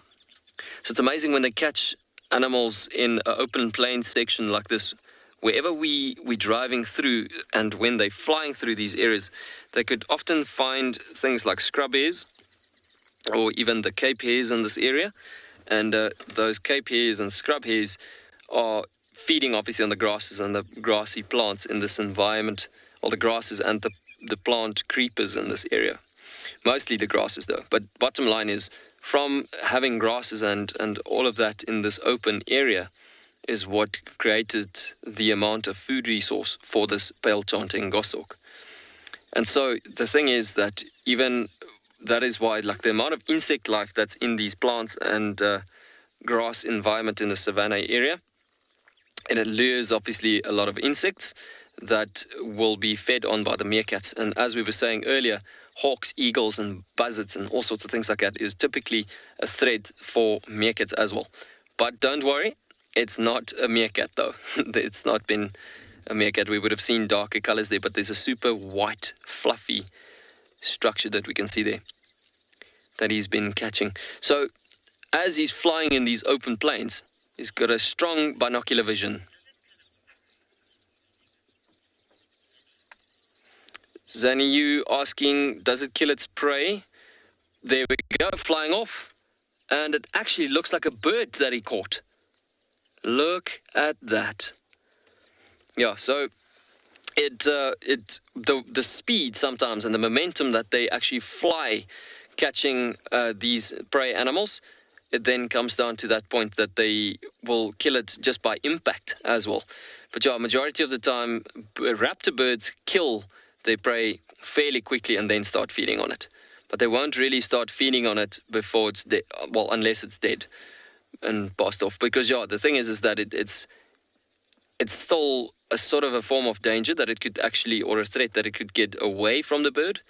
So it's amazing when they catch animals in an open plain section like this. Wherever we're driving through, and when they're flying through these areas, they could often find things like scrub hares or even the Cape hares in this area. And those Cape hares and scrub hares are feeding obviously on the grasses and the grassy plants in this environment, or the grasses and the plant creepers in this area. Mostly the grasses though. But bottom line is, from having grasses and all of that in this open area is what created the amount of food resource for this pale chanting goshawk. And so the thing is that even that is why, like, the amount of insect life that's in these plants and grass environment in the savanna area, and it lures obviously a lot of insects that will be fed on by the meerkats. And as we were saying earlier, hawks, eagles and buzzards and all sorts of things like that is typically a threat for meerkats as well. But don't worry, it's not a meerkat though. It's not been a meerkat. We would have seen darker colors there, but there's a super white, fluffy structure that we can see there that he's been catching. So as he's flying in these open plains, he's got a strong binocular vision. Zani, you asking, does it kill its prey? There we go, flying off. And it actually looks like a bird that he caught. Look at that. Yeah, so the speed sometimes and the momentum that they actually fly catching these prey animals, it then comes down to that point that they will kill it just by impact as well. But yeah, majority of the time, raptor birds kill their prey fairly quickly and then start feeding on it. But they won't really start feeding on it before it's dead, well, unless it's dead and passed off. Because yeah, the thing is that it's still a sort of a form of danger that it could actually, or a threat that it could get away from the bird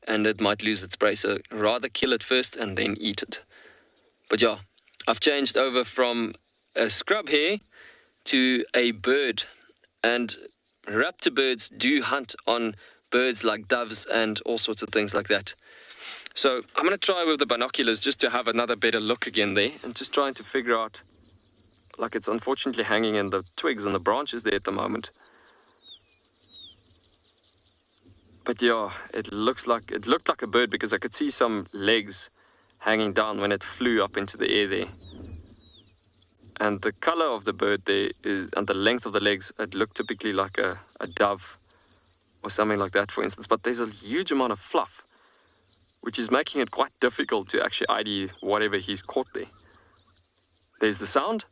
and it might lose its prey. So rather kill it first and then eat it. But yeah, I've changed over from a scrub hare to a bird, and raptor birds do hunt on birds like doves and all sorts of things like that. So I'm going to try with the binoculars just to have another better look again there, and just trying to figure out, like, it's unfortunately hanging in the twigs and the branches there at the moment. But yeah, it looked like a bird because I could see some legs hanging down when it flew up into the air there. And the color of the bird there is, and the length of the legs, it looked typically like a dove or something like that, for instance. But there's a huge amount of fluff, which is making it quite difficult to actually ID whatever he's caught there. There's the sound.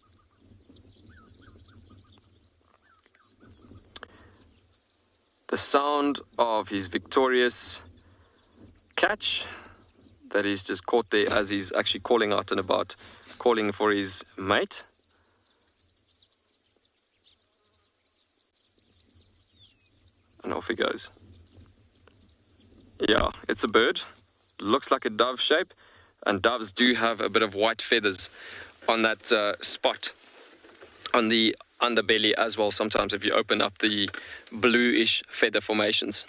The sound of his victorious catch that he's just caught there as he's actually calling out and about, calling for his mate. And off he goes. Yeah, it's a bird. Looks like a dove shape, and doves do have a bit of white feathers on that spot on the underbelly as well, sometimes if you open up the bluish feather formations.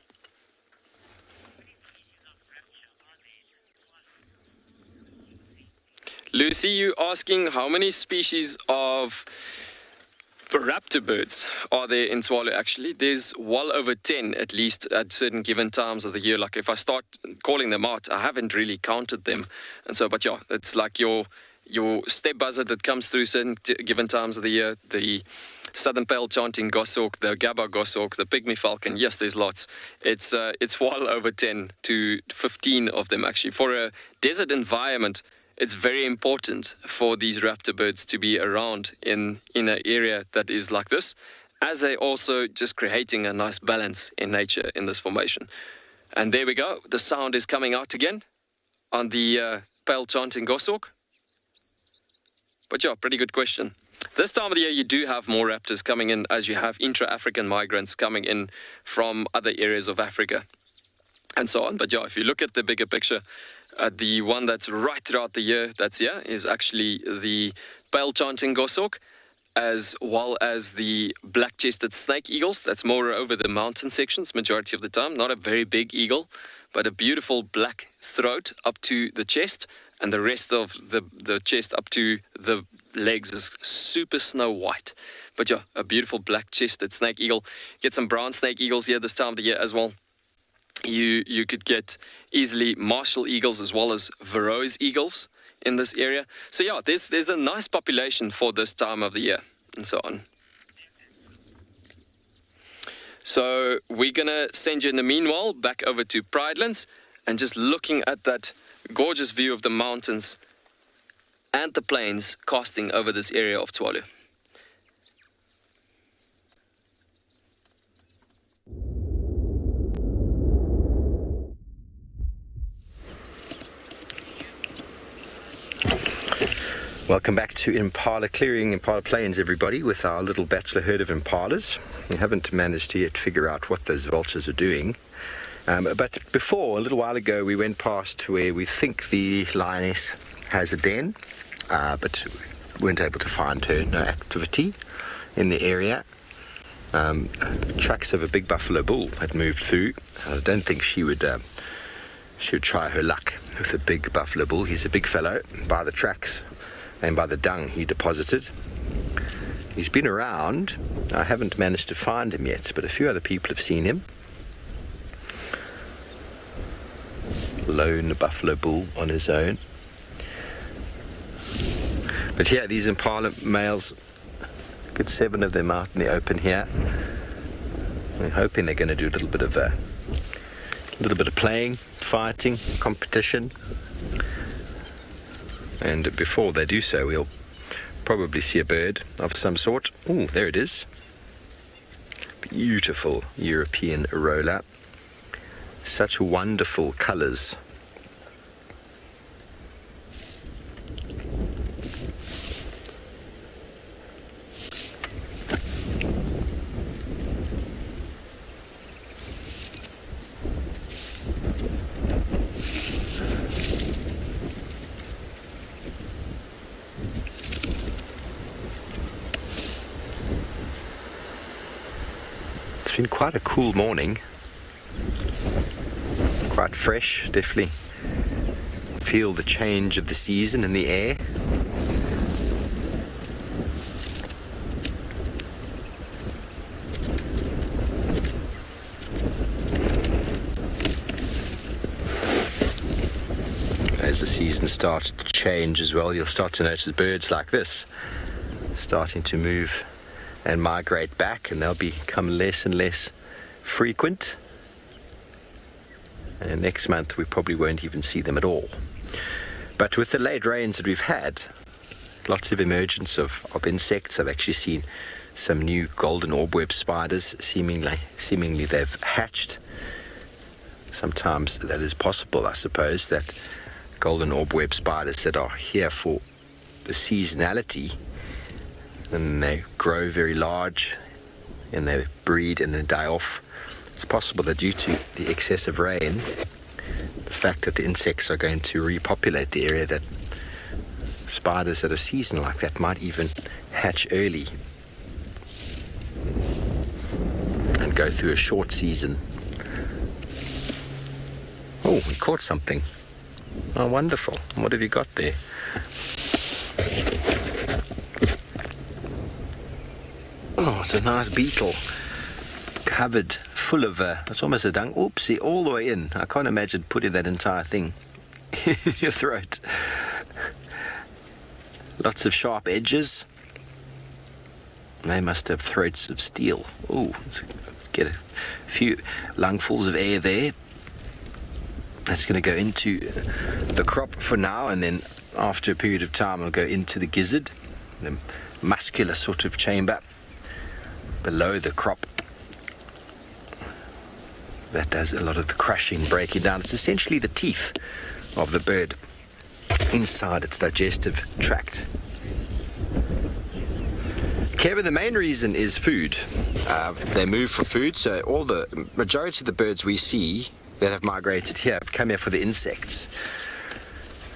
Lucy, you asking how many species of raptor birds are there in Tswalu? Actually, there's well over 10 at least at certain given times of the year. Like if I start calling them out, I haven't really counted them. And so, but yeah, it's like your steppe buzzard that comes through certain given times of the year, the southern pale chanting goshawk, the Gabba goshawk, the pygmy falcon. Yes, there's lots. It's well over 10 to 15 of them actually. For a desert environment, it's very important for these raptor birds to be around in an area that is like this, as they also just creating a nice balance in nature in this formation. And there we go. The sound is coming out again on the pale chanting goshawk. But yeah, pretty good question. This time of the year, you do have more raptors coming in, as you have intra-African migrants coming in from other areas of Africa and so on. But yeah, if you look at the bigger picture, the one that's right throughout the year that's here is actually the pale chanting goshawk. as well as the black-chested snake eagles. That's more over the mountain sections majority of the time. Not a very big eagle, but a beautiful black throat up to the chest, and the rest of the chest up to the legs is super snow white. But yeah, a beautiful black-chested snake eagle. Get some brown snake eagles here this time of the year as well. You could get easily martial eagles as well as Varro's eagles in this area. So yeah, there's a nice population for this time of the year and so on. So we're gonna send you in the meanwhile back over to Pridelands and just looking at that gorgeous view of the mountains and the plains casting over this area of Tswalu. Welcome back to Impala Clearing, Impala Plains, everybody, with our little bachelor herd of impalas. We haven't managed to yet figure out what those vultures are doing. But before, a little while ago, we went past where we think the lioness has a den, but weren't able to find her. No activity in the area. Tracks of a big buffalo bull had moved through. I don't think she would try her luck with a big buffalo bull. He's a big fellow by the tracks and by the dung he deposited. He's been around. I haven't managed to find him yet, but a few other people have seen him. Lone buffalo bull on his own. But yeah, these impala males, a good 7 of them out in the open here. We're hoping they're going to do a little bit of playing, fighting, competition. And before they do so, we'll probably see a bird of some sort. Oh, there it is. Beautiful European roller. Such wonderful colours. It's been quite a cool morning, quite fresh, definitely feel the change of the season in the air. As the season starts to change as well, you'll start to notice birds like this starting to move and migrate back, and they'll become less and less frequent. And next month we probably won't even see them at all. But with the late rains that we've had, lots of emergence of insects. I've actually seen some new golden orbweb spiders. Seemingly they've hatched. Sometimes that is possible, I suppose, that golden orbweb spiders that are here for the seasonality, and they grow very large and they breed and then die off. It's possible that due to the excessive rain, the fact that the insects are going to repopulate the area, that spiders that are seasonal like that might even hatch early and go through a short season. Oh, we caught something. Oh, wonderful. What have you got there? Oh, it's a nice beetle, covered, full of, it's almost a dung, oopsie, all the way in. I can't imagine putting that entire thing in your throat. Lots of sharp edges. They must have throats of steel. Oh, get a few lungfuls of air there. That's going to go into the crop for now, and then after a period of time it'll go into the gizzard, the muscular sort of chamber below the crop. That does a lot of the crushing, breaking down. It's essentially the teeth of the bird inside its digestive tract. Kevin, the main reason is food. They move for food, so all the majority of the birds we see that have migrated here have come here for the insects.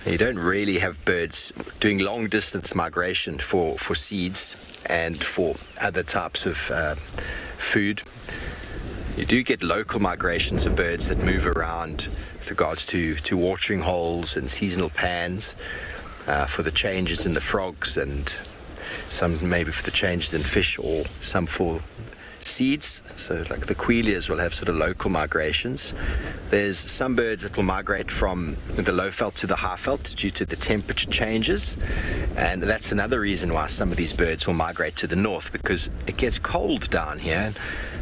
You don't really have birds doing long distance migration for seeds. and for other types of food. You do get local migrations of birds that move around with regards to watering holes and seasonal pans, for the changes in the frogs, and some maybe for the changes in fish, or some for seeds. So like the Quelias will have sort of local migrations. There's some birds that will migrate from the low veld to the high veld due to the temperature changes, and that's another reason why some of these birds will migrate to the north, because it gets cold down here.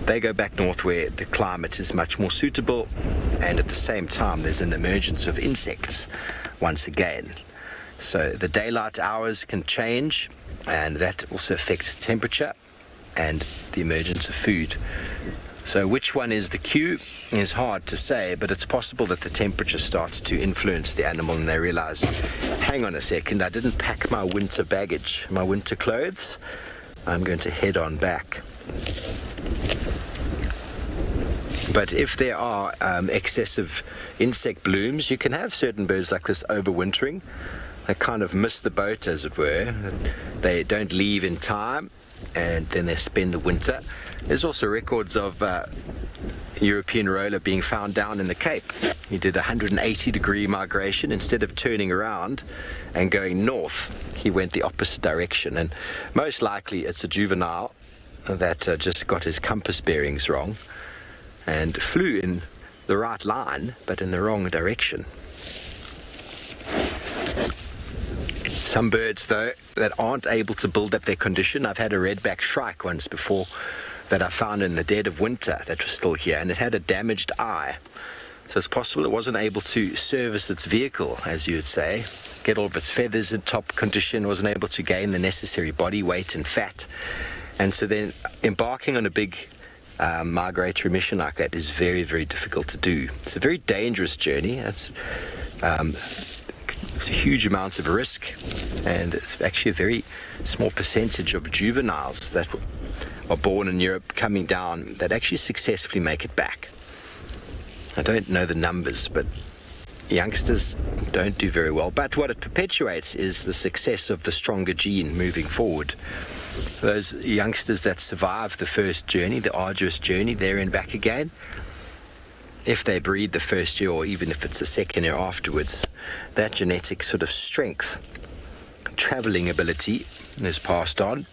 They go back north where the climate is much more suitable, and at the same time there's an emergence of insects once again. So the daylight hours can change, and that also affects temperature and the emergence of food. So which one is the cue is hard to say, but it's possible that the temperature starts to influence the animal and they realize, hang on a second, I didn't pack my winter baggage, my winter clothes. I'm going to head on back. But if there are excessive insect blooms, you can have certain birds like this overwintering. They kind of miss the boat, as it were. They don't leave in time, and then they spend the winter. There's also records of European roller being found down in the Cape. He did a 180-degree migration. Instead of turning around and going north, he went the opposite direction, and most likely it's a juvenile that just got his compass bearings wrong and flew in the right line but in the wrong direction. Some birds, though, that aren't able to build up their condition. I've had a redback shrike once before that I found in the dead of winter that was still here, and it had a damaged eye. So it's possible it wasn't able to service its vehicle, as you would say, get all of its feathers in top condition, wasn't able to gain the necessary body weight and fat. And so then embarking on a big migratory mission like that is very, very difficult to do. It's a very dangerous journey. It's huge amounts of risk, and it's actually a very small percentage of juveniles that are born in Europe coming down that actually successfully make it back. I don't know the numbers, but youngsters don't do very well. But what it perpetuates is the success of the stronger gene moving forward. Those youngsters that survive the first journey, the arduous journey, there and back again, if they breed the first year, or even if it's the second year afterwards, that genetic sort of strength, traveling ability is passed on.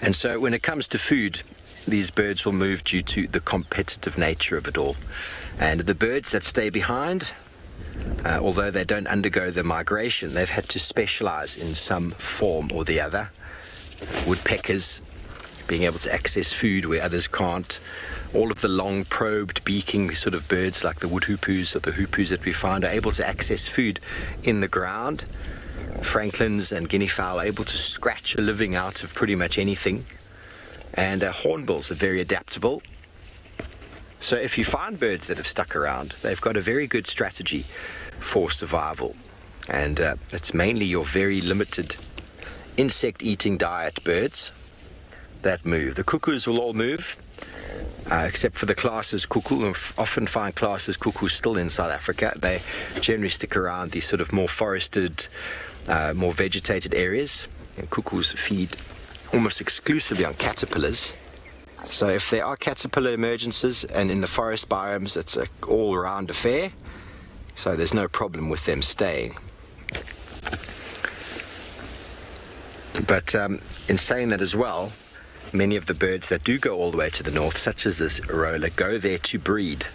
And so when it comes to food, these birds will move due to the competitive nature of it all. And the birds that stay behind, although they don't undergo the migration, they've had to specialize in some form or the other. Woodpeckers being able to access food where others can't. All of the long probed beaking sort of birds like the woodhoopus or the hoopus that we find are able to access food in the ground. Franklins and Guinea Fowl are able to scratch a living out of pretty much anything. And hornbills are very adaptable. So if you find birds that have stuck around, they've got a very good strategy for survival. And it's mainly your very limited insect-eating diet birds that move. The cuckoos will all move, except for the classes cuckoo. We often find classes cuckoos still in South Africa. They generally stick around these sort of more forested, more vegetated areas. And cuckoos feed almost exclusively on caterpillars. So if there are caterpillar emergences, and in the forest biomes, it's an all-round affair. So there's no problem with them staying. But in saying that as well, many of the birds that do go all the way to the north, such as this roller, go there to breed.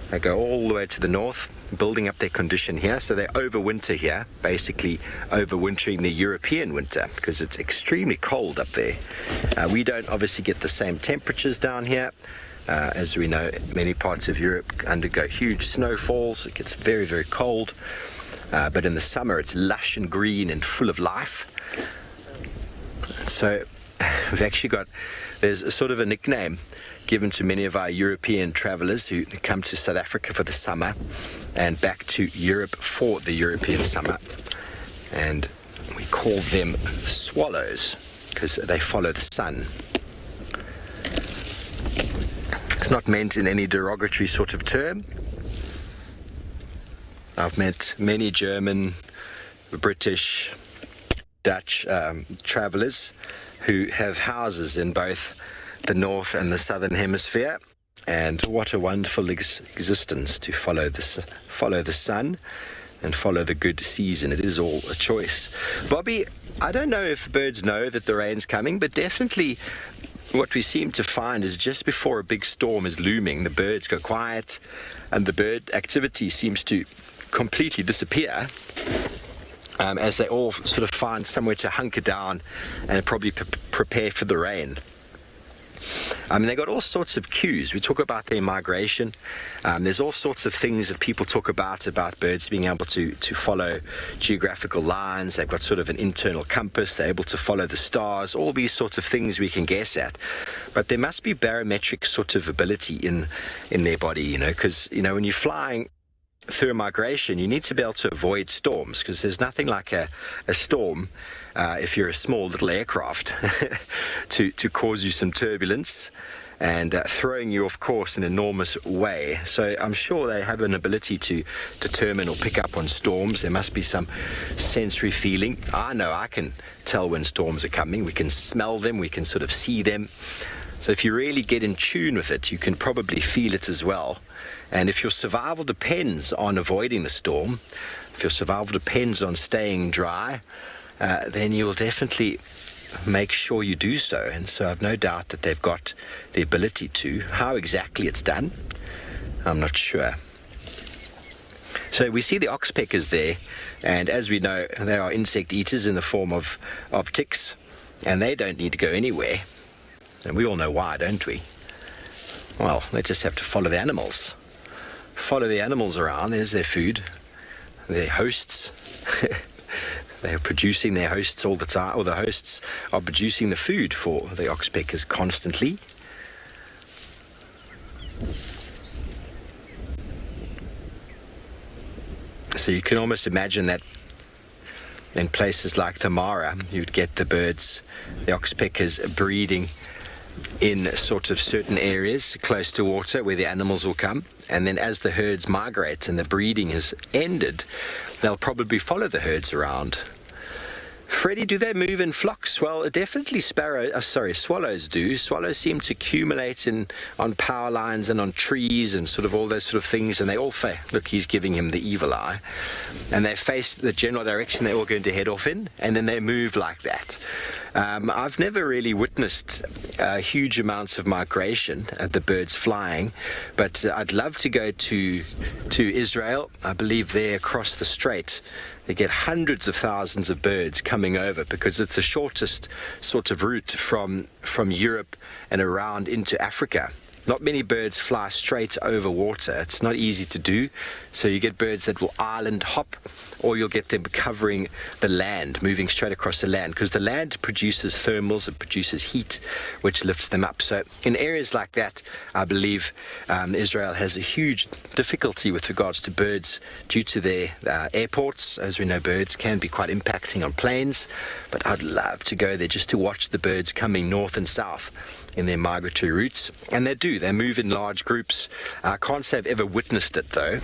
They go all the way to the north, building up their condition here, so they overwinter here, basically overwintering the European winter, because it's extremely cold up there. We don't obviously get the same temperatures down here. As we know, many parts of Europe undergo huge snowfalls. It gets very, very cold. But in the summer, it's lush and green and full of life. So we've actually got, there's a sort of a nickname given to many of our European travelers who come to South Africa for the summer and back to Europe for the European summer. And we call them swallows because they follow the sun. It's not meant in any derogatory sort of term. I've met many German, British, Dutch travelers who have houses in both the north and the southern hemisphere. And what a wonderful existence to follow the sun and follow the good season. It is all a choice. Bobby, I don't know if birds know that the rain's coming, but definitely what we seem to find is just before a big storm is looming, the birds go quiet and the bird activity seems to completely disappear as they all sort of find somewhere to hunker down and probably prepare for the rain. I mean, they got all sorts of cues. We talk about their migration. There's all sorts of things that people talk about birds being able to follow geographical lines. They've got sort of an internal compass. They're able to follow the stars, all these sorts of things we can guess at. But there must be barometric sort of ability in their body, because, when you're flying through a migration, you need to be able to avoid storms, because there's nothing like a storm, if you're a small little aircraft, to cause you some turbulence and throwing you off course in an enormous way. So I'm sure they have an ability to determine or pick up on storms. There must be some sensory feeling. I know I can tell when storms are coming. We can smell them, we can sort of see them. So if you really get in tune with it, you can probably feel it as well. And if your survival depends on avoiding the storm, if your survival depends on staying dry, then you will definitely make sure you do so. And so I've no doubt that they've got the ability to. How exactly it's done, I'm not sure. So we see the oxpeckers there, and as we know, they are insect eaters in the form of ticks, and they don't need to go anywhere. And we all know why, don't we? Well, they just have to follow the animals. Follow the animals around. There's their food, their hosts. They are producing their hosts all the time, or the hosts are producing the food for the oxpeckers constantly. So you can almost imagine that in places like the Mara, you'd get the birds, the oxpeckers, breeding in sort of certain areas close to water where the animals will come, and then as the herds migrate and the breeding is ended, they'll probably follow the herds around. Freddie, do they move in flocks? Well, definitely swallows do. Swallows seem to accumulate on power lines and on trees and sort of all those sort of things, and they all look, he's giving him the evil eye, and they face the general direction they're all going to head off in, and then they move like that. I've never really witnessed huge amounts of migration at the birds flying, but I'd love to go to Israel. I believe there across the strait they get hundreds of thousands of birds coming over, because it's the shortest sort of route from Europe and around into Africa. Not many birds fly straight over water. It's not easy to do. So you get birds that will island hop, or you'll get them covering the land, moving straight across the land, because the land produces thermals, it produces heat, which lifts them up. So in areas like that, I believe Israel has a huge difficulty with regards to birds due to their airports. As we know, birds can be quite impacting on planes, but I'd love to go there just to watch the birds coming north and south in their migratory routes. And they move in large groups. I can't say I've ever witnessed it though,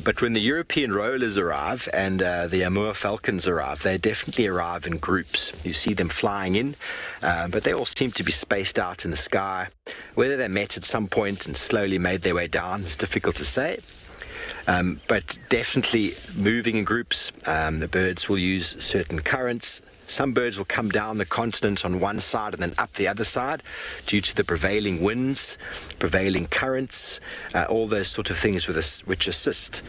but when the European rollers arrive and the Amur falcons arrive, they definitely arrive in groups. You see them flying in, but they all seem to be spaced out in the sky. Whether they met at some point and slowly made their way down is difficult to say. But definitely moving in groups. The birds will use certain currents. Some birds will come down the continent on one side and then up the other side due to the prevailing winds, prevailing currents, all those sort of things which assist.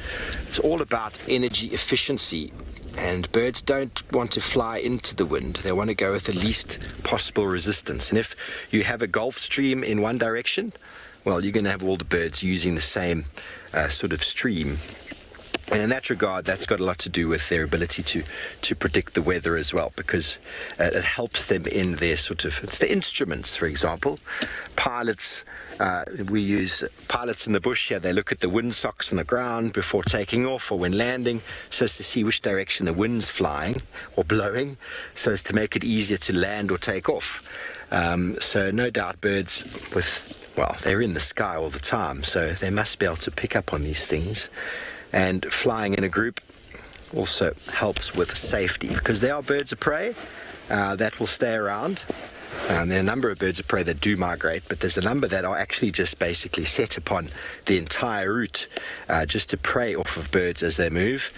It's all about energy efficiency, and birds don't want to fly into the wind. They want to go with the least possible resistance. And if you have a Gulf Stream in one direction, well, you're going to have all the birds using the same sort of stream. And in that regard, that's got a lot to do with their ability to predict the weather as well, because it helps them in their it's the instruments, for example. Pilots, we use pilots in the bush here. They look at the windsocks on the ground before taking off or when landing, so as to see which direction the wind's flying or blowing, so as to make it easier to land or take off. So no doubt birds they're in the sky all the time, so they must be able to pick up on these things. And flying in a group, also helps with safety, because they are birds of prey that will stay around. And there are a number of birds of prey that do migrate, but there's a number that are actually just basically set upon the entire route just to prey off of birds as they move.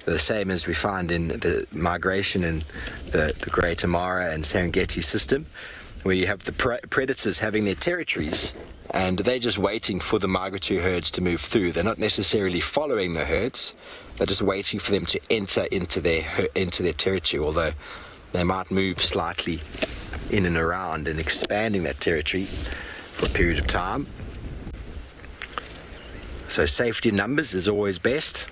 The same as we find in the migration in the Greater Mara and Serengeti system, where you have the predators having their territories and they're just waiting for the migratory herds to move through. They're not necessarily following the herds, they're just waiting for them to enter into their territory, although they might move slightly in and around and expanding that territory for a period of time. So safety in numbers is always best.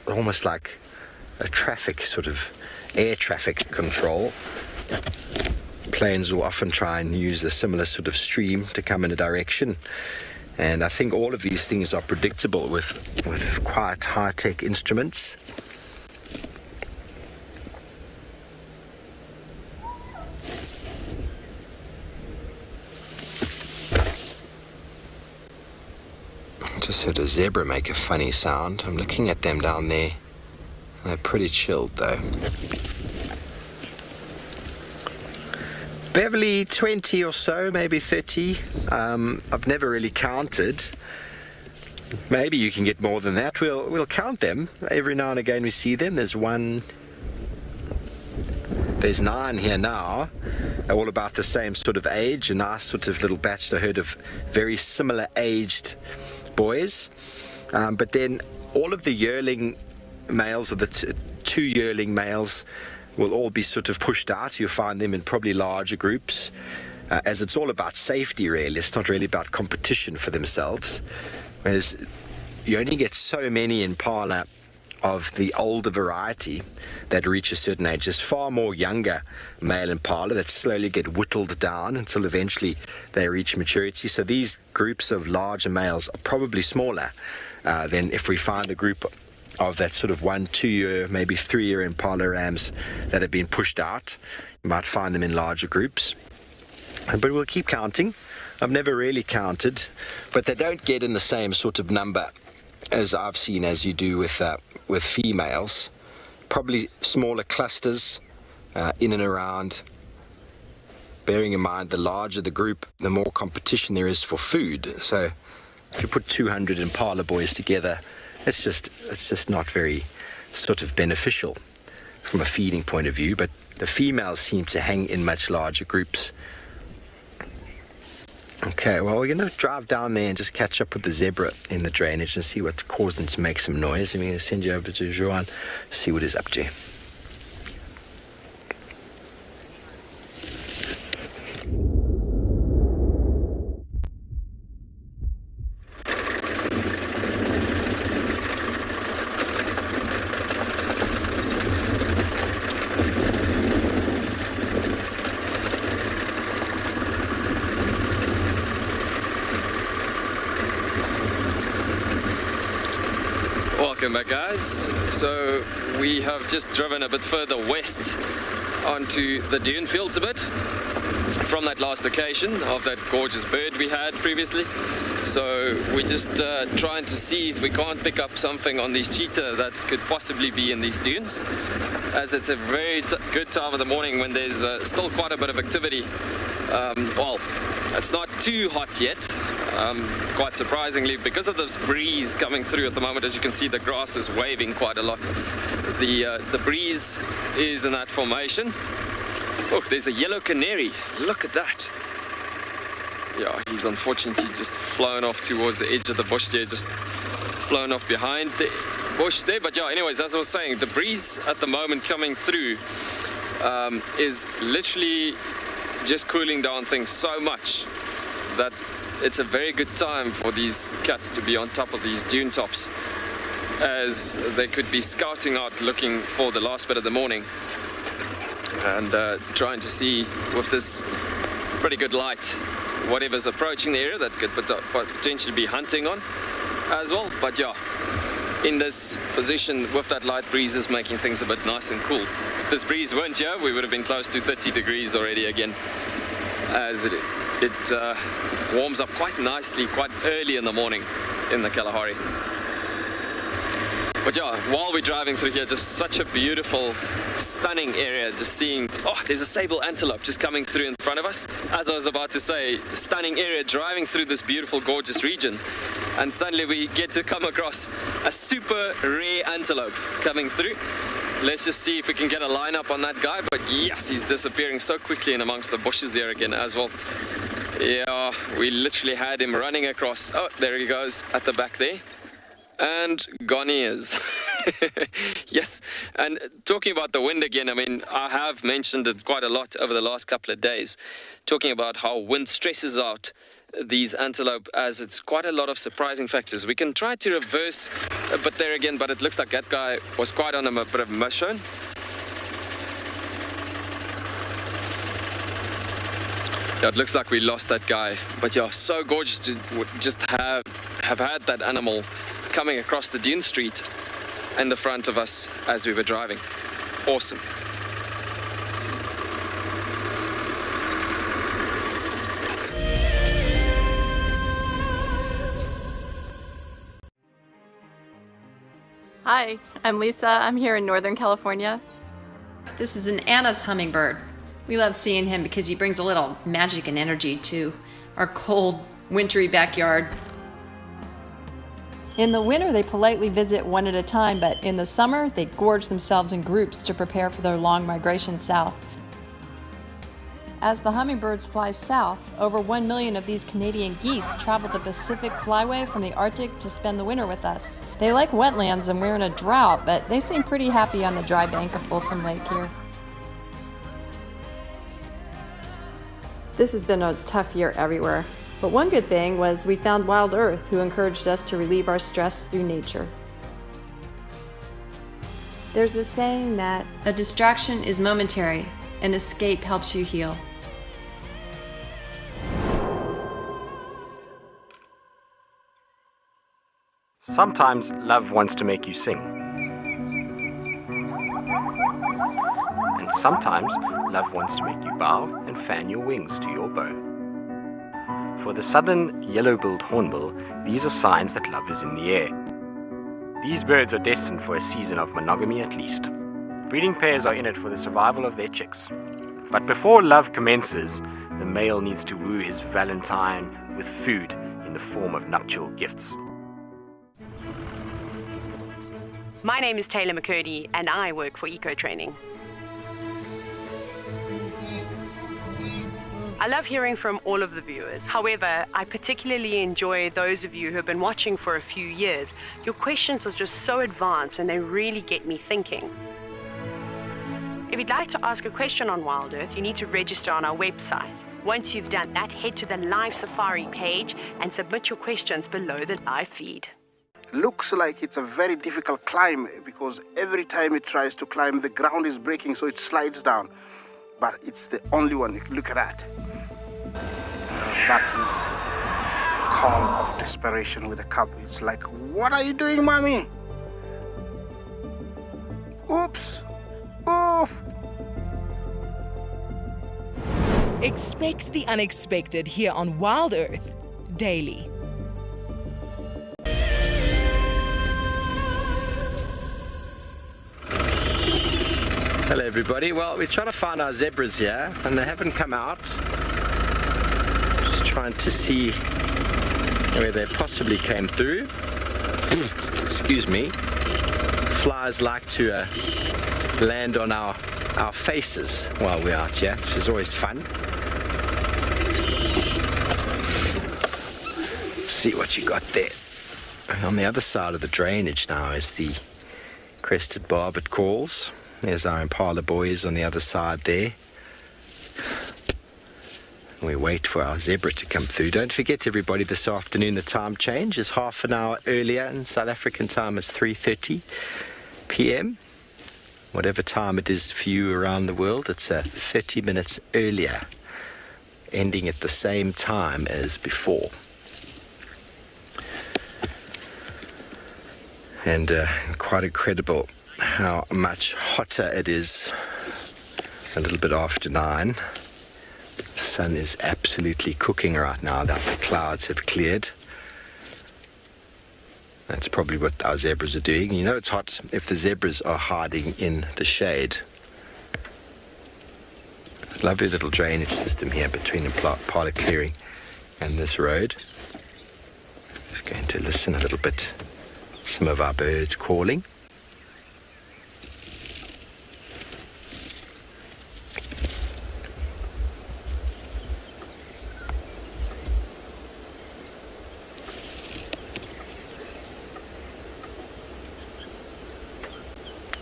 Almost like a traffic sort of air traffic control. Planes will often try and use a similar sort of stream to come in a direction, and I think all of these things are predictable with quite high-tech instruments. Just heard a zebra make a funny sound. I'm looking at them down there. They're pretty chilled though. Beverly, 20 or so, maybe 30. I've never really counted. Maybe you can get more than that. We'll count them. Every now and again we see them. There's 9 here now, all about the same sort of age. A nice sort of little bachelor herd of very similar aged boys, but then all of the yearling males, or the 2 yearling males, will all be sort of pushed out. You'll find them in probably larger groups, as it's all about safety really. It's not really about competition for themselves, whereas you only get so many impala of the older variety that reach a certain age. There's far more younger male impala that slowly get whittled down until eventually they reach maturity. So these groups of larger males are probably smaller than if we find a group of that sort of 1, 2 year, maybe 3 year impala rams that have been pushed out. You might find them in larger groups. But we'll keep counting. I've never really counted, but they don't get in the same sort of number as I've seen as you do with females. Probably smaller clusters in and around. Bearing in mind, the larger the group, the more competition there is for food. So if you put 200 impala boys together, it's just not very sort of beneficial from a feeding point of view. But the females seem to hang in much larger groups. Okay, well, we're going to drive down there and just catch up with the zebra in the drainage and see what caused them to make some noise. I'm going to send you over to Johan, see what he's up to. Welcome back, guys. So we have just driven a bit further west onto the dune fields a bit from that last location of that gorgeous bird we had previously. So we're just trying to see if we can't pick up something on these cheetah that could possibly be in these dunes, as it's a very good time of the morning when there's still quite a bit of activity. Well, it's not too hot yet. Quite surprisingly, because of this breeze coming through at the moment. As you can see, the grass is waving quite a lot. The breeze is in that formation. Oh, there's a yellow canary. Look at that. Yeah, he's unfortunately just flown off towards the edge of the bush there, just flown off behind the bush there. But yeah, anyways, as I was saying, the breeze at the moment coming through is literally just cooling down things so much that it's a very good time for these cats to be on top of these dune tops, as they could be scouting out looking for the last bit of the morning and trying to see with this pretty good light whatever's approaching the area that could potentially be hunting on as well. But yeah, in this position with that light breeze is making things a bit nice and cool. If this breeze weren't here, we would have been close to 30 degrees already again. as it warms up quite nicely, quite early in the morning in the Kalahari. But yeah, while we're driving through here, just such a beautiful, stunning area. Just seeing, oh, there's a sable antelope just coming through in front of us. As I was about to say, stunning area, driving through this beautiful, gorgeous region. And suddenly we get to come across a super rare antelope coming through. Let's just see if we can get a line up on that guy. But yes, he's disappearing so quickly in amongst the bushes here again as well. Yeah, we literally had him running across. Oh, there he goes at the back there. And gone he is. Yes, and talking about the wind again, I mean, I have mentioned it quite a lot over the last couple of days, talking about how wind stresses out these antelope, as it's quite a lot of surprising factors. We can try to reverse a bit there again, but it looks like that guy was quite on a bit of a mission. Yeah, it looks like we lost that guy, but yeah, so gorgeous to just have had that animal coming across the dune street in the front of us as we were driving. Awesome. Hi, I'm Lisa. I'm here in Northern California. This is an Anna's hummingbird. We love seeing him because he brings a little magic and energy to our cold, wintry backyard. In the winter, they politely visit one at a time, but in the summer, they gorge themselves in groups to prepare for their long migration south. As the hummingbirds fly south, over 1 million of these Canadian geese travel the Pacific Flyway from the Arctic to spend the winter with us. They like wetlands and we're in a drought, but they seem pretty happy on the dry bank of Folsom Lake here. This has been a tough year everywhere. But one good thing was we found Wild Earth, who encouraged us to relieve our stress through nature. There's a saying that a distraction is momentary, an escape helps you heal. Sometimes love wants to make you sing. And sometimes love wants to make you bow and fan your wings to your bow. For the southern yellow-billed hornbill, these are signs that love is in the air. These birds are destined for a season of monogamy at least. Breeding pairs are in it for the survival of their chicks. But before love commences, the male needs to woo his valentine with food in the form of nuptial gifts. My name is Taylor McCurdy and I work for Eco Training. I love hearing from all of the viewers. However, I particularly enjoy those of you who have been watching for a few years. Your questions are just so advanced and they really get me thinking. If you'd like to ask a question on Wild Earth, you need to register on our website. Once you've done that, head to the live safari page and submit your questions below the live feed. Looks like it's a very difficult climb because every time it tries to climb, the ground is breaking, so it slides down. But it's the only one. Look at that. That is a call of desperation with a cub. It's like, what are you doing, mommy? Oops. Oof. Expect the unexpected here on Wild Earth daily. Hello everybody. Well, we're trying to find our zebras here and they haven't come out. Just trying to see where they possibly came through. Excuse me. Flies like to land on our faces while we're out here, which is always fun. See what you got there. On the other side of the drainage now is the crested barbet calls. There's our impala boys on the other side there. We wait for our zebra to come through. Don't forget everybody, this afternoon the time change is half an hour earlier in South African time is 3:30 p.m. Whatever time it is for you around the world, it's 30 minutes earlier, ending at the same time as before. And quite incredible how much hotter it is a little bit after 9 The sun is absolutely cooking right now that the clouds have cleared. That's probably what our zebras are doing. You know it's hot if the zebras are hiding in the shade. Lovely little drainage system here between the Parrot clearing and this road. Just going to listen a little bit. Some of our birds calling.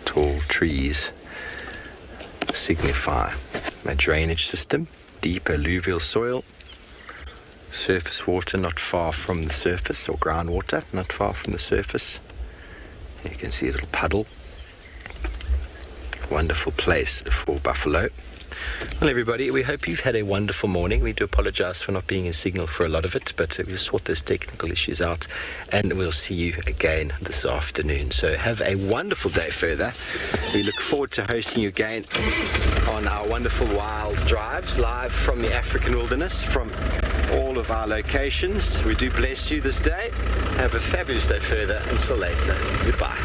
Tall trees signify a drainage system, deep alluvial soil, surface water not far from the surface, or groundwater not far from the surface. You can see a little puddle. Wonderful place for buffalo. Well, everybody, we hope you've had a wonderful morning. We do apologize for not being in signal for a lot of it, but we'll sort those technical issues out, and we'll see you again this afternoon. So have a wonderful day further. We look forward to hosting you again on our wonderful wild drives, live from the African wilderness, from all of our locations. We do bless you this day. Have a fabulous day further. Until later, goodbye.